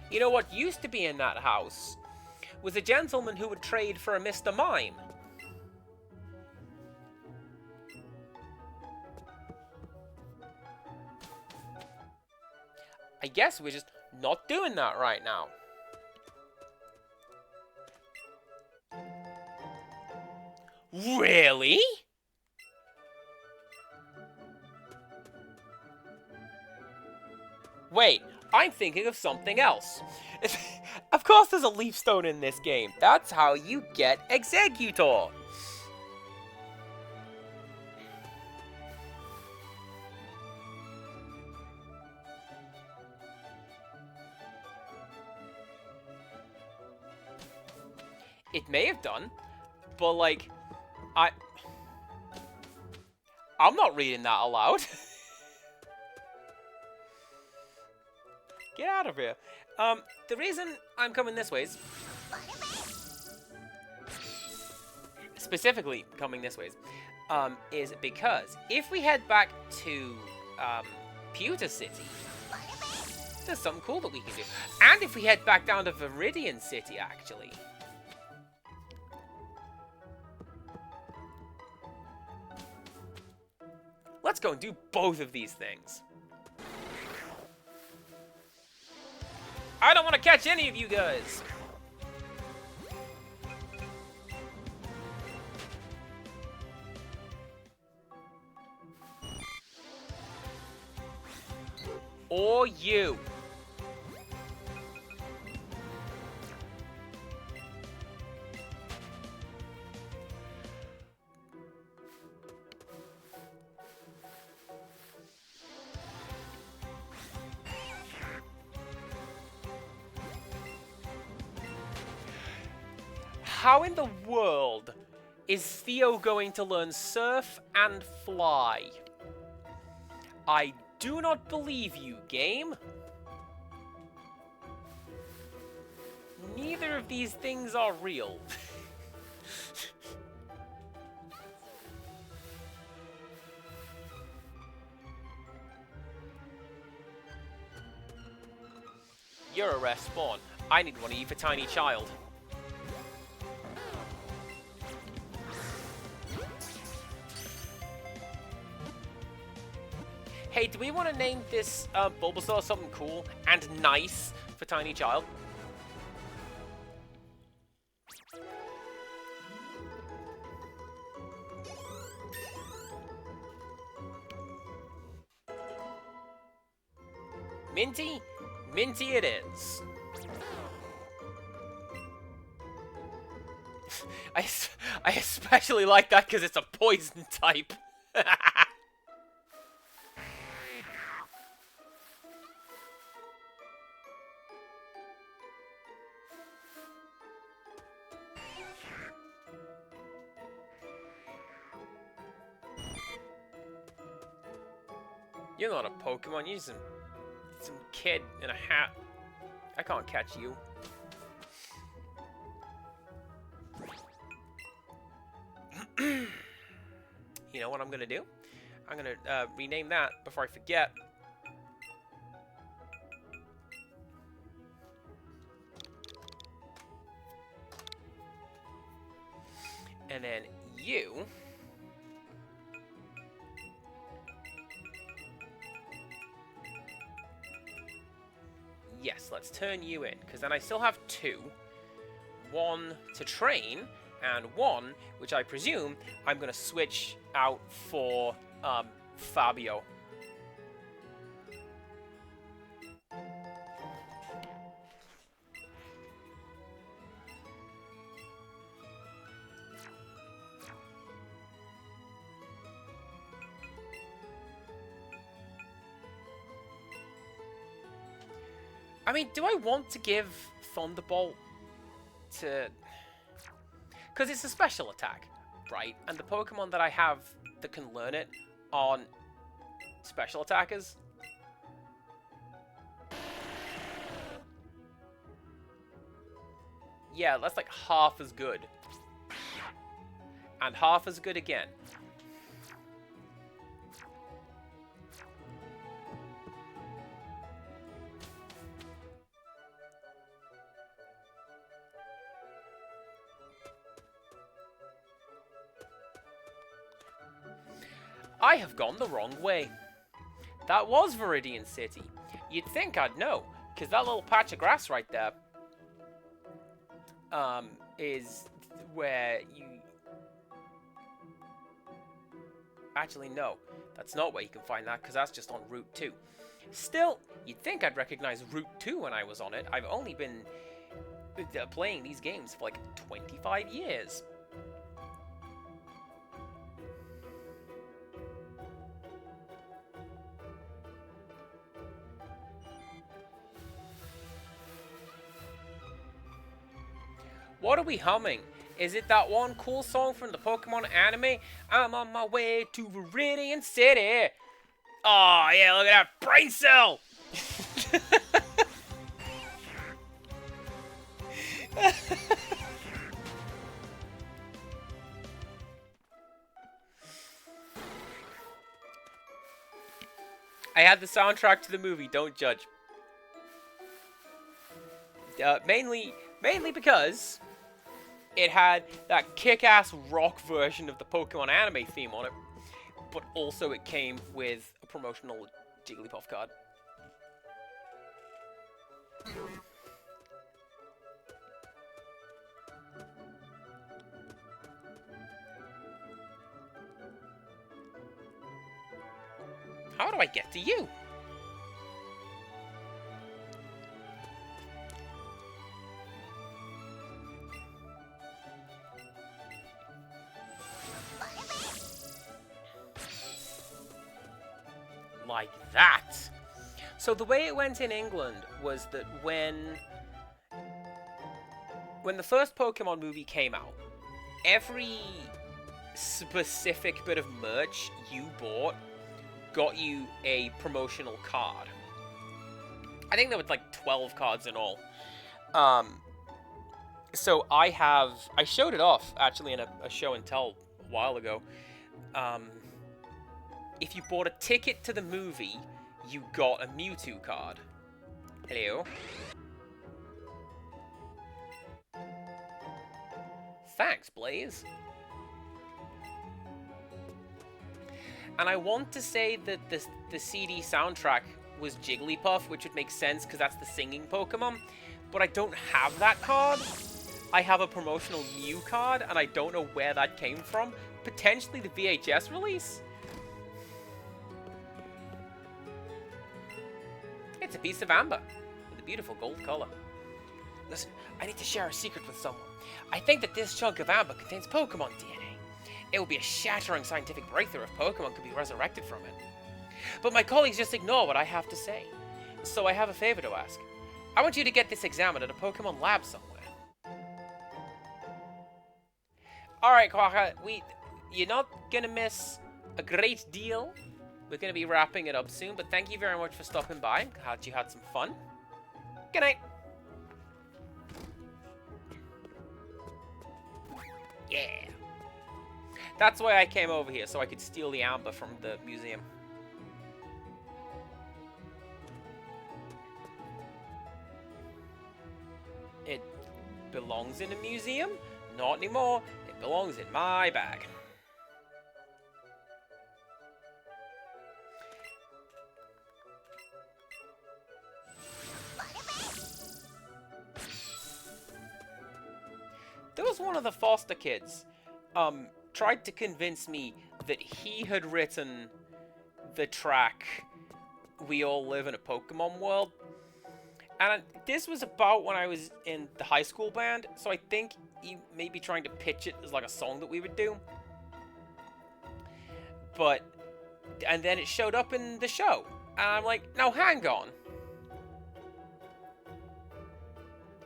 You know what used to be in that house was a gentleman who would trade for a Mr. Mime. I guess we're just not doing that right now. Really? Wait, I'm thinking of something else. Of course there's a leaf stone in this game. That's how you get Exeggutor. It may have done, but, like, I'm not reading that aloud. Get out of here. The reason I'm coming this way is... Specifically coming this way is because if we head back to Pewter City, there's something cool that we can do. And if we head back down to Viridian City, actually. Let's go and do both of these things. I don't want to catch any of you guys. Or you. How in the world is Theo going to learn surf and fly? I do not believe you, game. Neither of these things are real. You're a rare spawn. I need one of you for Tiny Child. Hey, do we want to name this Bulbasaur something cool and nice for Tiny Child? Minty? Minty it is. I especially like that because it's a poison type. You're not a Pokemon, you're some kid in a hat. I can't catch you. You know what I'm gonna do? I'm gonna rename that before I forget. And then you... Yes, let's turn you in, because then I still have two. One to train, and one, which I presume I'm going to switch out for Fabio. I mean, do I want to give Thunderbolt to... Because it's a special attack, right? And the Pokemon that I have that can learn it aren't special attackers. Yeah, that's like half as good. And half as good again. I have gone the wrong way. That was Viridian City. You'd think I'd know, because that little patch of grass right there is where you... Actually, no. That's not where you can find that, because that's just on Route 2. Still, you'd think I'd recognize Route 2 when I was on it. I've only been playing these games for like 25 years. What are we humming? Is it that one cool song from the Pokemon anime? I'm on my way to Viridian City. Oh, yeah, look at that brain cell. I had the soundtrack to the movie, don't judge. Mainly because it had that kick-ass rock version of the Pokemon anime theme on it, but also it came with a promotional Jigglypuff card. How do I get to you? Like that. So the way it went in England was that when the first Pokemon movie came out, every specific bit of merch you bought got you a promotional card. I think there was like 12 cards in all. So I showed it off actually in a show and tell a while ago. If you bought a ticket to the movie, you got a Mewtwo card. Hello. Thanks, Blaze. And I want to say that the CD soundtrack was Jigglypuff, which would make sense because that's the singing Pokemon. But I don't have that card. I have a promotional Mew card, and I don't know where that came from. Potentially the VHS release? It's a piece of amber with a beautiful gold color. Listen, I need to share a secret with someone. I think that this chunk of amber contains Pokemon DNA. It would be a shattering scientific breakthrough if Pokemon could be resurrected from it. But my colleagues just ignore what I have to say. So I have a favor to ask. I want you to get this examined at a Pokemon lab somewhere. Alright, Quagga, you're not gonna miss a great deal. We're gonna be wrapping it up soon, but thank you very much for stopping by. Glad you had some fun. Good night. Yeah. That's why I came over here, so I could steal the amber from the museum. It belongs in a museum? Not anymore. It belongs in my bag. There was one of the foster kids, tried to convince me that he had written the track We All Live in a Pokemon World. And this was about when I was in the high school band, so I think he may be trying to pitch it as like a song that we would do. And then it showed up in the show, and I'm like, now hang on.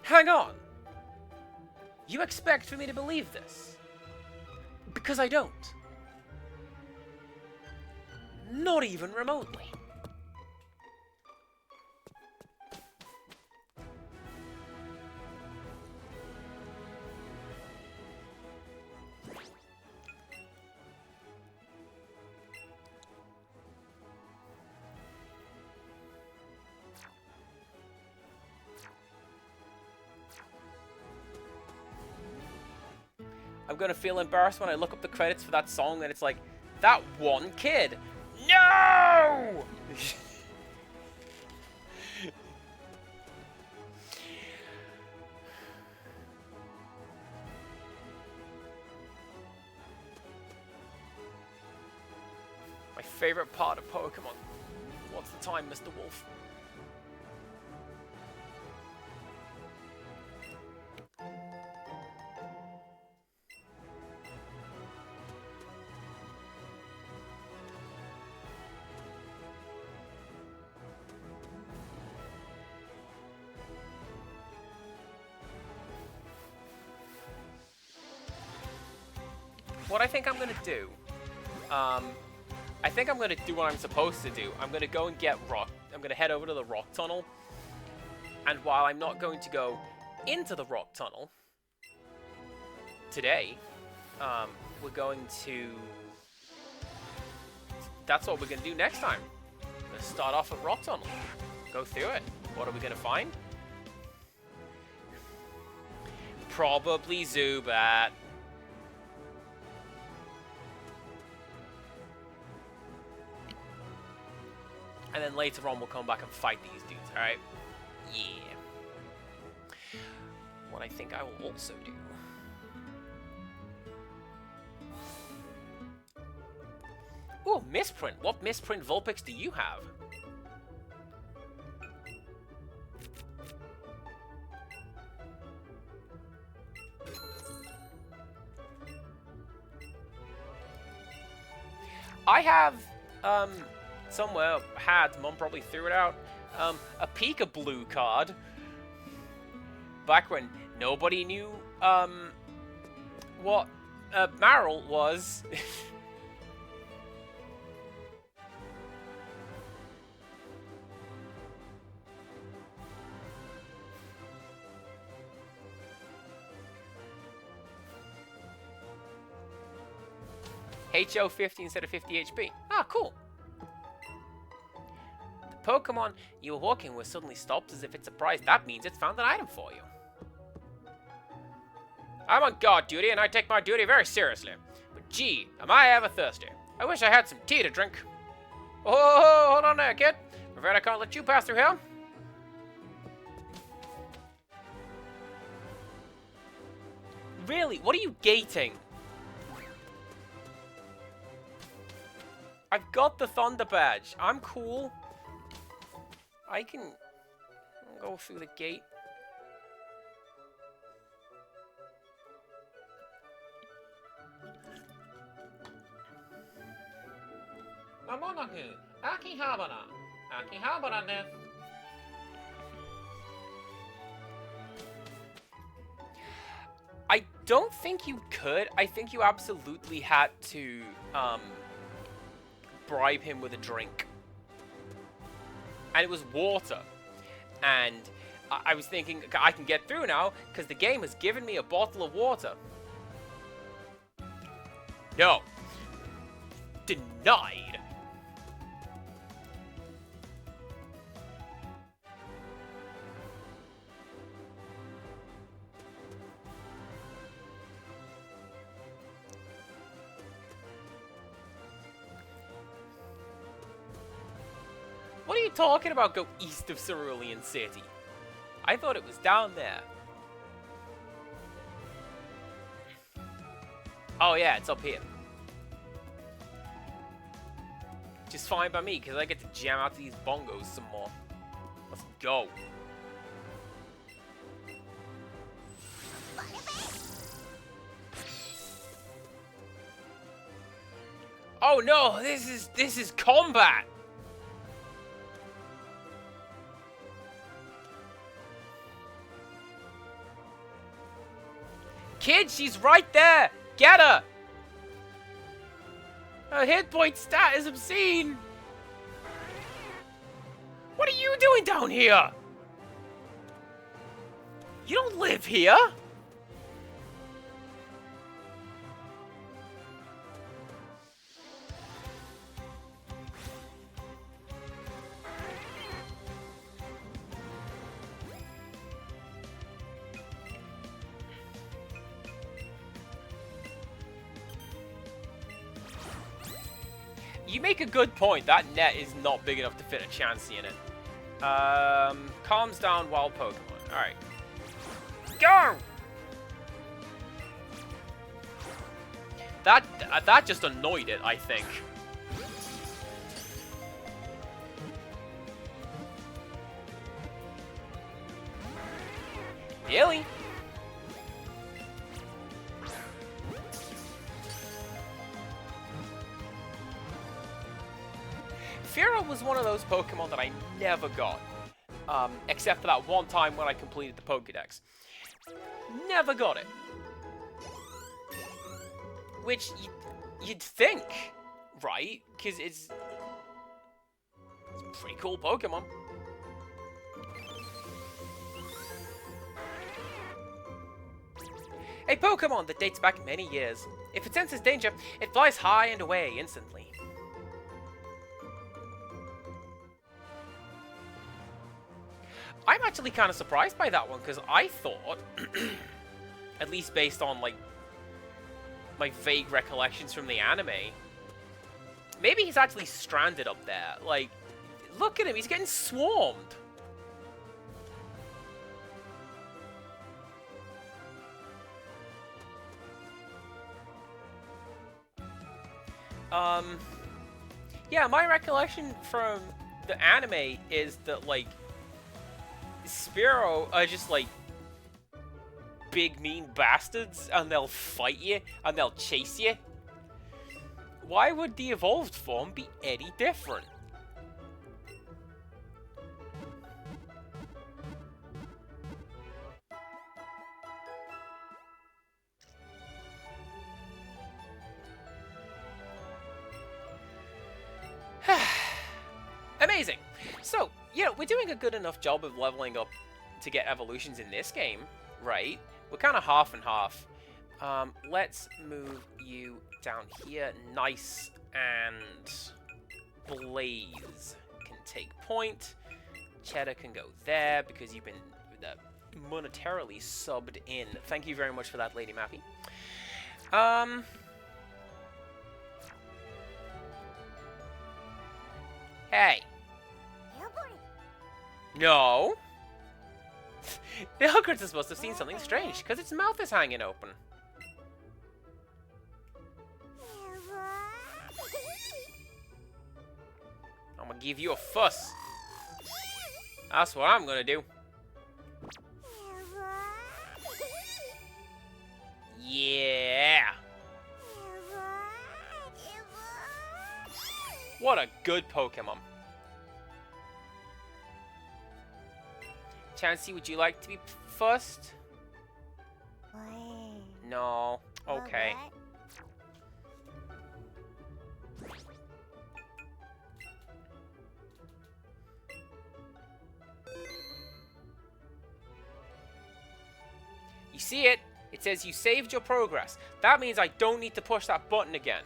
Hang on. You expect for me to believe this? Because I don't. Not even remotely. I'm gonna feel embarrassed when I look up the credits for that song and it's like, that one kid. No! My favorite part of Pokemon. What's the time, Mr. Wolf? what I think I'm gonna do, I think I'm gonna do what I'm supposed to do. I'm gonna go and get rock. I'm gonna head over to the rock tunnel, and while I'm not going to go into the rock tunnel today, we're going to. That's what we're gonna do next time. We're gonna start off at rock tunnel, go through it. What are we gonna find? Probably Zubat. And then later on, we'll come back and fight these dudes, alright? Yeah. What I think I will also do... Ooh, misprint. What misprint Vulpix do you have? I have, somewhere, Mom probably threw it out, a Peekaboo card. Back when nobody knew, what, Marill was. HO 50 instead of 50 HP. Ah, cool. The Pokemon you were walking with suddenly stopped as if it's surprised. That means it's found an item for you. I'm on guard duty, and I take my duty very seriously. But gee, am I ever thirsty. I wish I had some tea to drink. Oh, hold on there, kid. I'm afraid I can't let you pass through here. Really? What are you gating? I've got the Thunder Badge. I'm cool. I can go through the gate. I don't think you could. I think you absolutely had to, bribe him with a drink. And it was water. And I was thinking, I can get through now, because the game has given me a bottle of water. No. Denied. What are you talking about, go east of Cerulean City? I thought it was down there. Oh yeah, it's up here. Just fine by me, because I get to jam out these bongos some more. Let's go. Oh no, this is combat! Kid, she's right there! Get her! Her hit point stat is obscene! What are you doing down here? You don't live here! You make a good point. That net is not big enough to fit a Chansey in it. Calms down wild Pokemon. Alright. Go! That just annoyed it, I think. Really? Fearow was one of those Pokemon that I never got. Except for that one time when I completed the Pokédex. Never got it. Which you'd think, right? Because it's a pretty cool Pokemon. A Pokemon that dates back many years. If it senses danger, it flies high and away instantly. I'm actually kind of surprised by that one, because I thought, at least based on, like, my vague recollections from the anime, maybe he's actually stranded up there. Like, look at him, he's getting swarmed. Yeah, my recollection from the anime is that, like, Spearow are just, like, big mean bastards, and they'll fight you, and they'll chase you. Why would the evolved form be any different? Amazing. So, you know, we're doing a good enough job of leveling up to get evolutions in this game, right? We're kind of half and half. Let's move you down here. Nice. And Blaze can take point. Cheddar can go there because you've been monetarily subbed in. Thank you very much for that, Lady Mappy. Hey. No. The Hillcrits is supposed to have seen something strange, because its mouth is hanging open. I'm gonna give you a fuss. That's what I'm gonna do. Yeah. What a good Pokemon. Chansey, would you like to be first? No. Okay. You see it? It says you saved your progress. That means I don't need to push that button again.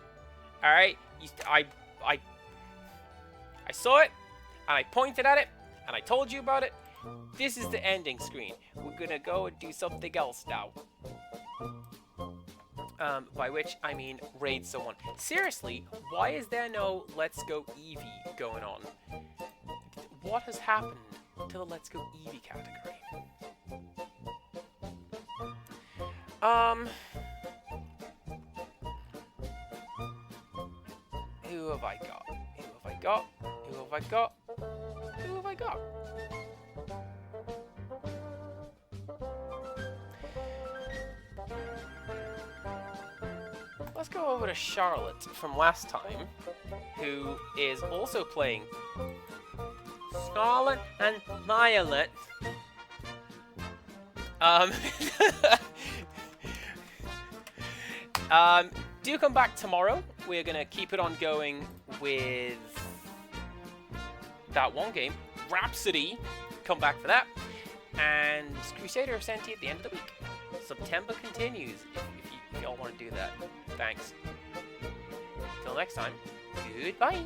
Alright? I saw it, and I pointed at it, and I told you about it. This is the ending screen. We're gonna go and do something else now. By which I mean raid someone. Seriously, why is there no Let's Go Eevee going on? What has happened to the Let's Go Eevee category? Who have I got? Who have I got? Who have I got? Who have I got? Let's go over to Charlotte from last time, who is also playing Scarlet and Violet. Do come back tomorrow. We're gonna keep it on going with that one game, Rhapsody. Come back for that, and Crusader of Senti at the end of the week. September continues. If y'all want to do that, thanks. Till next time, goodbye.